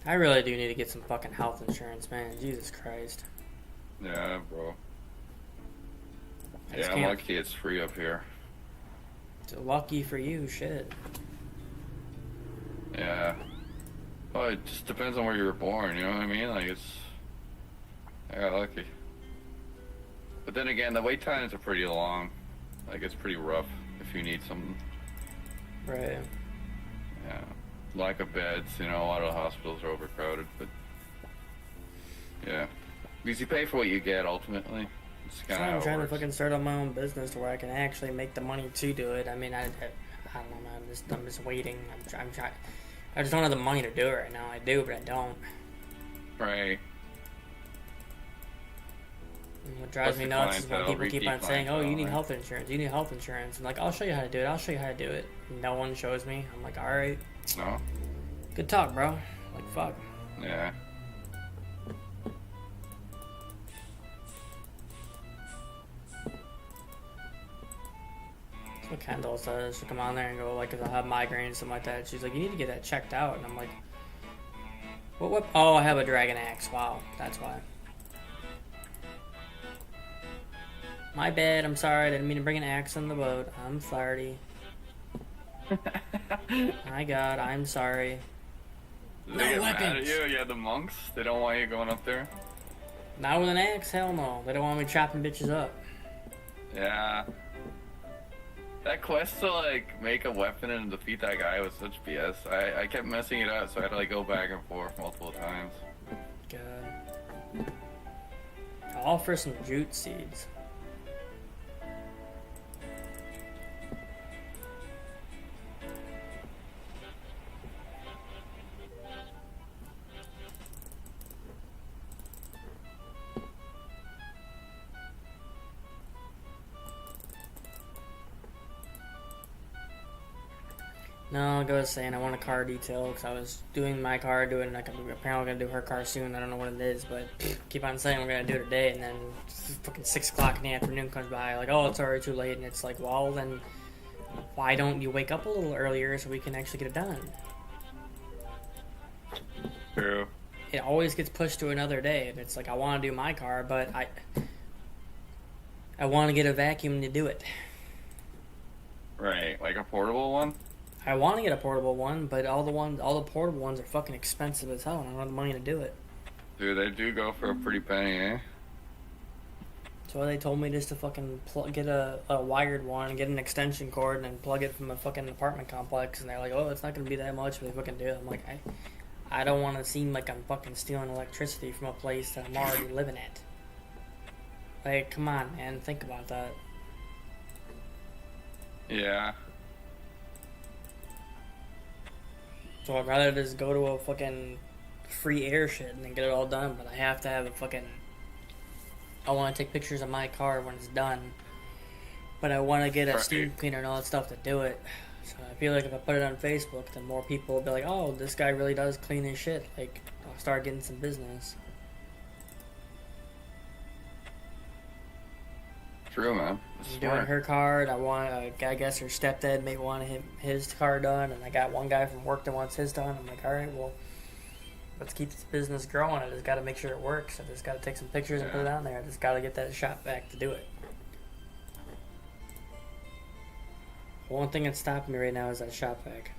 S1: I really do need to get some fucking health insurance, man. Jesus Christ.
S2: Yeah, bro.
S1: I
S2: Yeah,
S1: just
S2: I'm
S1: can't.
S2: lucky it's free up here.
S1: Lucky for you, shit.
S2: Yeah. Well, it just depends on where you were born, you know what I mean? Like, I got lucky. But then again, the wait times are pretty long. Like, it's pretty rough if you need something.
S1: Right.
S2: Yeah. Lack of beds, you know, a lot of the hospitals are overcrowded, but... Yeah. Because you pay for what you get, ultimately. It's
S1: So
S2: kind of
S1: I'm
S2: how it
S1: trying to
S2: works.
S1: fucking start on my own business to where I can actually make the money to do it. I mean, I don't know, man. I'm just waiting. I'm trying. I just don't have the money to do it right now. I do, but I don't.
S2: Right.
S1: And what drives
S2: Plus
S1: me
S2: the
S1: nuts is when
S2: clientele,
S1: people keep on
S2: repeat
S1: saying, "Oh, you need
S2: clientele,
S1: health insurance. You need health insurance." I'm like, "I'll show you how to do it. I'll show you how to do it." No one shows me. I'm like, "All right,
S2: No?
S1: good talk, bro." Like, fuck.
S2: Yeah.
S1: That's what Kendall says. She'll come on there and go, like, 'cause I have migraines and something like that. She's like, "You need to get that checked out." And I'm like, What? Oh, I have a dragon axe. Wow, that's why. My bad. I'm sorry. I didn't mean to bring an axe on the boat. I'm sorry. My God, I'm sorry.
S2: They
S1: No
S2: get mad at
S1: weapons.
S2: you? Yeah, the monks? They don't want you going up there?
S1: Not with an axe? Hell no. They don't want me chopping bitches up.
S2: Yeah. That quest to, like, make a weapon and defeat that guy was such BS. I kept messing it up, so I had to, like, go back and forth multiple times.
S1: God. All for some jute seeds. No, like I was saying, I want a car detail because I was doing my car, doing like apparently gonna do her car soon. I don't know what it is, but keep on saying we're gonna do it today, and then fucking 6 o'clock in the afternoon comes by, like, oh, it's already too late, and it's like, well, then why don't you wake up a little earlier so we can actually get it done?
S2: True.
S1: It always gets pushed to another day, and it's like I want to do my car, but I want to get a vacuum to do it.
S2: Right, like a portable one?
S1: I want to get a portable one, but all the portable ones are fucking expensive as hell, and I don't have the money to do it.
S2: Dude, they do go for a pretty penny, eh?
S1: So they told me just to fucking get a wired one, get an extension cord, and then plug it from a fucking apartment complex. And they're like, oh, it's not gonna be that much, but they fucking do it. I'm like, I don't want to seem like I'm fucking stealing electricity from a place that I'm already living at. Like, come on, man, think about that.
S2: Yeah.
S1: So I'd rather just go to a fucking free air shit and then get it all done, but I have to have a fucking... I want to take pictures of my car when it's done, but I want to get a steam cleaner and all that stuff to do it. So I feel like if I put it on Facebook, then more people will be like, oh, this guy really does clean his shit. Like, I'll start getting some business.
S2: True, man.
S1: Doing her car, and I guess her stepdad may want his car done, and I got one guy from work that wants his done. I'm like, all right, well, let's keep this business growing. I just got to make sure it works. I just got to take some pictures and put it on there. I just got to get that shop back to do it. One thing that's stopping me right now is that shop vac.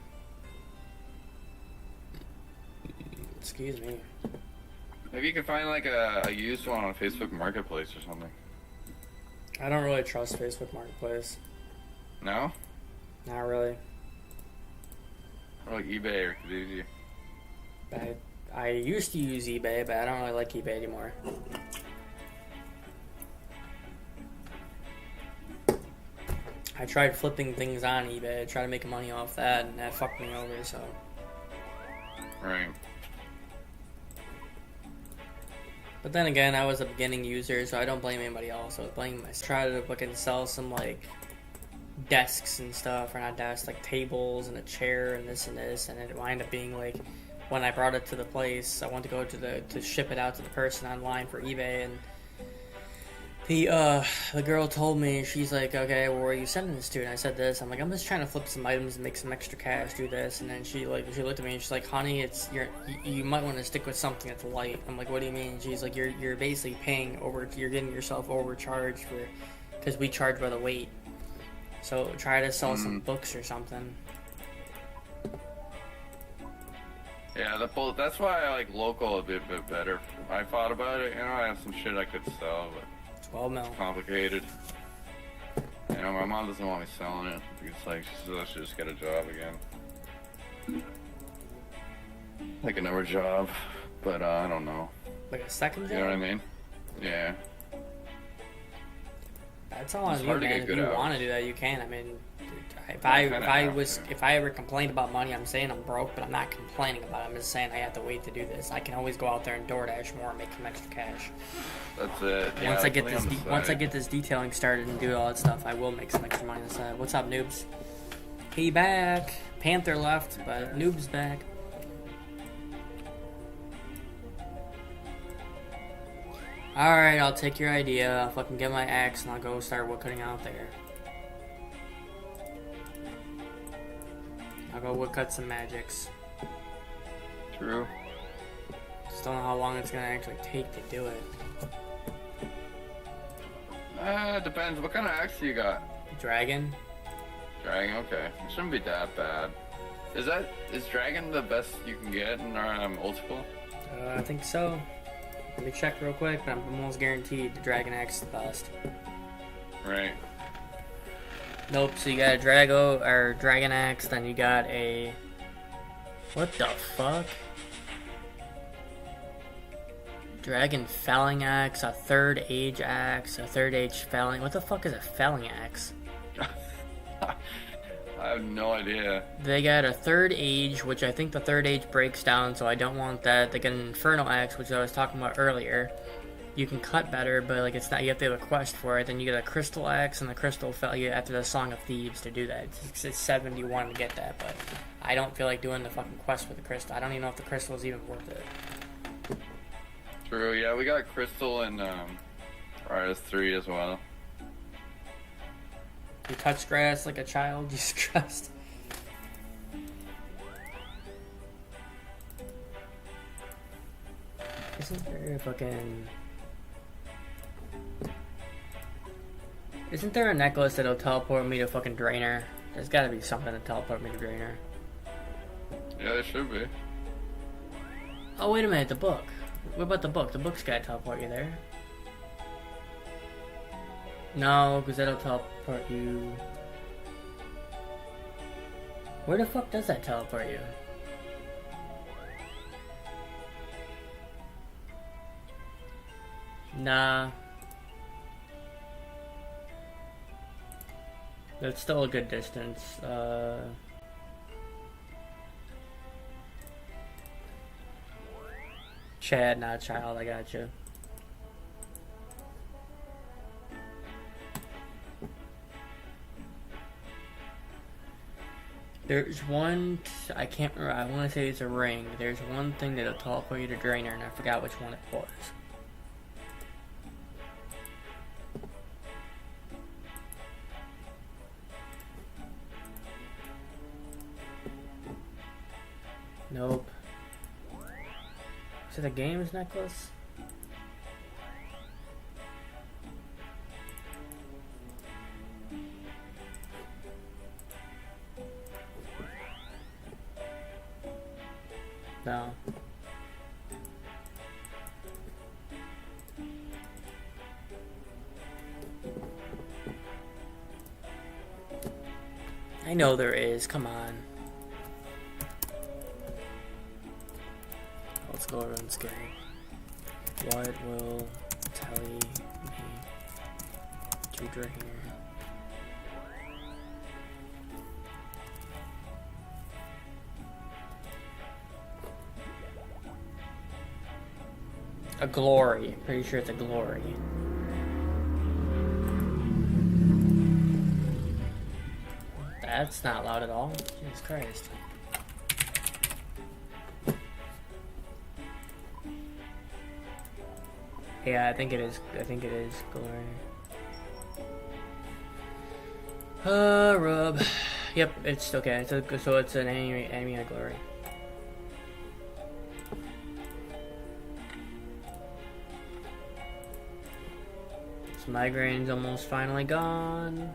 S1: Excuse me.
S2: Maybe you could find, like, a used one on Facebook Marketplace or something.
S1: I don't really trust Facebook Marketplace.
S2: No?
S1: Not really.
S2: Or like eBay or Kijiji.
S1: I used to use eBay, but I don't really like eBay anymore. I tried flipping things on eBay. I tried to make money off that, and that fucked me over, so...
S2: Right.
S1: But then again, I was a beginning user, so I don't blame anybody else. I was blaming myself. Try to fucking sell some, like, desks and stuff, or not desks, like tables and a chair and this, and it wound up being, like, when I brought it to the place, I went to go to ship it out to the person online for eBay, and The girl told me, she's like, okay, well, where are you sending this to? And I said this, I'm like, I'm just trying to flip some items and make some extra cash, do this. And then she looked at me and she's like, honey, you might want to stick with something that's light. I'm like, what do you mean? She's like, you're basically you're getting yourself overcharged because we charge by the weight. So try to sell some books or something.
S2: Yeah, that's why I like local a bit better. I thought about it, I have some shit I could sell, but
S1: 12 mil.
S2: It's complicated. My mom doesn't want me selling it because like she says I should just get a job again. Like another job, but I don't know.
S1: Like a second job?
S2: You know what I mean? Yeah.
S1: That's all on you, man. If you want to do that, you can. I mean, if I ever complained about money, I'm saying I'm broke, but I'm not complaining about it. I'm just saying I have to wait to do this. I can always go out there and DoorDash more and make some extra cash.
S2: That's it. Yeah,
S1: once I get this detailing started and do all that stuff, I will make some extra money on the side. What's up, noobs? He back. Panther left, but noob's back. Alright, I'll take your idea. I'll fucking get my axe and I'll go start woodcutting out there. I'll go woodcut some magics.
S2: True.
S1: Just don't know how long it's gonna actually take to do it.
S2: It depends. What kind of axe you got?
S1: Dragon.
S2: Dragon, okay. It shouldn't be that bad. Is Dragon the best you can get in old school?
S1: I think so. Let me check real quick, but I'm almost guaranteed the Dragon Axe is the best.
S2: Right.
S1: Nope, so you got a Dragon Axe, then you got a... What the fuck? Dragon Felling Axe, a Third Age Axe, a Third Age Felling... What the fuck is a Felling Axe?
S2: I have no idea.
S1: They got a Third Age, which I think the Third Age breaks down, so I don't want that. They got an Inferno Axe, which I was talking about earlier. You can cut better, but like it's not. You have to have a quest for it. Then you get a Crystal Axe, and the Crystal fell you after the Song of Thieves to do that. It's 71 to get that, but I don't feel like doing the fucking quest for the Crystal. I don't even know if the Crystal is even worth it.
S2: True. Yeah, we got Crystal and rs3 as well.
S1: You touch grass like a child, Jesus Christ. Isn't there a fucking... Isn't there a necklace that'll teleport me to fucking Drainer? There's gotta be something to teleport me to Drainer.
S2: Yeah, there should be.
S1: Oh, wait a minute, the book. What about the book? The book's gotta teleport you there. No, because that'll teleport you... Where the fuck does that teleport you? Nah. That's still a good distance. Chad, not child, I got you. There's one, I can't remember, I want to say it's a ring. There's one thing that'll teleport you to Drainer, and I forgot which one it was. Nope. Is it a games necklace? No. I know there is, come on. Let's go around scary. What will tell me to Drainer? A glory. Pretty sure it's a glory. That's not loud at all. Jesus Christ. Yeah, I think it is. I think it is glory. Rub. Yep, it's okay. So it's an enemy of glory. So migraine's almost finally gone.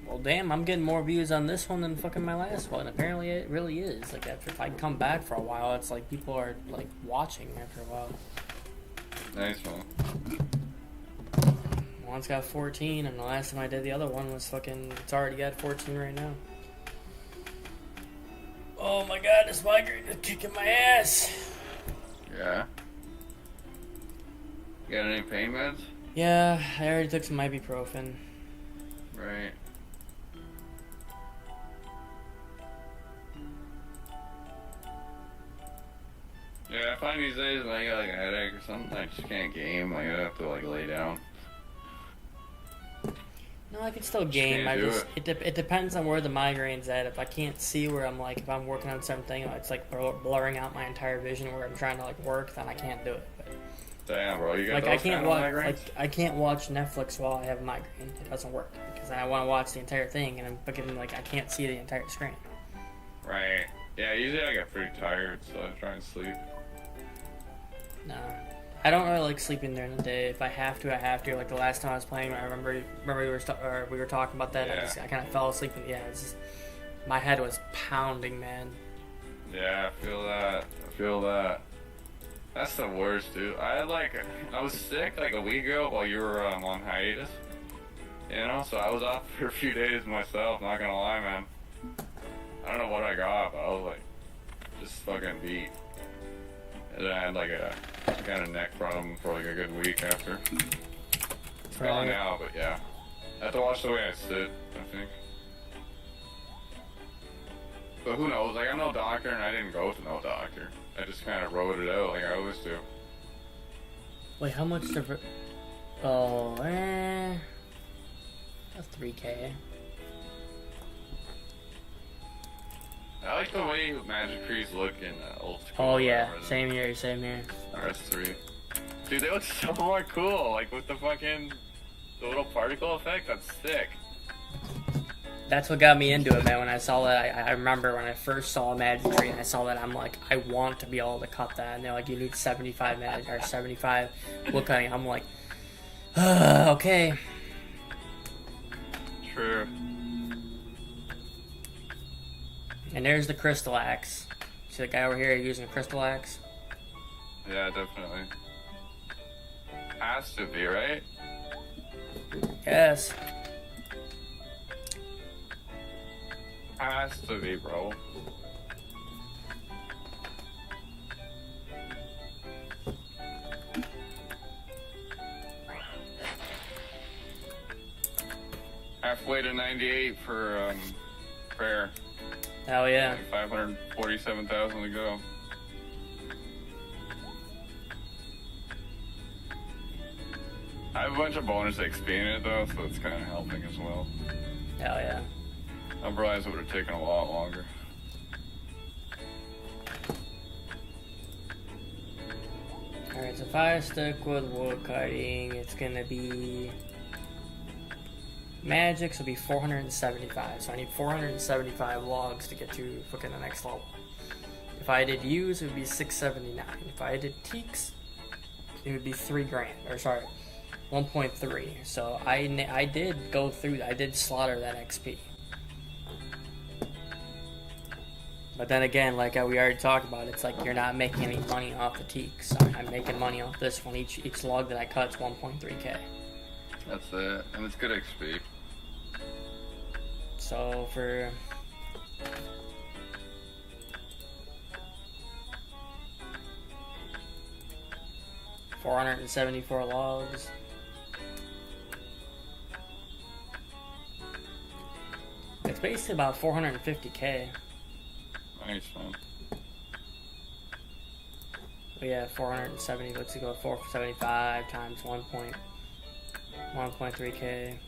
S1: Well, damn, I'm getting more views on this one than fucking my last one. Apparently, it really is. Like, after if I come back for a while, it's like people are like watching after a while.
S2: Nice one.
S1: One's got 14, and the last time I did the other one was fucking. It's already got 14 right now. Oh my god, this migraine is kicking my ass.
S2: Yeah. You got any pain meds?
S1: Yeah, I already took some ibuprofen.
S2: Right. Yeah, I find these days when I got like a headache or something, I just can't game. Like, I have to like lay down.
S1: No, I can still game. It depends on where the migraine's at. If I can't see where I'm like, if I'm working on something, it's like blurring out my entire vision where I'm trying to like work, then I can't do it. But,
S2: damn, bro, you got
S1: like
S2: those
S1: I can't
S2: kind of
S1: watch
S2: migraines?
S1: I can't watch Netflix while I have a migraine. It doesn't work because I want to watch the entire thing, and I'm fucking like I can't see the entire screen.
S2: Right. Yeah, usually I get pretty tired, so I try and sleep.
S1: No, I don't really like sleeping during the day. If I have to, I have to. Like the last time I was playing, I remember we were talking about that.
S2: Yeah.
S1: I kind of fell asleep. And, yeah, it's just, my head was pounding, man.
S2: Yeah, I feel that. That's the worst, dude. I was sick like a week ago while you were on hiatus. You know, so I was off for a few days myself, not gonna lie, man. I don't know what I got, but I was like, just fucking beat. And then I had like a kind of neck problem for like a good week after. It's gone now, but yeah. I have to watch the way I sit, I think. But who knows? Like, I'm no doctor, and I didn't go to no doctor. I just kind of wrote it out like I always do.
S1: Wait, how much the? Oh, that's 3K.
S2: I like the way Magic Trees look in old school.
S1: Oh yeah, same here.
S2: rs3. Dude, they look so more cool. Like with the little particle effect. That's sick.
S1: That's what got me into it, man. When I saw that, I remember when I first saw a Magic Tree and I saw that, I'm like, I want to be able to cut that. And they're like, you need 75 Magic or 75 wood cutting. I'm like, okay.
S2: True.
S1: And there's the crystal axe. See the guy over here using a crystal axe?
S2: Yeah, definitely. Has to be, right?
S1: Yes.
S2: Has to be, bro. Halfway to 98 for prayer.
S1: Hell yeah.
S2: 547,000 to go. I have a bunch of bonus XP in it though, so it's kind of helping as well.
S1: Hell yeah.
S2: Otherwise it would have taken a lot longer.
S1: Alright, so if I stick with wood cutting, it's gonna be... Magics will be 475, so I need 475 logs to get to fucking the next level. If I did use, it would be 679. If I did teaks, it would be 3 grand, or sorry, 1.3. So I did go through, I did slaughter that XP. But then again, like we already talked about, it's like you're not making any money off the teaks. So I'm making money off this one. Each log that I cut is 1.3k.
S2: That's it, and it's good XP.
S1: So for... $474 logs. It's basically about 450k.
S2: Nice, man.
S1: We have 470. Let's go 475 times 1.3k,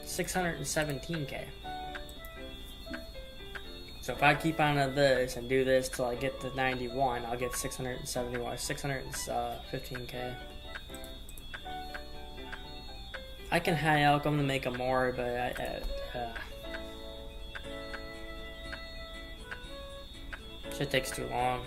S1: 617k. So if I keep on this and do this till I get to 91, I'll get 615k. I can high alchemy to make a more, but shit takes too long.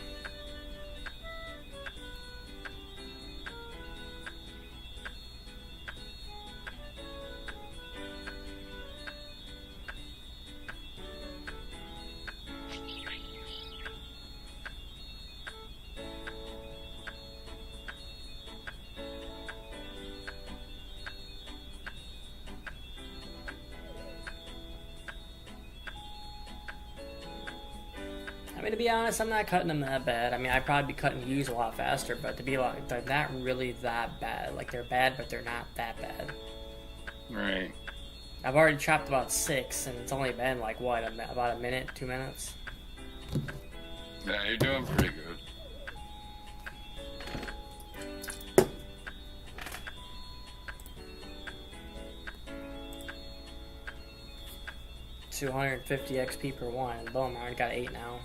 S1: I mean, to be honest, I'm not cutting them that bad. I mean, I'd probably be cutting U's a lot faster, but to be like, they're not really that bad. Like, they're bad, but they're not that bad.
S2: Right.
S1: I've already chopped about 6, and it's only been like, what, about a minute, 2 minutes?
S2: Yeah, you're doing pretty good.
S1: $250 XP per one. Boom, I already got 8 now.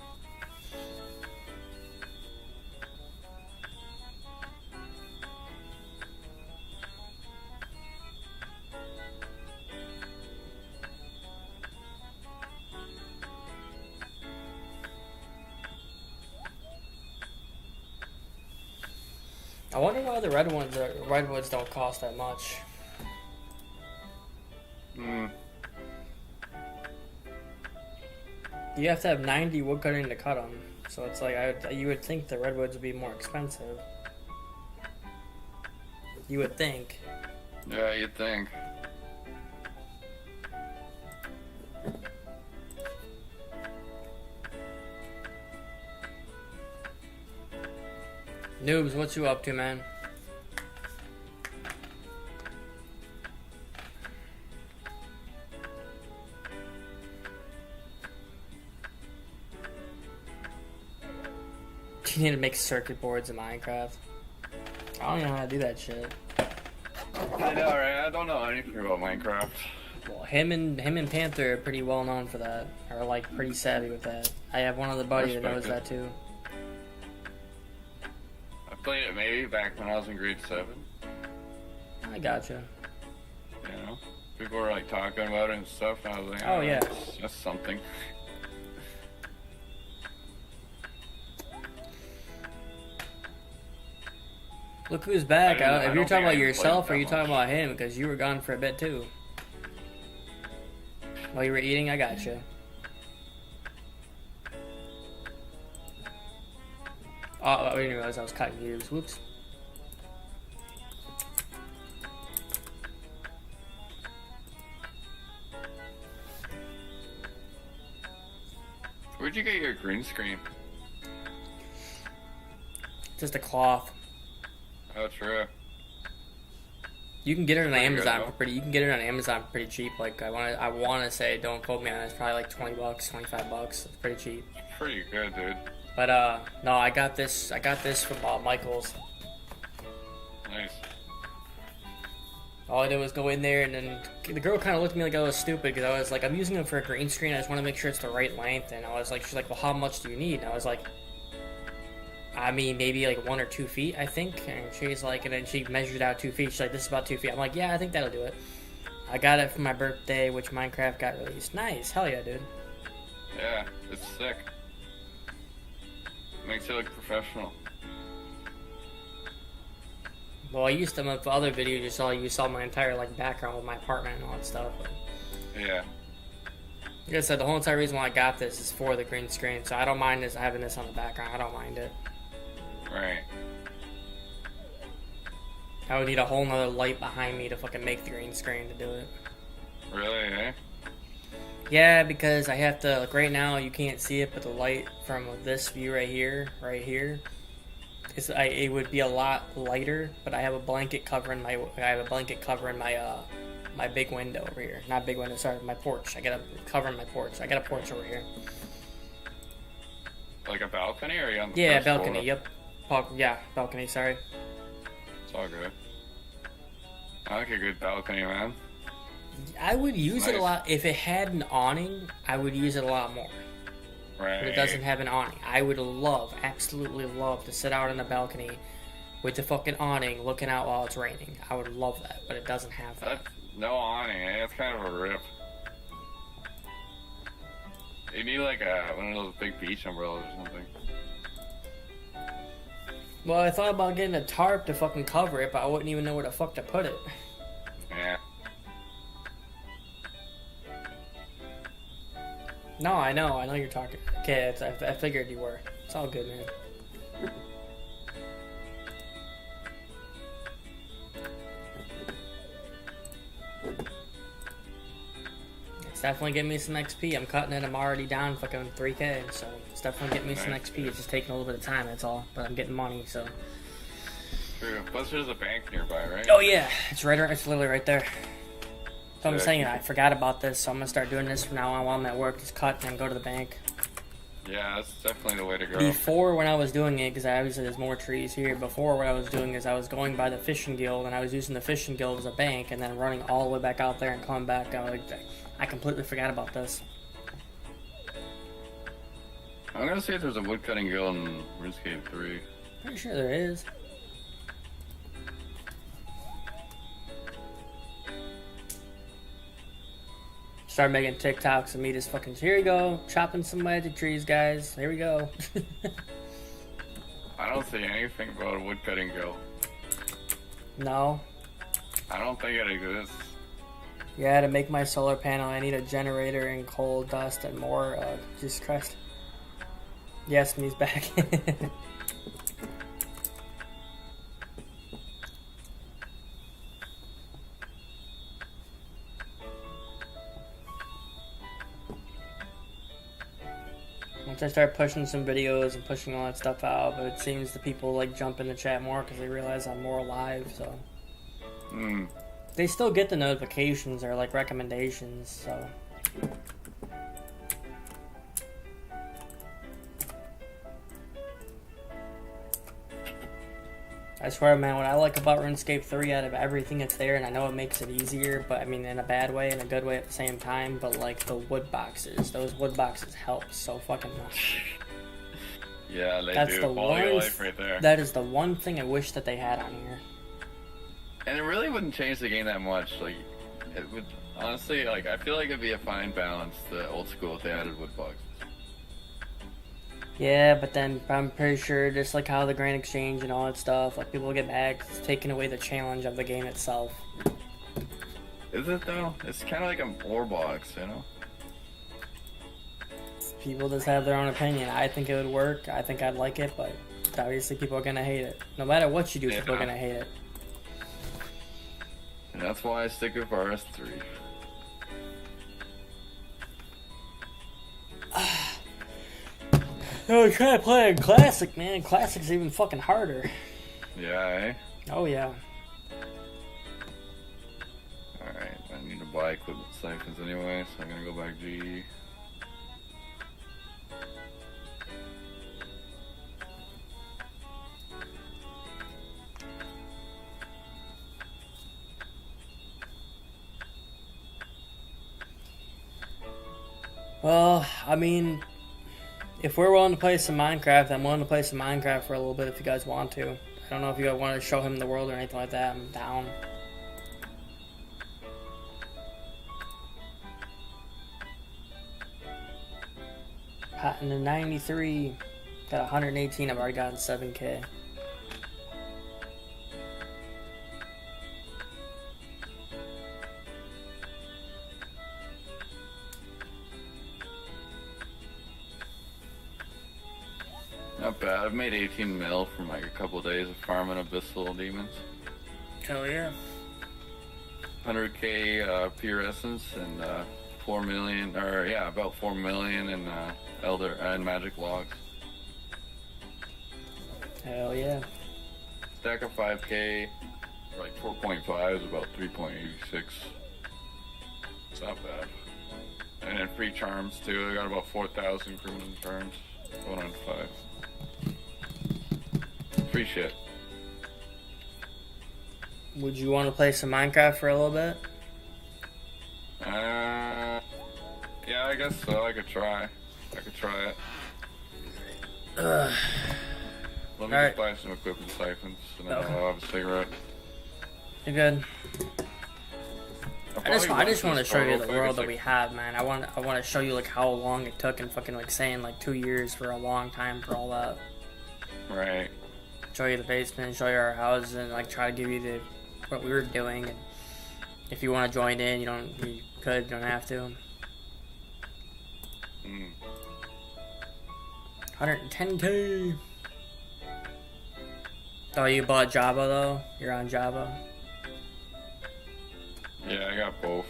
S1: I wonder why the redwoods don't cost that much.
S2: Hmm.
S1: You have to have 90 woodcutting to cut them, so it's like you would think the redwoods would be more expensive. You would think.
S2: Yeah, you'd think.
S1: Noobs, what you up to, man? You need to make circuit boards in Minecraft. I don't even know how to do that shit.
S2: I know, right? I don't know anything about Minecraft.
S1: Well, him and Panther are pretty well known for that, or like pretty savvy with that. I have one other buddy that knows that too.
S2: I played it maybe back when I was in grade 7.
S1: I gotcha.
S2: You know, people were like talking about it and stuff, and I was like,
S1: oh yeah,
S2: that's something.
S1: Look who's back. If you're talking about yourself, or are you talking
S2: much.
S1: about him? Because you were gone for a bit too. While you were eating, I gotcha. Oh, I didn't realize I was cutting cubes. Whoops.
S2: Where'd you get your green screen?
S1: Just a cloth.
S2: Oh, true.
S1: You can get it on
S2: Pretty
S1: Amazon
S2: good,
S1: for pretty. You can get it on Amazon for pretty cheap. Like I want to say, don't quote me on it. It's probably like $20, $25. It's pretty cheap.
S2: Pretty good, dude.
S1: But no, I got this from Michael's.
S2: Nice.
S1: All I did was go in there, and then the girl kind of looked at me like I was stupid because I was like, I'm using it for a green screen. I just want to make sure it's the right length. And I was like, she's like, well, how much do you need? And I was like, I mean, maybe like 1 or 2 feet, I think. And she's like, and then she measured out 2 feet. She's like, this is about 2 feet. I'm like, yeah, I think that'll do it. I got it for my birthday, which Minecraft got released. Nice, hell yeah, dude.
S2: Yeah, it's sick. Makes it look professional.
S1: Well, I used them for other videos. You saw my entire like background with my apartment and all that stuff. But,
S2: Yeah.
S1: like I said, the whole entire reason why I got this is for the green screen. So I don't mind having this on the background. I don't mind it.
S2: Right.
S1: I would need a whole nother light behind me to fucking make the green screen to do it.
S2: Really, eh?
S1: Yeah, because I have to, like right now you can't see it, but the light from this view right here, it would be a lot lighter, but I have a blanket covering my my big window over here. Not big window, sorry, my porch. I got a covering my porch. I got a porch over here.
S2: Like a balcony, or are you on the
S1: Yeah,
S2: first
S1: balcony,
S2: floor?
S1: yep. Yeah, balcony, sorry.
S2: It's all good. I like a good balcony, man.
S1: I would use it a
S2: Nice.
S1: lot. If it had an awning, I would use it a lot more.
S2: Right.
S1: But it doesn't have an awning. I would absolutely love to sit out on the balcony with the fucking awning looking out while it's raining. I would love that, but it doesn't have that.
S2: That's no awning, eh? It's kind of a rip. You need like one of those big beach umbrellas or something.
S1: Well, I thought about getting a tarp to fucking cover it, but I wouldn't even know where the fuck to put it.
S2: Yeah.
S1: No, I know you're talking. Okay, I figured you were. It's all good, man. It's definitely getting me some XP. I'm cutting it. I'm already down fucking 3K, so it's definitely getting me some XP. It's just taking a little bit of time, that's all. But I'm getting money, so.
S2: True. Plus, there's a bank nearby, right?
S1: Oh yeah, it's literally right there. So I'm
S2: Yeah,
S1: saying I forgot about this, so I'm gonna start doing this from now on while I'm at work. Just cut and then go to the bank.
S2: Yeah, that's definitely the way to go.
S1: Before, when I was doing it, because obviously there's more trees here. Before, what I was doing is I was going by the fishing guild, and I was using the fishing guild as a bank, and then running all the way back out there and coming back. I completely forgot about this.
S2: I'm gonna say there's a woodcutting guild in RuneScape 3.
S1: Pretty sure there is. Start making TikToks of me just fucking, here we go, chopping some magic trees, guys. Here we go.
S2: I don't see anything about a woodcutting guild.
S1: No.
S2: I don't think it exists.
S1: Yeah, to make my solar panel, I need a generator and coal dust and more. Jesus Christ. Yes, me's back. Once I start pushing some videos and pushing all that stuff out, but it seems the people like jump in the chat more because they realize I'm more alive, so. They still get the notifications or like recommendations, so. I swear, man, what I like about RuneScape 3 out of everything that's there, and I know it makes it easier, but I mean in a bad way and a good way at the same time, but like the wood boxes, those wood boxes help so fucking much.
S2: Yeah, they
S1: That's
S2: do.
S1: the
S2: Quality of
S1: one.
S2: life right there.
S1: That is the one thing I wish that they had on here.
S2: And it really wouldn't change the game that much. Like, it would honestly, like, I feel like it'd be a fine balance, the old school, if they added wood boxes.
S1: Yeah, but then I'm pretty sure just like how the Grand Exchange and all that stuff, like people get mad 'cause it's taking away the challenge of the game itself.
S2: Is it though? It's kind of like an ore box, you know?
S1: People just have their own opinion. I think it would work. I think I'd like it, but obviously people are gonna hate it. No matter what you do, people are gonna hate it.
S2: And that's why I stick with rs3.
S1: No, try to play a classic, man. Classic's even fucking harder.
S2: Yeah, eh?
S1: Oh yeah.
S2: Alright, I need to buy equipment siphons anyway, so I'm gonna go back G.
S1: Well, I mean, if we're willing to play some Minecraft, I'm willing to play some Minecraft for a little bit if you guys want to. I don't know if you guys want to show him the world or anything like that. I'm down. Hot in the 93. Got 118. I've already gotten 7K.
S2: Not bad. I've made 18 mil from like a couple days of farming abyssal demons.
S1: Hell yeah.
S2: 100k pure essence and 4 million, or yeah, about 4 million in elder and magic logs.
S1: Hell yeah.
S2: Stack of 5k, like 4.5 is about 3.86. It's not bad. And then free charms too. I got about 4,000 criminal charms. Going on 5. free shit.
S1: Would you want to play some Minecraft for a little bit?
S2: Yeah, I guess so. I could try. I could try it. Let me just buy some equipment siphons, and then I'll have a cigarette.
S1: You're good. I just want to show you the world that we have, man. I want to show you like how long it took, and fucking like saying like 2 years for a long time for all that.
S2: Right.
S1: Show you the basement, show you our houses, and like try to give you what we were doing. And if you want to join in, you don't have to. 110K. Oh, you bought Java though? You're on Java?
S2: Yeah, I got both.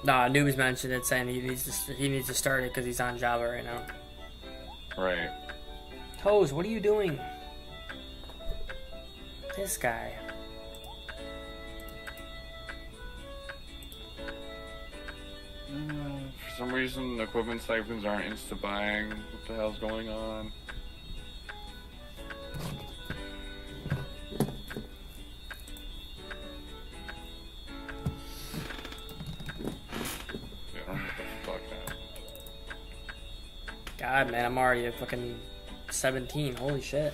S1: Nah, Noobs mentioned it, saying he needs to start it because he's on Java right now.
S2: Right.
S1: Toes, what are you doing? This guy.
S2: For some reason, equipment siphons aren't insta-buying. What the hell's going on?
S1: God, man, I'm already at fucking 17. Holy shit.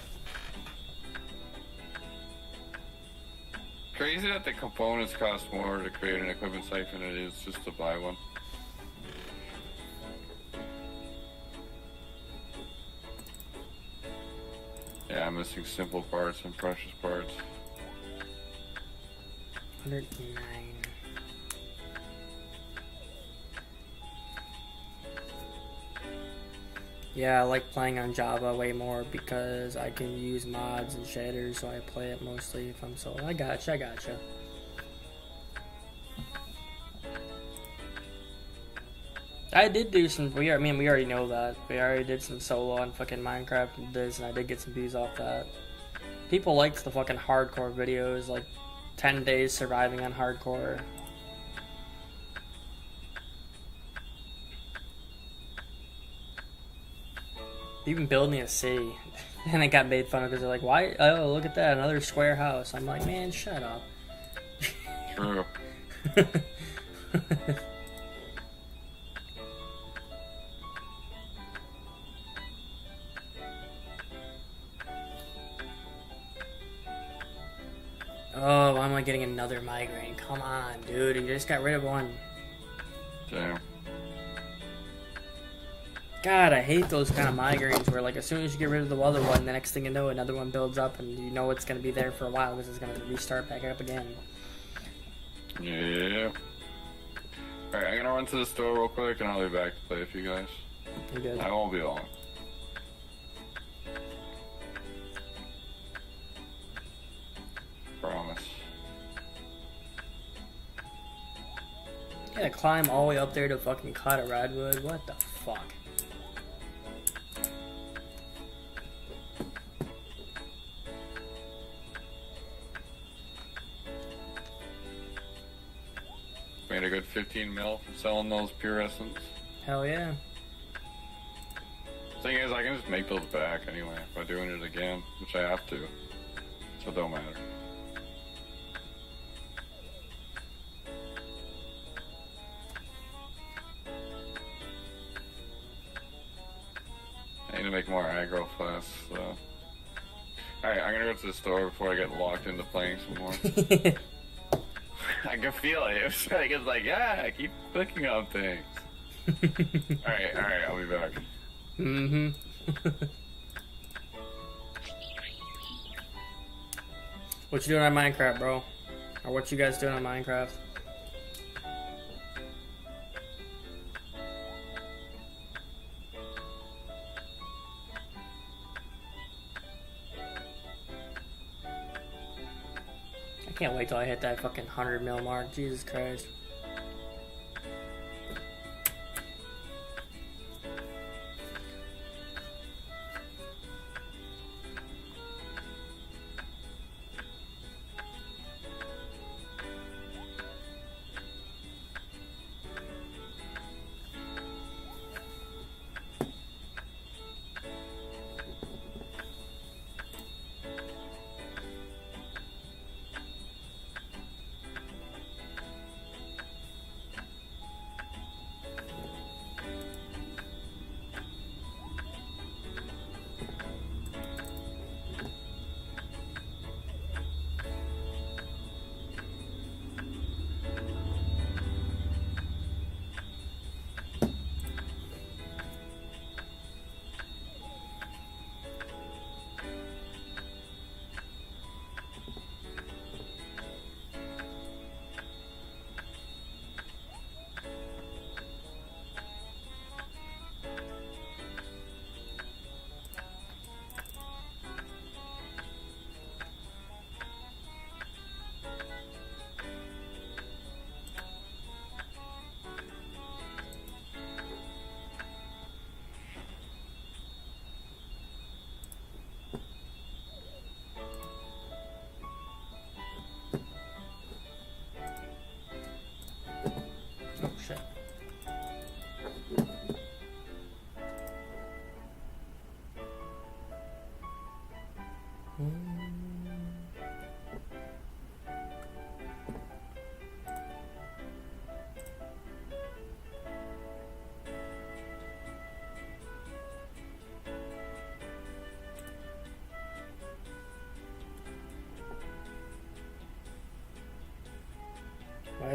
S2: Crazy that the components cost more to create an equipment siphon than it is just to buy one. Yeah, I'm missing simple parts and precious parts.
S1: 109. Yeah, I like playing on Java way more because I can use mods and shaders, so I play it mostly if I'm solo. I gotcha. I did do some, we already know that. We already did some solo on fucking Minecraft and this, and I did get some views off that. People liked the fucking hardcore videos, like 10 days surviving on hardcore. Even building a city, and it got made fun of because they're like, "Why? Oh, look at that, another square house." I'm like, "Man, shut up."
S2: True.
S1: Oh, why am I getting another migraine? Come on, dude. You just got rid of one.
S2: Damn.
S1: God, I hate those kind of migraines where, like, as soon as you get rid of the other one, the next thing you know, another one builds up, and you know it's going to be there for a while because it's going to restart back up again.
S2: Yeah. Alright, I'm going to run to the store real quick, and I'll be back to play with you guys.
S1: You're good.
S2: I won't be long. Promise.
S1: You gotta climb all the way up there to fucking cut a redwood? What the fuck?
S2: Made a good 15 mil from selling those pure essence.
S1: Hell yeah.
S2: Thing is, I can just make those back anyway by doing it again, which I have to. So it don't matter. I need to make more aggro flasks, though. Alright, I'm gonna go to the store before I get locked into playing some more. I can feel it. It's like, yeah, keep clicking on things. Alright, I'll be back.
S1: Mm-hmm. What you doing on Minecraft, bro? Or what you guys doing on Minecraft? I can't wait till I hit that fucking 100 mil mark. Jesus Christ.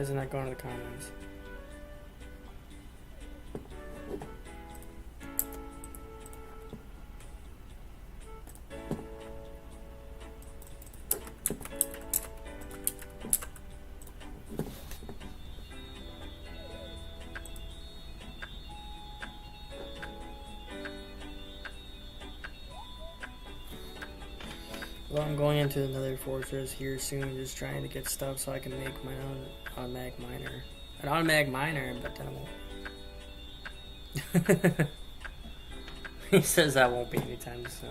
S1: is it not going to the comments? Well, I'm going into another fortress here soon, just trying to get stuff so I can make my own automatic miner. An automatic miner, but then I won't. He says that won't be anytime soon.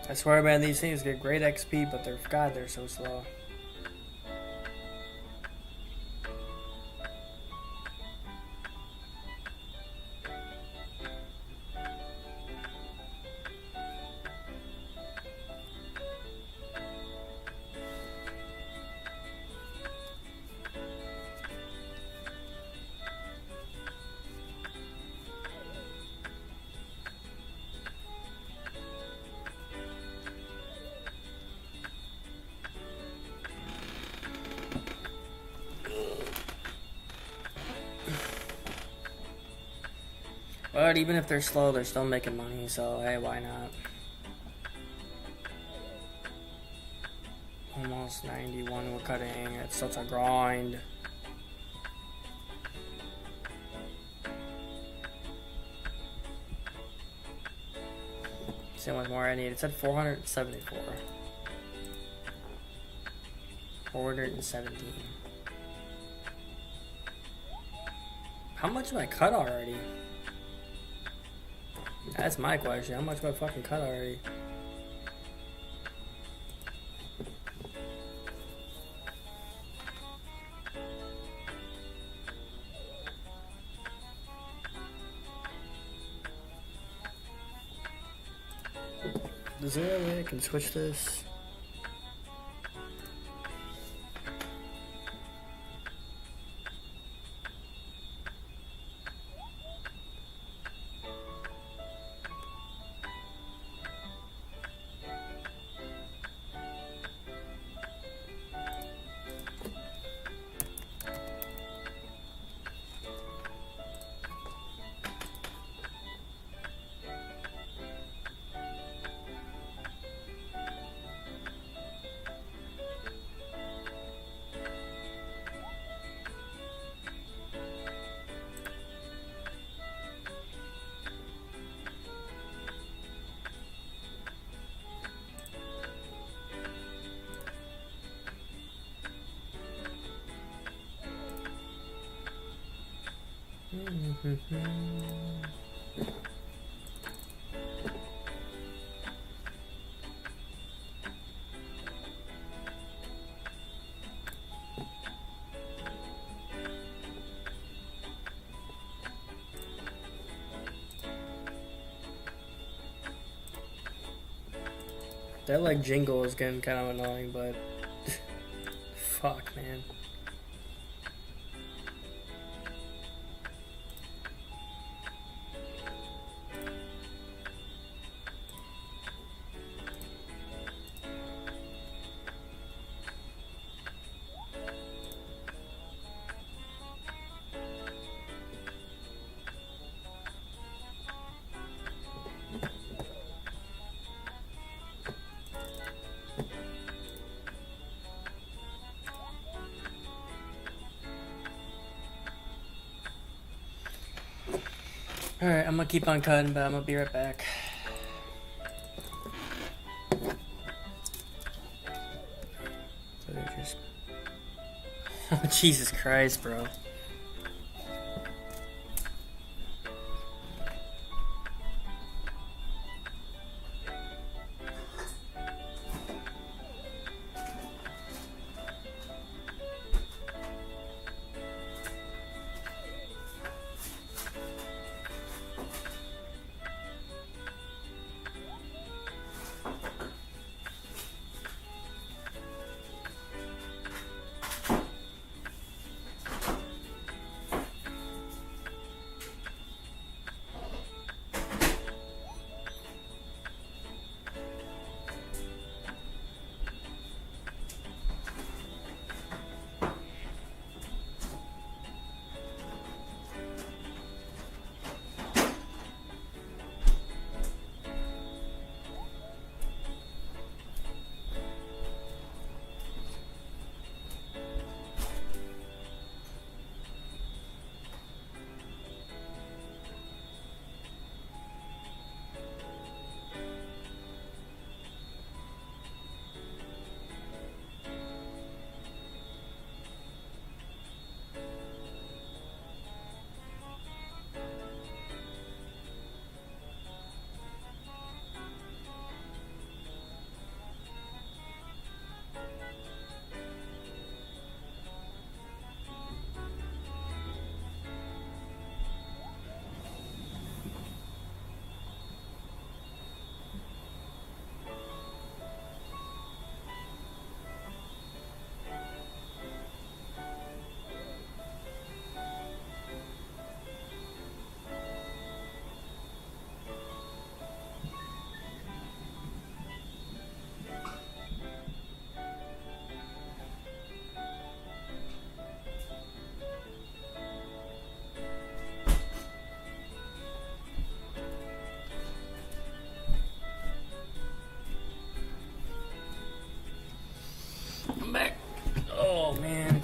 S1: I swear, man, these things get great XP, but they're so slow. But even if they're slow, they're still making money, so hey, why not? Almost 91 we're cutting. It's such a grind. See how much more I need. It said 474. 417. How much have I cut already? That's my question. How much have I fucking cut already? Is there a way I can switch this? That like jingle is getting kind of annoying, but fuck, man. Alright, I'm gonna keep on cutting, but I'm gonna be right back. Oh, Jesus Christ, bro.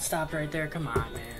S1: stopped right there. Come on, man.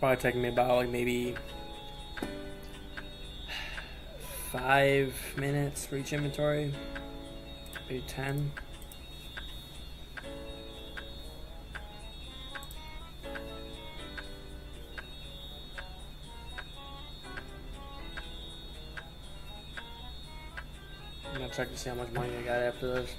S1: Probably taking me about like maybe 5 minutes for each inventory, maybe 10. I'm gonna check to see how much money I got after this.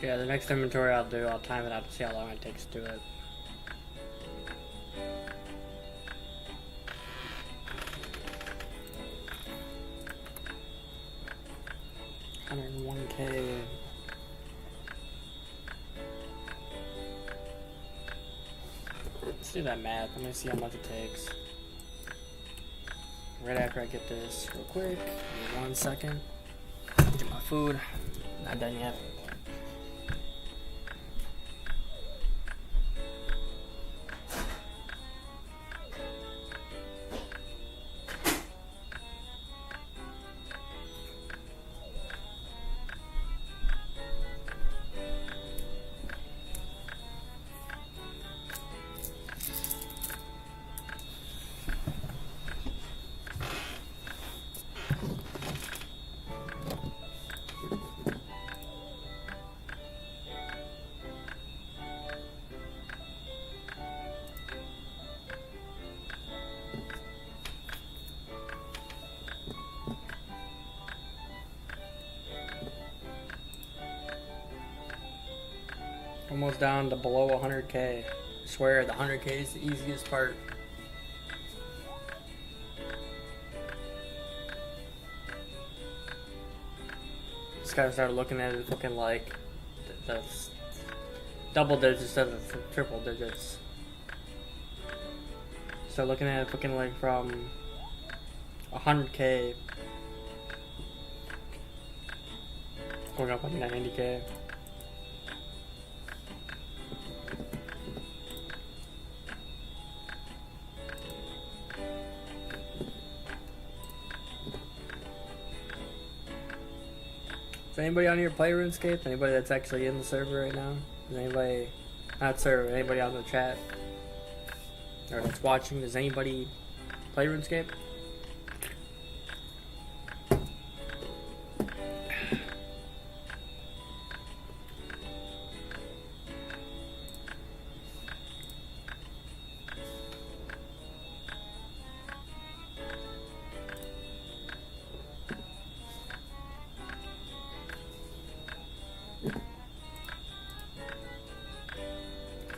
S1: Yeah, the next inventory I'll do, I'll time it out to see how long it takes to do it. $101K. Let's do that math. I'm gonna see how much it takes. Right after I get this real quick. Give me 1 second. Get my food. Not done yet. Almost down to below 100K. I swear the 100K is the easiest part. Just gotta start looking at it looking like the double digits instead of the triple digits. Start looking at it looking like from 100K going up like 90K. Does anybody on here play RuneScape? Anybody that's actually in the server right now? Does anybody, not server, anybody on the chat? Or that's watching, does anybody play RuneScape?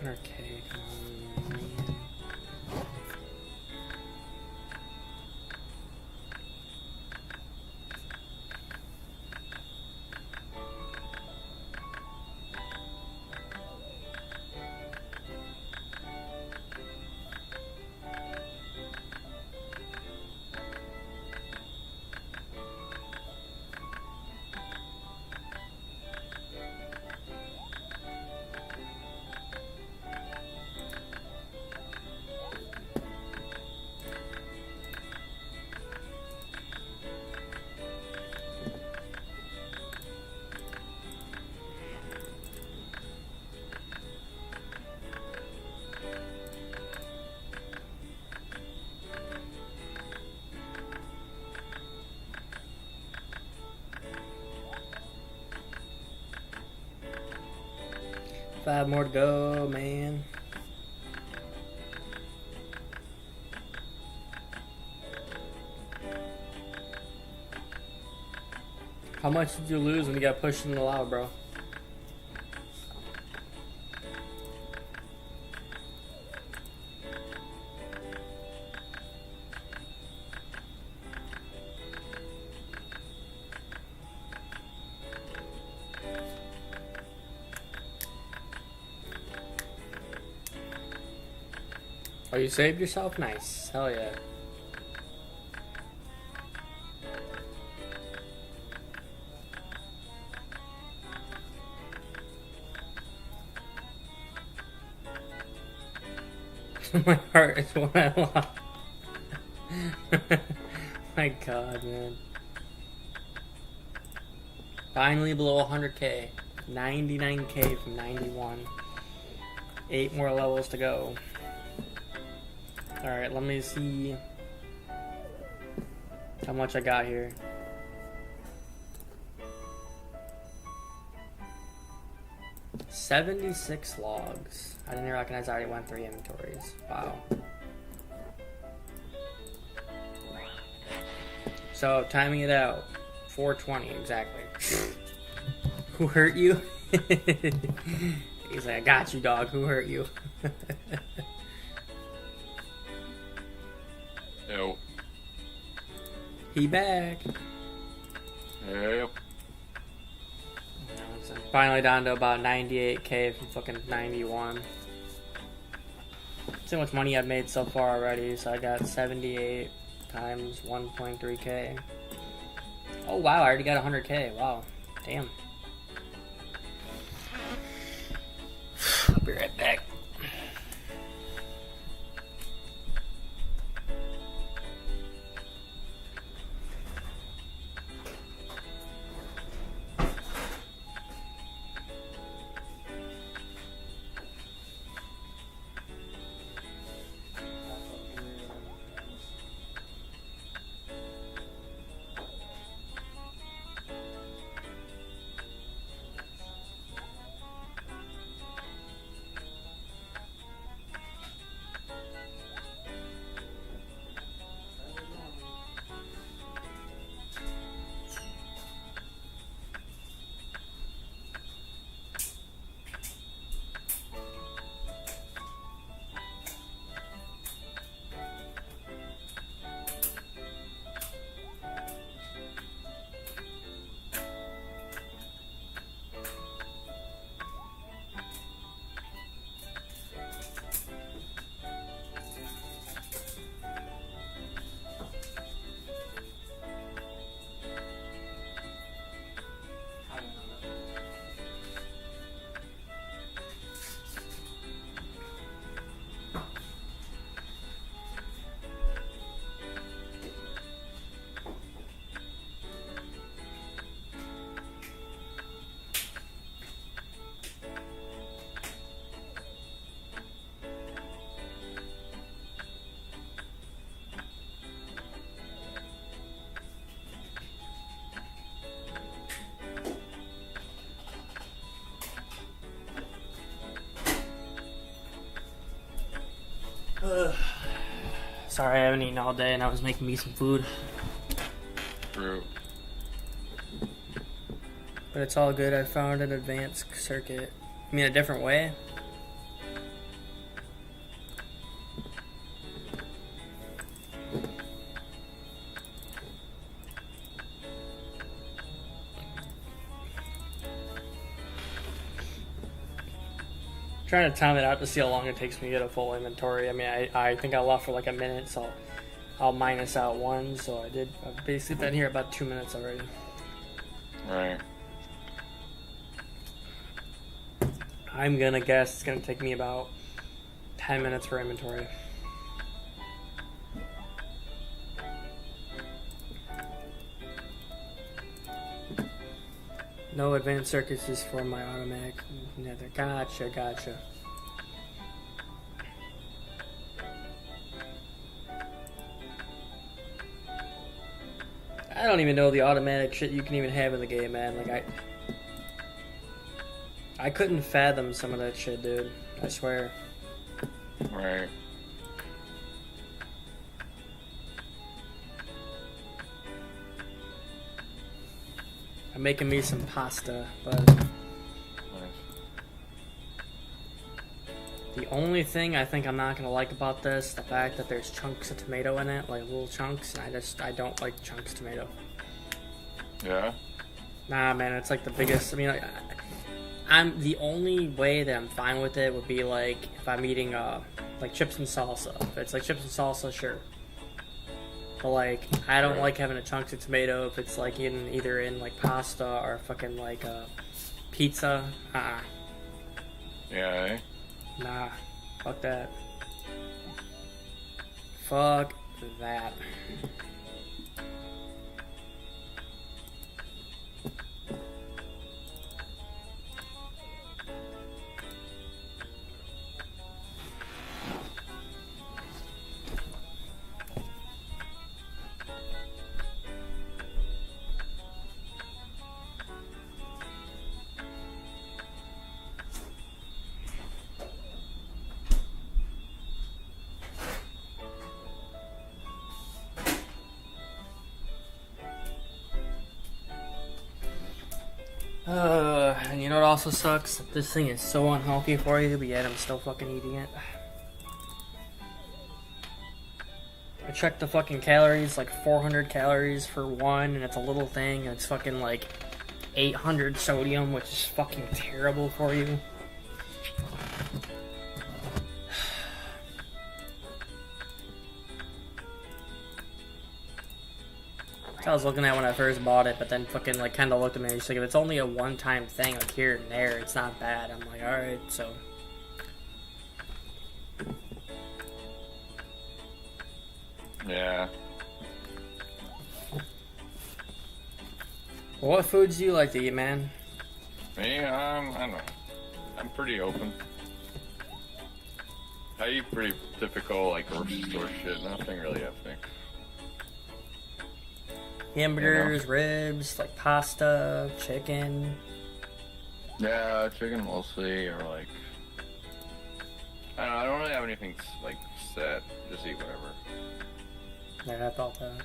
S1: Okay, come on, man. 5 more to go, man. How much did you lose when you got pushed in the lava, bro? Oh, you saved yourself? Nice. Hell yeah. My heart is what I lost. My god, man. Finally below 100k. 99k from 91. 8 more levels to go. Alright, let me see how much I got here. $76 logs. I didn't recognize I already went 3 inventories. Wow. So, timing it out. 420 exactly. Who hurt you? He's like, I got you, dog. Who hurt you?
S2: Yo.
S1: He back.
S2: Yep.
S1: Finally down to about 98k from fucking 91. See how much money I've made so far already. So I got 78 times 1.3k. Oh wow, I already got 100k. Wow. Damn. I'll be right back. Sorry, I haven't eaten all day and I was making me some food.
S2: True.
S1: But it's all good. I found an advanced circuit. I mean, a different way. Trying to time it out to see how long it takes me to get a full inventory. I mean, I think I left for like a minute, so I'll minus out 1. So I've basically been here about 2 minutes already.
S2: Right.
S1: I'm gonna guess it's gonna take me about 10 minutes for inventory. No advanced circuits, just for my automatic nether. Gotcha. I don't even know the automatic shit you can even have in the game, man. Like, I couldn't fathom some of that shit, dude. I swear.
S2: Right.
S1: I'm making me some pasta, but
S2: Nice.
S1: the only thing I think I'm not gonna like about this, the fact that there's chunks of tomato in it, like little chunks, and I don't like chunks of tomato.
S2: Yeah?
S1: Nah, man, it's like the biggest. I mean, I'm the only way that I'm fine with it would be like if I'm eating like chips and salsa. If it's like chips and salsa, sure. But like, I don't like having a chunks of tomato if it's like either in like pasta or fucking like pizza.
S2: Yeah, eh?
S1: Nah, fuck that. Fuck that. And you know what also sucks? This thing is so unhealthy for you, but yet I'm still fucking eating it. I checked the fucking calories, like 400 calories for one, and it's a little thing, and it's fucking like 800 sodium, which is fucking terrible for you. I was looking at when I first bought it, but then fucking like kind of looked at me and was like, if it's only a one-time thing, like here and there, it's not bad. I'm like, alright, so.
S2: Yeah.
S1: Well, what foods do you like to eat, man?
S2: Me, I don't know. I'm pretty open. I eat pretty typical, like, grocery store shit. Nothing really ethnic.
S1: Hamburgers, ribs, like pasta, chicken.
S2: Yeah, chicken mostly, or like... I don't really have anything, like, set. Just eat whatever.
S1: Yeah, I thought that.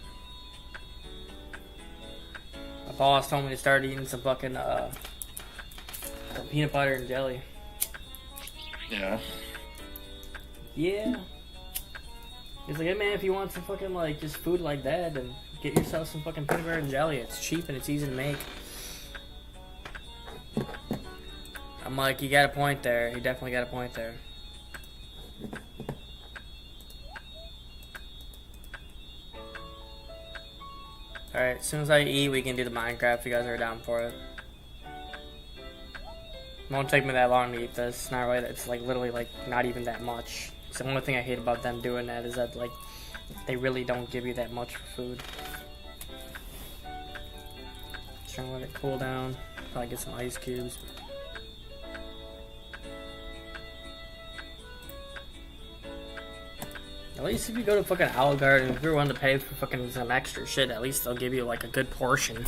S1: My boss told me to start eating some fucking, some peanut butter and jelly.
S2: Yeah.
S1: Yeah. He's like, hey man, if you want some fucking, like, just food like that, then get yourself some fucking peanut butter and jelly. It's cheap and it's easy to make. I'm like, you got a point there. You definitely got a point there. Alright, as soon as I eat, we can do the Minecraft if you guys are down for it. It won't take me that long to eat this. It's not really, it's like literally like not even that much. It's the only thing I hate about them doing that is that like they really don't give you that much for food. Just trying to let it cool down. Probably get some ice cubes. At least if you go to fucking Olive Garden, if you're willing to pay for fucking some extra shit, at least they'll give you like a good portion.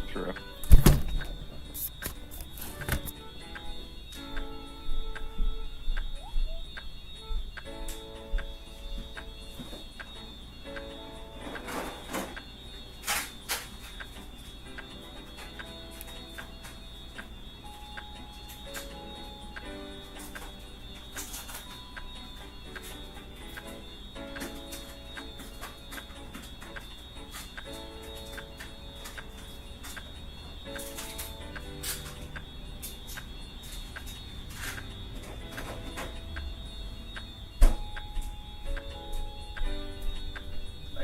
S2: True.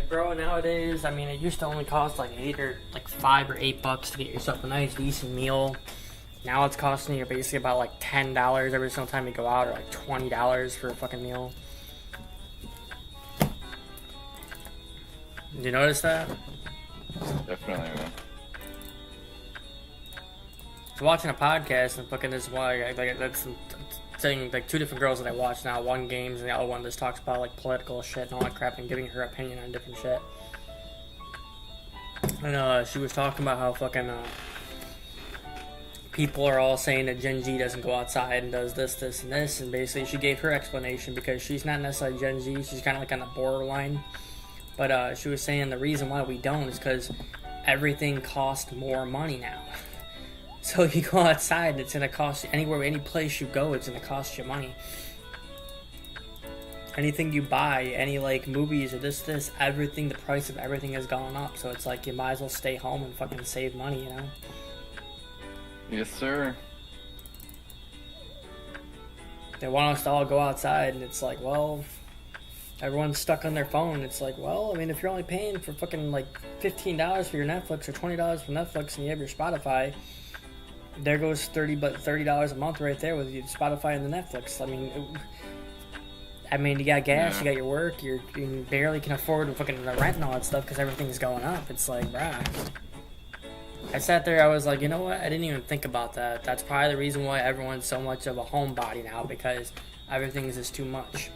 S1: Bro, nowadays, I mean, it used to only cost like $5 or $8 to get yourself a nice, decent meal. Now it's costing you basically about like $10 every single time you go out, or like $20 for a fucking meal. Did you notice that?
S2: Definitely, man.
S1: I was watching a podcast and fucking this one, like that's saying like two different girls that I watch now. One games and the other one just talks about like political shit and all that crap and giving her opinion on different shit. And she was talking about how fucking people are all saying that Gen Z doesn't go outside and does this, this, and this, and basically she gave her explanation because she's not necessarily Gen Z, she's kind of like on the borderline, but she was saying the reason why we don't is because everything costs more money now. So you go outside and it's going to cost you, anywhere, any place you go, it's going to cost you money. Anything you buy, any like movies or this, everything, the price of everything has gone up, so it's like you might as well stay home and fucking save money, you know?
S2: Yes, sir.
S1: They want us to all go outside, and it's like, well, everyone's stuck on their phone. It's like, well, I mean, if you're only paying for fucking like $15 for your Netflix or $20 for Netflix, and you have your Spotify, there goes $30 a month right there with your Spotify and the Netflix. I mean, you got gas, you got your work, you barely can afford fucking the rent and all that stuff because everything's going up. It's like, bruh. I sat there, I was like, you know what? I didn't even think about that. That's probably the reason why everyone's so much of a homebody now, because everything's just too much.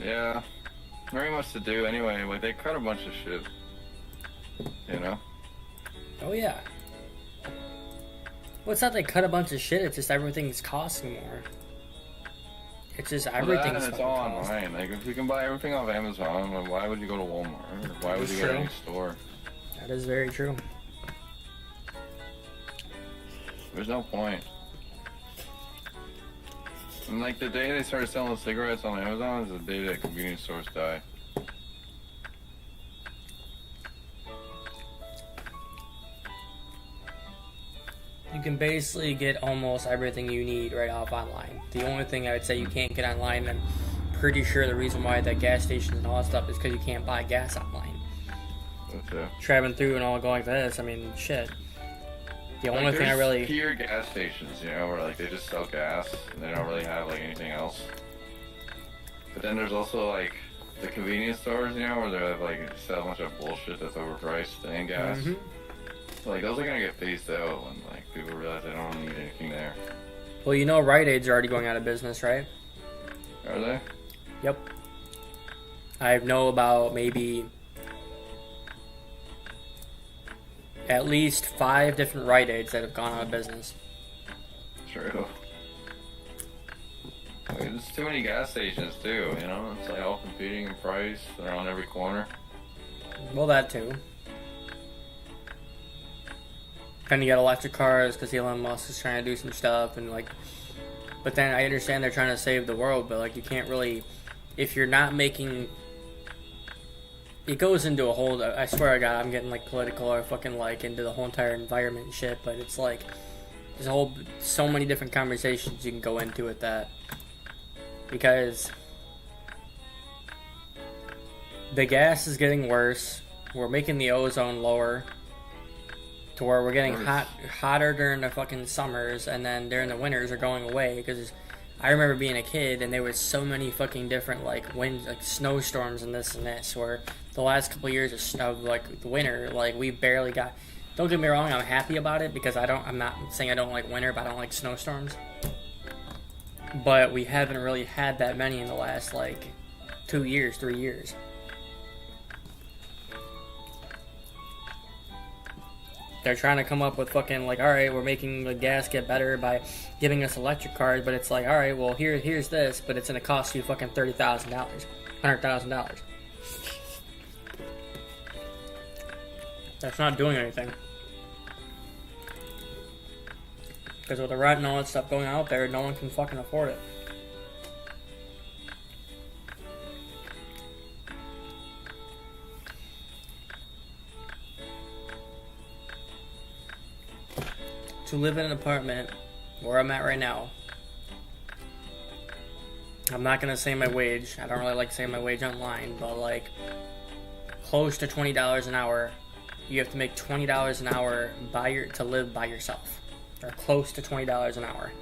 S2: Yeah. Very much to do anyway. Like, they cut a bunch of shit. You know?
S1: Oh, yeah. Well, it's not they cut a bunch of shit, it's just everything's costing more. It's just everything's
S2: it's all online. Like, if you can buy everything off Amazon, then why would you go to Walmart? Or why would you go to any store?
S1: That is very true.
S2: There's no point. And like the day they started selling cigarettes on Amazon is the day that convenience stores die.
S1: You can basically get almost everything you need right off online. The only thing I would say you can't get online, and I'm pretty sure the reason why the gas stations and all that stuff is because you can't buy gas online.
S2: Okay.
S1: Traveling through and all going like this, I mean, shit. The only thing I really...
S2: Pure gas stations, you know, where like they just sell gas and they don't really have like anything else. But then there's also like the convenience stores, you know, where they like sell a bunch of bullshit that's overpriced and gas.
S1: Mm-hmm.
S2: So, like those are gonna get phased out when like people realize they don't need anything there.
S1: Well, you know, Rite Aids are already going out of business, right?
S2: Are they?
S1: Yep. I know about maybe at least 5 different Rite Aids that have gone out of business.
S2: True. I mean, there's too many gas stations too, you know? It's like all competing in price. They're on every corner.
S1: Well, that too. Then you got electric cars because Elon Musk is trying to do some stuff, and like, but then I understand they're trying to save the world, but like you can't really, if you're not making, it goes into a whole, I swear to God, I'm getting like political or fucking like into the whole entire environment and shit, but it's like, there's a whole, so many different conversations you can go into with that, because the gas is getting worse, we're making the ozone lower, to where we're getting hotter during the fucking summers, and then during the winters are going away, because I remember being a kid and there was so many fucking different like winds, like snowstorms and this, where the last couple of years of like the winter, like we barely got, don't get me wrong, I'm happy about it because I'm not saying I don't like winter, but I don't like snowstorms, but we haven't really had that many in the last like 2 years, 3 years. They're trying to come up with fucking like, alright, we're making the gas get better by giving us electric cars, but it's like, alright, well here's this, but it's gonna cost you fucking $30,000, $100,000. That's not doing anything. Because with the rent and all that stuff going out there, no one can fucking afford it. To live in an apartment where I'm at right now, I'm not gonna say my wage. I don't really like saying my wage online, but like close to $20 an hour. You have to make $20 an hour to live by yourself, or close to $20 an hour.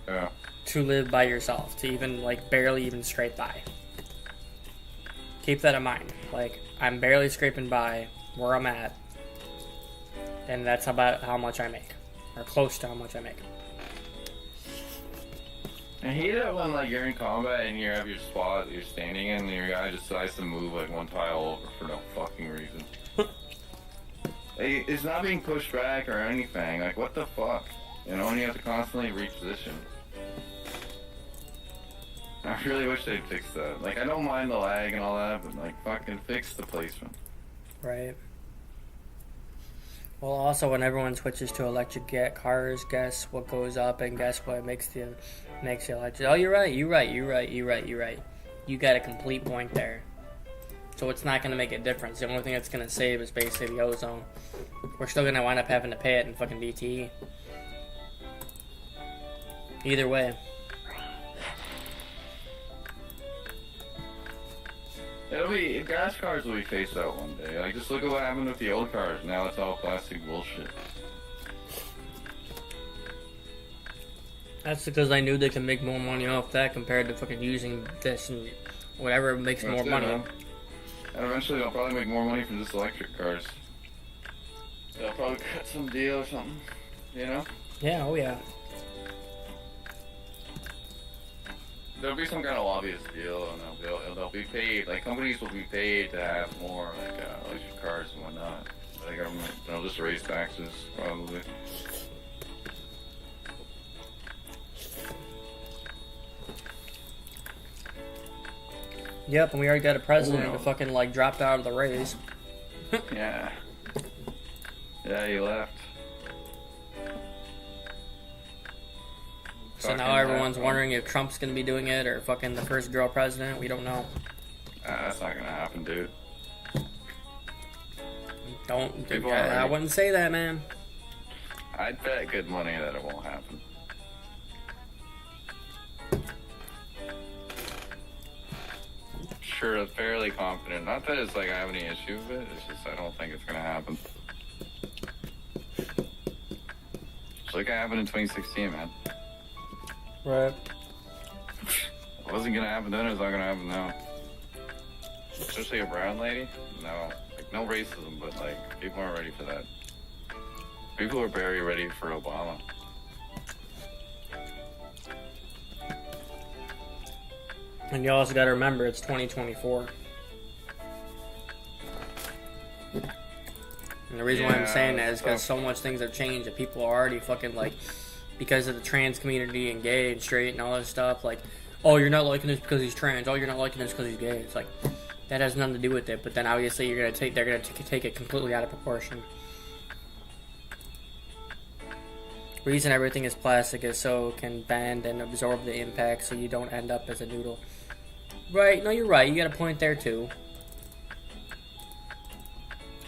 S2: Yeah.
S1: To live by yourself, to even like barely even scrape by. Keep that in mind. Like I'm barely scraping by where I'm at. And that's about how much I make. Or close to how much I make.
S2: I hate it when like you're in combat and you have your spot you're standing in and your guy just decides to move like one tile over for no fucking reason. It's not being pushed back or anything. Like, what the fuck? You know, and you have to constantly reposition. I really wish they'd fix that. Like, I don't mind the lag and all that, but, like, fucking fix the placement.
S1: Right. Well, also, when everyone switches to electric cars, guess what goes up and guess what makes the electric... Oh, you're right. You got a complete point there. So it's not going to make a difference. The only thing it's going to save is basically the ozone. We're still going to wind up having to pay it in fucking DTE. Either way.
S2: Gas cars will be phased out one day. Like, just look at what happened with the old cars. Now it's all plastic bullshit.
S1: That's because I knew they could make more money off that compared to fucking using this and whatever makes more money.
S2: Man. And eventually they'll probably make more money from just electric cars. They'll probably cut some deal or something, you know?
S1: Yeah, oh yeah.
S2: There'll be some kind of lobbyist deal, and they'll be paid. Like, companies will be paid to have more like electric cars and whatnot. The government, they'll just raise taxes probably.
S1: Yep, and we already got a president who fucking like dropped out of the race.
S2: Yeah. Yeah, he left.
S1: So now everyone's wondering if Trump's gonna be doing it or fucking the first girl president. We don't know.
S2: That's not gonna happen, dude.
S1: I wouldn't say that, man.
S2: I'd bet good money that it won't happen. Sure, fairly confident. Not that it's like I have any issue with it. It's just I don't think it's gonna happen. It's like it happened in 2016, man.
S1: Right.
S2: It wasn't gonna happen then. It's not gonna happen now. Especially a brown lady. No, like no racism, but like people aren't ready for that. People are very ready for Obama.
S1: And you also got to remember, it's 2024. And the reason why I'm saying that is because so much things have changed that people are already fucking like, because of the trans community and gay and straight and all this stuff, like, oh, you're not liking this because he's trans. Oh, you're not liking this because he's gay. It's like, that has nothing to do with it. But then obviously they're gonna take it completely out of proportion. Reason everything is plastic is so it can bend and absorb the impact, so you don't end up as a noodle. Right? No, you're right. You got a point there too.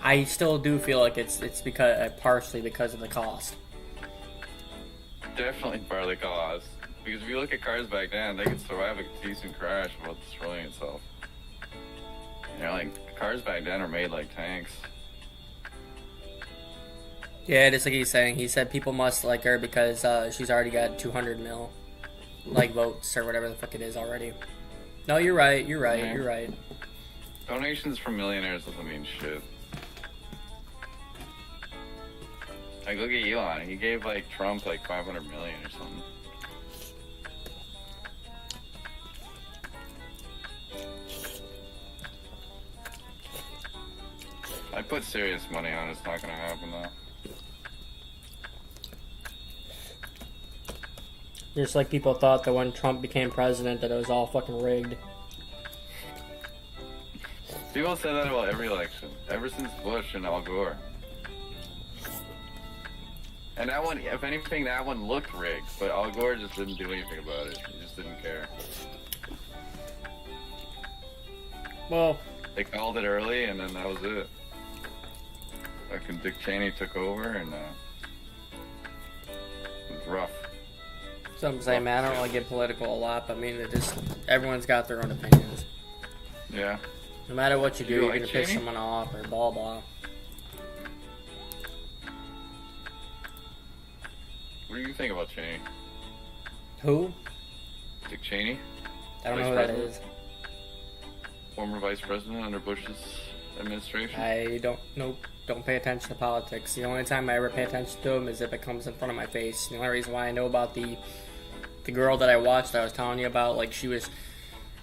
S1: I still do feel like it's because partially because of the cost.
S2: Definitely partly cost. Because if you look at cars back then, they could survive a decent crash without destroying itself. You know, like cars back then are made like tanks.
S1: Yeah, just like he's saying. He said people must like her because she's already got 200 mil, like, votes or whatever the fuck it is already. No, you're right. You're right. Yeah. You're right.
S2: Donations from millionaires doesn't mean shit. Like, look at Elon. He gave like Trump like 500 million or something. I put serious money on it's not gonna happen though.
S1: Just like people thought that when Trump became president that it was all fucking rigged.
S2: People say that about every election, ever since Bush and Al Gore. And that one, if anything, that one looked rigged, but Al Gore just didn't do anything about it. He just didn't care.
S1: Well,
S2: they called it early, and then that was it. Fucking Dick Cheney took over, and it was rough.
S1: So I'm saying, man, I don't really get political a lot, but I mean, everyone's got their own opinions.
S2: Yeah.
S1: No matter what you do, you're
S2: like
S1: gonna piss someone off or blah blah.
S2: What do you think about Cheney?
S1: Who?
S2: Dick Cheney?
S1: I don't know who that is.
S2: Former vice president under Bush's administration?
S1: I don't pay attention to politics. The only time I ever pay attention to them is if it comes in front of my face. The only reason why I know about the girl that I watched that I was telling you about, like,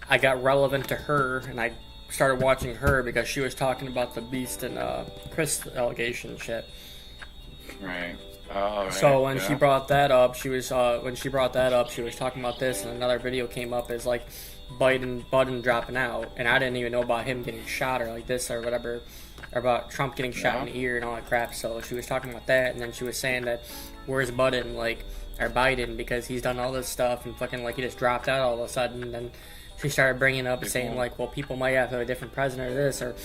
S1: I got relevant to her, and I started watching her because she was talking about the Beast and Chris allegation shit.
S2: Right. Oh, right.
S1: So when she brought that up, she was talking about this, and another video came up as like Biden dropping out, and I didn't even know about him getting shot or like this or whatever, or about Trump getting shot in the ear and all that crap. So she was talking about that, and then she was saying that where's Biden because he's done all this stuff and fucking like he just dropped out all of a sudden. And then she started bringing up saying like, well, people might have a different president or this, or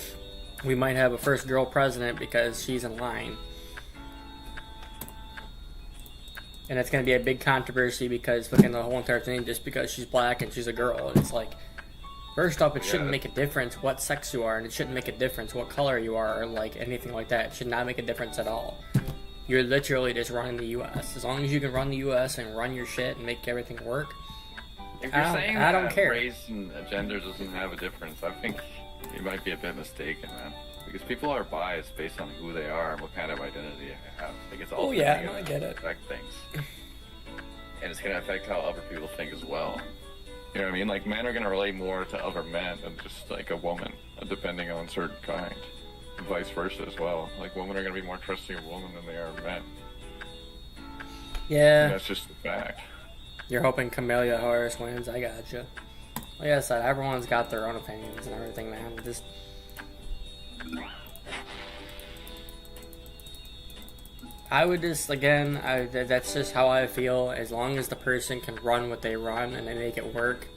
S1: we might have a first girl president because she's in line. And it's going to be a big controversy because fucking the whole entire thing, just because she's black and she's a girl. And it's like, first off, it shouldn't make a difference what sex you are, and it shouldn't make a difference what color you are, or like anything like that. It should not make a difference at all. You're literally just running the U.S. As long as you can run the U.S. and run your shit and make everything work,
S2: if you're saying
S1: I don't care.
S2: Race and gender doesn't have a difference, I think you might be a bit mistaken, man. Because people are biased based on who they are and what kind of identity they have. Like it's all
S1: I get it.
S2: Affect things, and it's gonna affect how other people think as well. You know what I mean? Like men are gonna relate more to other men than just like a woman, depending on certain kind, and vice versa as well. Like women are gonna be more trusting of women than they are men.
S1: Yeah,
S2: and that's just the fact.
S1: You're hoping Camellia Harris wins. I gotcha. Like I said, everyone's got their own opinions and everything, man. Just. I would just, again, that's just how I feel. As long as the person can run what they run and they make it work.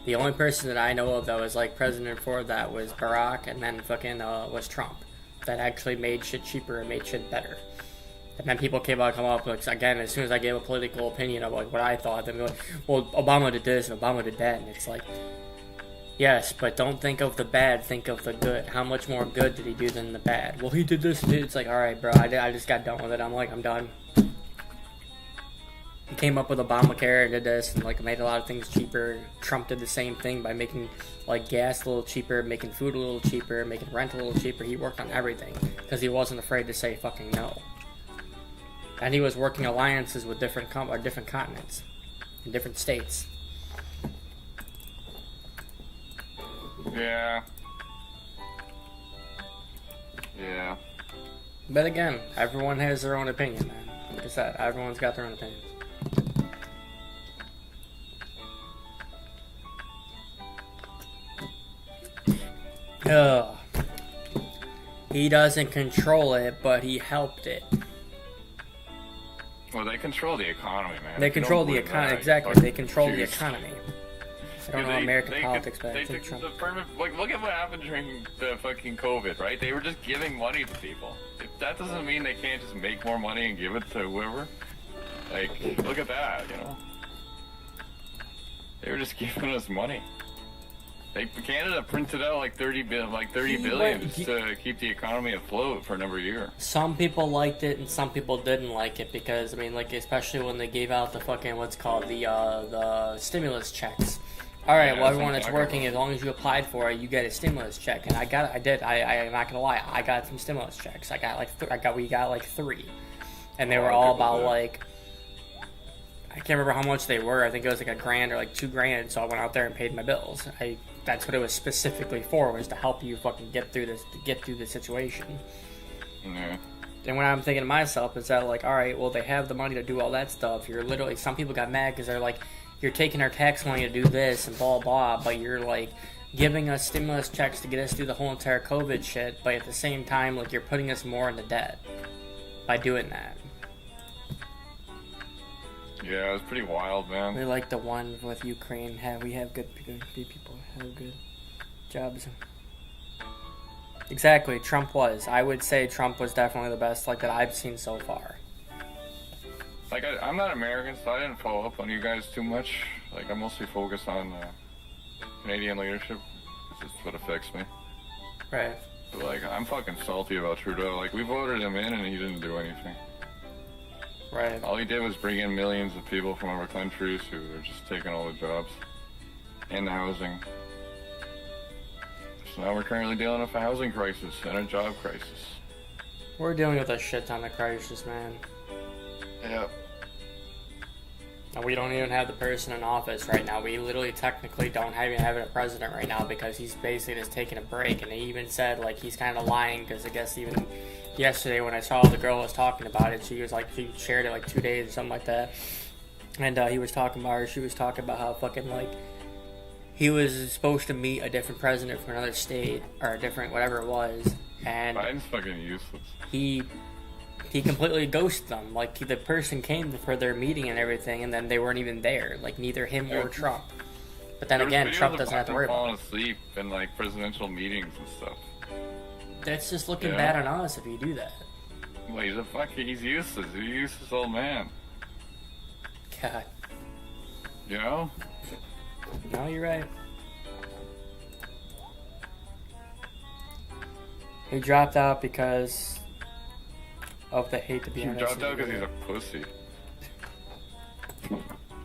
S1: The only person that I know of that was like president for that was Barack, and then fucking was Trump. That actually made shit cheaper and made shit better. And then people come up with, again, as soon as I gave a political opinion of like what I thought, they'd be like, well, Obama did this and Obama did that, and it's like, yes, but don't think of the bad, think of the good. How much more good did he do than the bad? Well, he did this, and it's like, alright, bro, I just got done with it. I'm done. He came up with Obamacare and did this, and like made a lot of things cheaper. Trump did the same thing by making like gas a little cheaper, making food a little cheaper, making rent a little cheaper. He worked on everything because he wasn't afraid to say fucking no. And he was working alliances with different continents in different states.
S2: Yeah.
S1: But again, everyone has their own opinion, man. Like I said, everyone's got their own opinions. Ugh. He doesn't control it, but he helped it.
S2: Well, they control the economy, man.
S1: They control the economy, exactly. They control the economy. I don't know American politics, but I think Trump.
S2: Like, look at what happened during the fucking COVID, right? They were just giving money to people. That doesn't mean they can't just make more money and give it to whoever. Like, look at that, you know? They were just giving us money. Canada printed out like 30 billion just to keep the economy afloat for a number of years.
S1: Some people liked it and some people didn't like it because, I mean, like, especially when they gave out the fucking, what's called, the stimulus checks. Alright, well, everyone that's working, as long as you applied for it, you get a stimulus check. And I'm not gonna lie, I got some stimulus checks. We got like 3. And they were all about like, I can't remember how much they were. I think it was like $1,000 or like $2,000. So I went out there and paid my bills. That's what it was specifically for, was to help you fucking get through the situation.
S2: Mm-hmm.
S1: And what I'm thinking to myself is that, like, alright, well, they have the money to do all that stuff. You're literally, some people got mad because they're like, you're taking our tax money to do this and blah, blah, but you're like giving us stimulus checks to get us through the whole entire COVID shit, but at the same time, like, you're putting us more into debt by doing that.
S2: Yeah, it was pretty wild, man.
S1: We're like the one with Ukraine. We have good people have good jobs. Exactly, Trump was. I would say Trump was definitely the best, like, that I've seen so far.
S2: Like, I'm not American, so I didn't follow up on you guys too much. Like, I'm mostly focused on Canadian leadership. It's just what affects me.
S1: Right.
S2: But, like, I'm fucking salty about Trudeau. Like, we voted him in and he didn't do anything.
S1: Right.
S2: All he did was bring in millions of people from other countries who are just taking all the jobs and the housing. So now we're currently dealing with a housing crisis and a job crisis.
S1: We're dealing with a shit ton of crisis, man.
S2: Yeah.
S1: And we don't even have the person in office right now. We literally technically don't even have a president right now because he's basically just taking a break. And he even said, like, he's kind of lying because I guess even yesterday when I saw the girl was talking about it, she was like, she shared it like 2 days or something like that. And he was talking about her. She was talking about how fucking, like, he was supposed to meet a different president from another state or a different whatever it was. And
S2: Biden's fucking useless.
S1: He completely ghosted them. Like, the person came for their meeting and everything, and then they weren't even there. Like, neither him or Trump. But then again, Trump doesn't have to worry about it.
S2: Falling asleep in, like, presidential meetings and stuff.
S1: That's just looking bad on us if you do that.
S2: Well, he's useless. He's a useless old man.
S1: God.
S2: You know?
S1: No, you're right. He dropped out because of the hate to be honest.
S2: He dropped out because he's a pussy.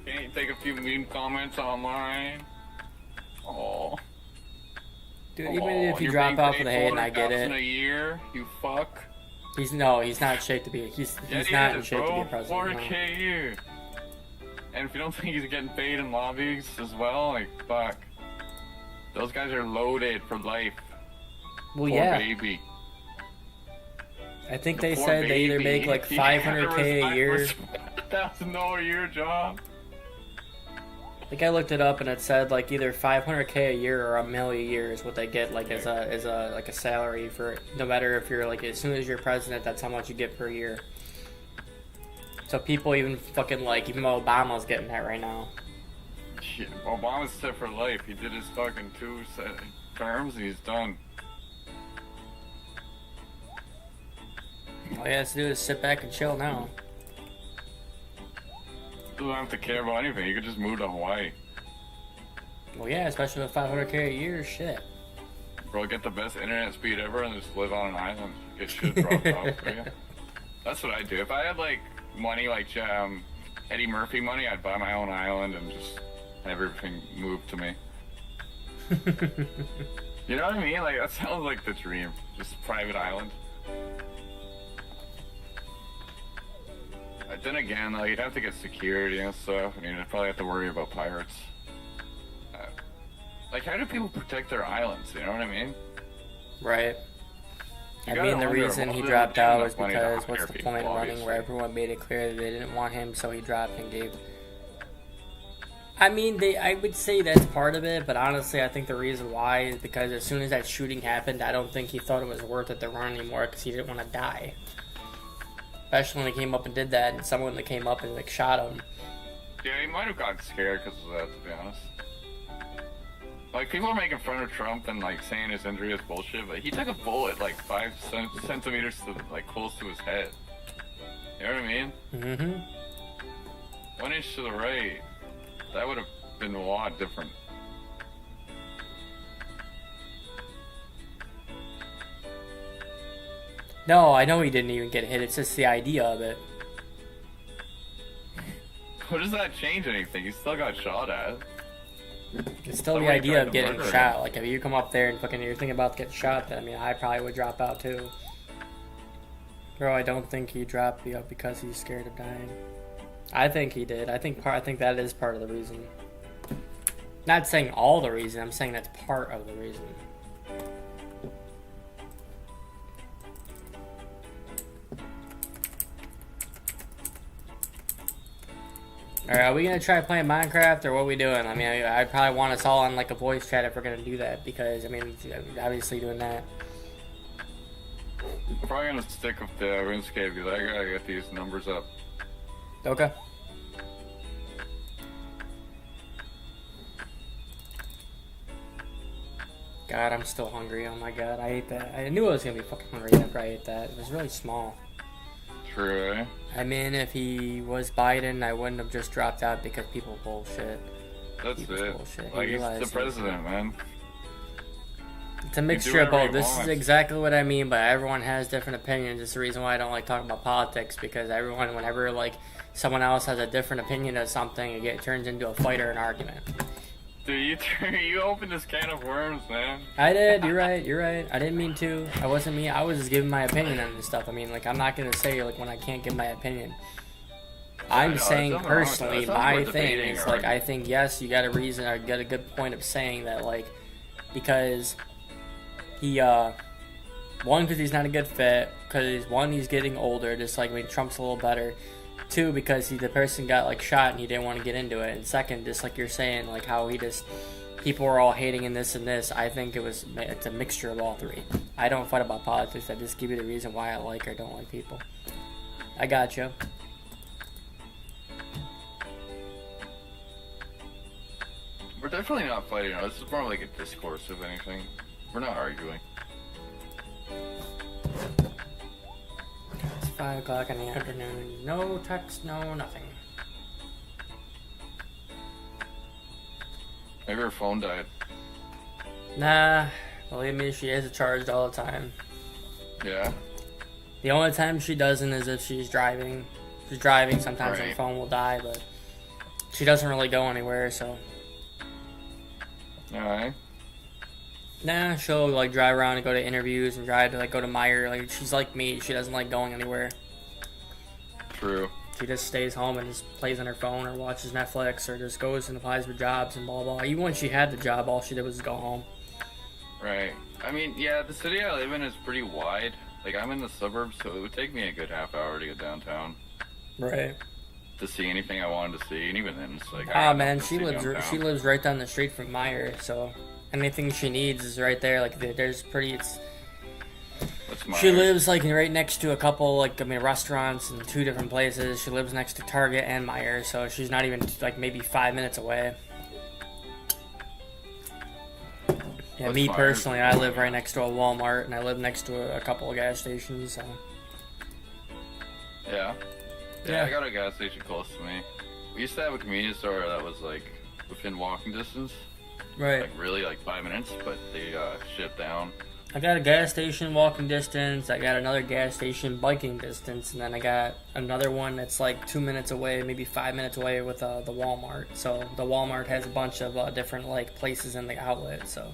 S2: Can you take a few mean comments online? Oh.
S1: Dude, even if you drop out for the hate, and I get it.
S2: A year, you fuck.
S1: He's not in shape to be. He's not in shape to be a president.
S2: 4K a year. And if you don't think he's getting paid in lobbies as well, like fuck. Those guys are loaded for life.
S1: Well,
S2: poor
S1: yeah.
S2: Baby.
S1: I think they said they either make like 500K a year.
S2: $1,000 a year job.
S1: I think I looked it up and it said like either 500K a year or $1 million a year is what they get like as a salary for no matter if you're like as soon as you're president, that's how much you get per year. So people even fucking like even Obama's getting that right now.
S2: Yeah, Obama's set for life. He did his fucking 2 terms and he's done.
S1: All he has to do is sit back and chill now.
S2: Doesn't have to care about anything. You could just move to Hawaii.
S1: Well, yeah, especially with 500K a year, shit.
S2: Bro, get the best internet speed ever and just live on an island. Get shit dropped off for you. That's what I'd do. If I had like money like Eddie Murphy money, I'd buy my own island and just have everything moved to me. You know what I mean? Like that sounds like the dream. Just private island. Then again, like, you'd have to get security and stuff, and you'd probably have to worry about pirates. Like, how do people protect their islands? You know what I mean?
S1: Right. I mean, the reason he dropped out was because what's the point of running where everyone made it clear that they didn't want him, so he dropped and gave. I mean, I would say that's part of it, but honestly, I think the reason why is because as soon as that shooting happened, I don't think he thought it was worth it to run anymore because he didn't want to die. Especially when he came up and did that, and someone that came up and like shot him.
S2: Yeah, he might have gotten scared because of that, to be honest. Like, people are making fun of Trump and like saying his injury is bullshit, but he took a bullet like 5 centimeters to like close to his head. You know what I mean? Mm-hmm. 1 inch to the right. That would have been a lot different.
S1: No, I know he didn't even get hit. It's just the idea of it.
S2: How does that change anything? He still got shot at.
S1: It's still the idea of getting shot. Like, if you come up there and fucking you're thinking about getting shot, then I mean, I probably would drop out too. Bro, I don't think he dropped out because he's scared of dying. I think he did. I think that is part of the reason. Not saying all the reason. I'm saying that's part of the reason. Alright, are we gonna try playing Minecraft, or what are we doing? I mean, I probably want us all on, like, a voice chat if we're gonna do that, because, I mean, obviously doing that.
S2: I'm probably gonna stick with the RuneScape, because I gotta get these numbers up.
S1: Okay. God, I'm still hungry. Oh my god, I ate that. I knew I was gonna be fucking hungry after I ate that. It was really small.
S2: True, eh?
S1: I mean, if he was Biden, I wouldn't have just dropped out because people bullshit.
S2: That's it.
S1: Bullshit.
S2: Like, he's the president, man.
S1: It's a mixture of both. This is exactly what I mean, but everyone has different opinions. It's the reason why I don't like talking about politics, because everyone, whenever, like, someone else has a different opinion of something, it turns into a fight or an argument.
S2: Dude, you opened this can of worms, man.
S1: I did. You're right. You're right. I didn't mean to. I wasn't mean. I was just giving my opinion on this stuff. I mean, like, I'm not gonna say like when I can't give my opinion. I'm
S2: know,
S1: saying
S2: there's nothing wrong with that.
S1: personally,
S2: It's not
S1: my
S2: worth
S1: thing
S2: debating
S1: is
S2: or
S1: like, I
S2: arguing.
S1: think yes, you got a reason or got a good point of saying that, like, because he one, because he's not a good fit, because one, he's getting older, just like, I mean, Trump's a little better. Two, because the person got like shot and he didn't want to get into it. And second, just like you're saying, like how he just people were all hating in this and this. I think it's a mixture of all three. I don't fight about politics. I just give you the reason why I like or don't like people. I got you.
S2: We're definitely not fighting. This is more like a discourse, if anything. We're not arguing.
S1: It's 5 o'clock in the afternoon. No text, no nothing.
S2: Maybe her phone died.
S1: Nah, believe me, she has it charged all the time.
S2: Yeah.
S1: The only time she doesn't is if she's driving. If she's driving, sometimes her
S2: Right.
S1: phone will die, but she doesn't really go anywhere, so.
S2: Alright.
S1: Nah, she'll like drive around and go to interviews and drive to like go to Meyer. Like she's like me, she doesn't like going anywhere.
S2: True.
S1: She just stays home and just plays on her phone or watches Netflix or just goes and applies for jobs and blah blah. Even when she had the job, all she did was go home.
S2: Right. I mean, yeah, the city I live in is pretty wide. Like, I'm in the suburbs, so it would take me a good half hour to get downtown
S1: Right.
S2: to see anything I wanted to see, and even then, it's like,
S1: Ah
S2: I
S1: man,
S2: don't
S1: she
S2: see
S1: lives
S2: downtown.
S1: she lives right down the street from Meyer, so anything she needs is right there. Like there's pretty.
S2: That's my
S1: She lives like right next to a couple restaurants and 2 different places. She lives next to Target and Meyer, so she's not even like maybe 5 minutes away. Yeah,
S2: What's
S1: me
S2: Myers?
S1: personally, I live right next to a Walmart and I live next to a couple of gas stations. So.
S2: Yeah.
S1: Yeah.
S2: Yeah, I got a gas station close to me. We used to have a convenience store that was, like, within walking distance.
S1: Right.
S2: Like, really, like, 5 minutes, but they shut down.
S1: I got a gas station walking distance. I got another gas station biking distance, and then I got another one that's like 2 minutes away, maybe 5 minutes away with the Walmart. So the Walmart has a bunch of different like places in the outlet. So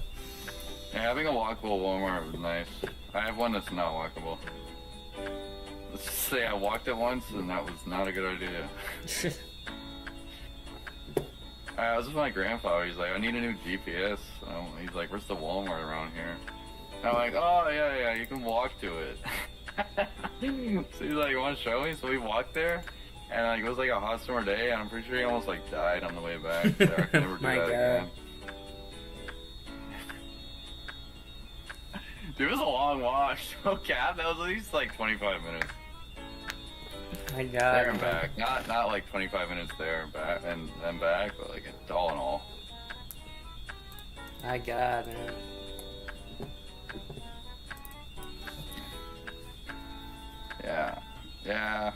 S2: Yeah, having a walkable Walmart was nice. I have one that's not walkable. Let's just say I walked it once, and that was not a good idea. I was with my grandfather. He's like, I need a new GPS. He's like, where's the Walmart around here? I'm like, oh, yeah, you can walk to it. So he's like, you want to show me? So we walked there, and like, it was like a hot summer day, and I'm pretty sure he almost like died on the way back. So I can never do
S1: My
S2: that
S1: God.
S2: again. Dude, it was a long walk. So cab, that was at least like 25 minutes.
S1: My God.
S2: There and back. Not like 25 minutes there and back, and then back, but like all in all.
S1: My God, man.
S2: Yeah.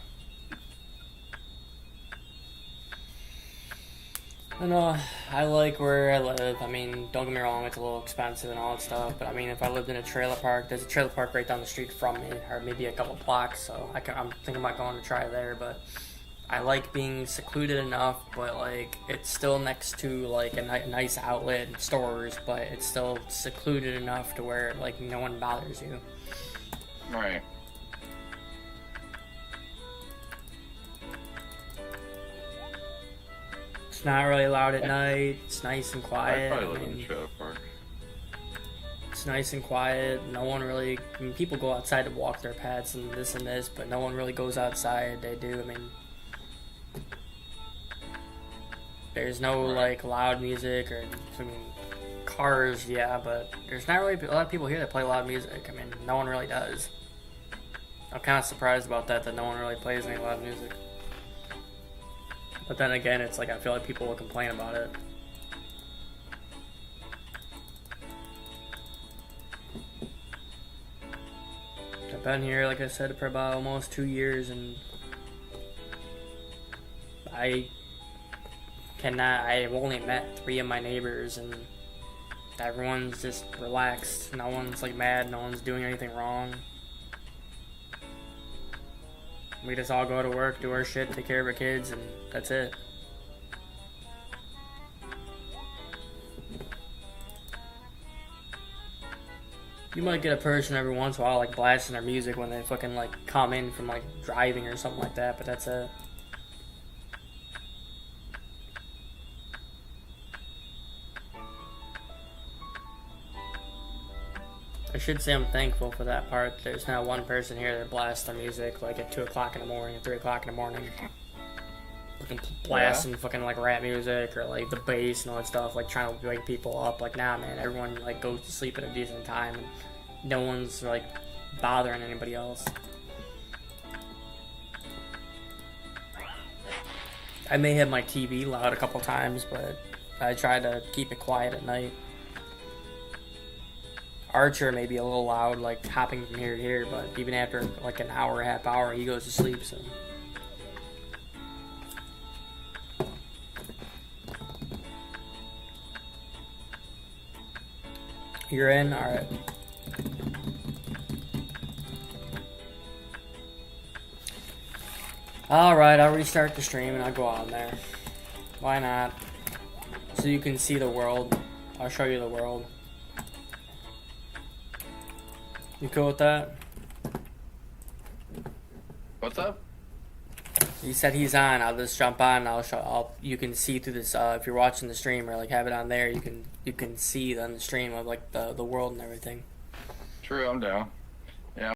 S1: I know, I like where I live. I mean, don't get me wrong, it's a little expensive and all that stuff, but I mean, if I lived in a trailer park, there's a trailer park right down the street from me, or maybe a couple blocks, so I'm thinking about going to try there, but I like being secluded enough, but like, it's still next to like a nice outlet and stores, but it's still secluded enough to where like no one bothers you.
S2: Right.
S1: It's not really loud at night, it's nice and
S2: I'd
S1: quiet.
S2: probably
S1: I
S2: live in
S1: mean,
S2: the trailer park.
S1: it's nice and quiet. No one really. I mean, people go outside to walk their pets and this, but no one really goes outside. They do. I mean, there's no
S2: Right.
S1: like loud music or. I mean, cars, yeah, but there's not really a lot of people here that play loud music. I mean, no one really does. I'm kind of surprised about that no one really plays any loud music. But then again, it's like I feel like people will complain about it. I've been here, like I said, for about almost 2 years, and I've only met 3 of my neighbors, and everyone's just relaxed. No one's like mad, no one's doing anything wrong. We just all go to work, do our shit, take care of our kids, and that's it. You might get a person every once in a while like blasting their music when they fucking like come in from like driving or something like that, but that's it. I should say I'm thankful for that part. There's not one person here that blasts their music like at 2 o'clock in the morning, 3 o'clock in the morning. Fucking blasting fucking like rap music or like the bass and all that stuff, like trying to wake people up. Like, nah, man, everyone like goes to sleep at a decent time and no one's like bothering anybody else. I may have my TV loud a couple times, but I try to keep it quiet at night. Archer may be a little loud, like hopping from here to here, but even after like an hour, half hour, he goes to sleep, so. You're in? Alright. Alright, I'll restart the stream and I'll go on there. Why not? So you can see the world. I'll show you the world. You cool with that?
S2: What's up?
S1: He said he's on. I'll just jump on. And you can see through this. If you're watching the stream or like have it on there, you can see on the stream of like the world and everything.
S2: True, I'm down.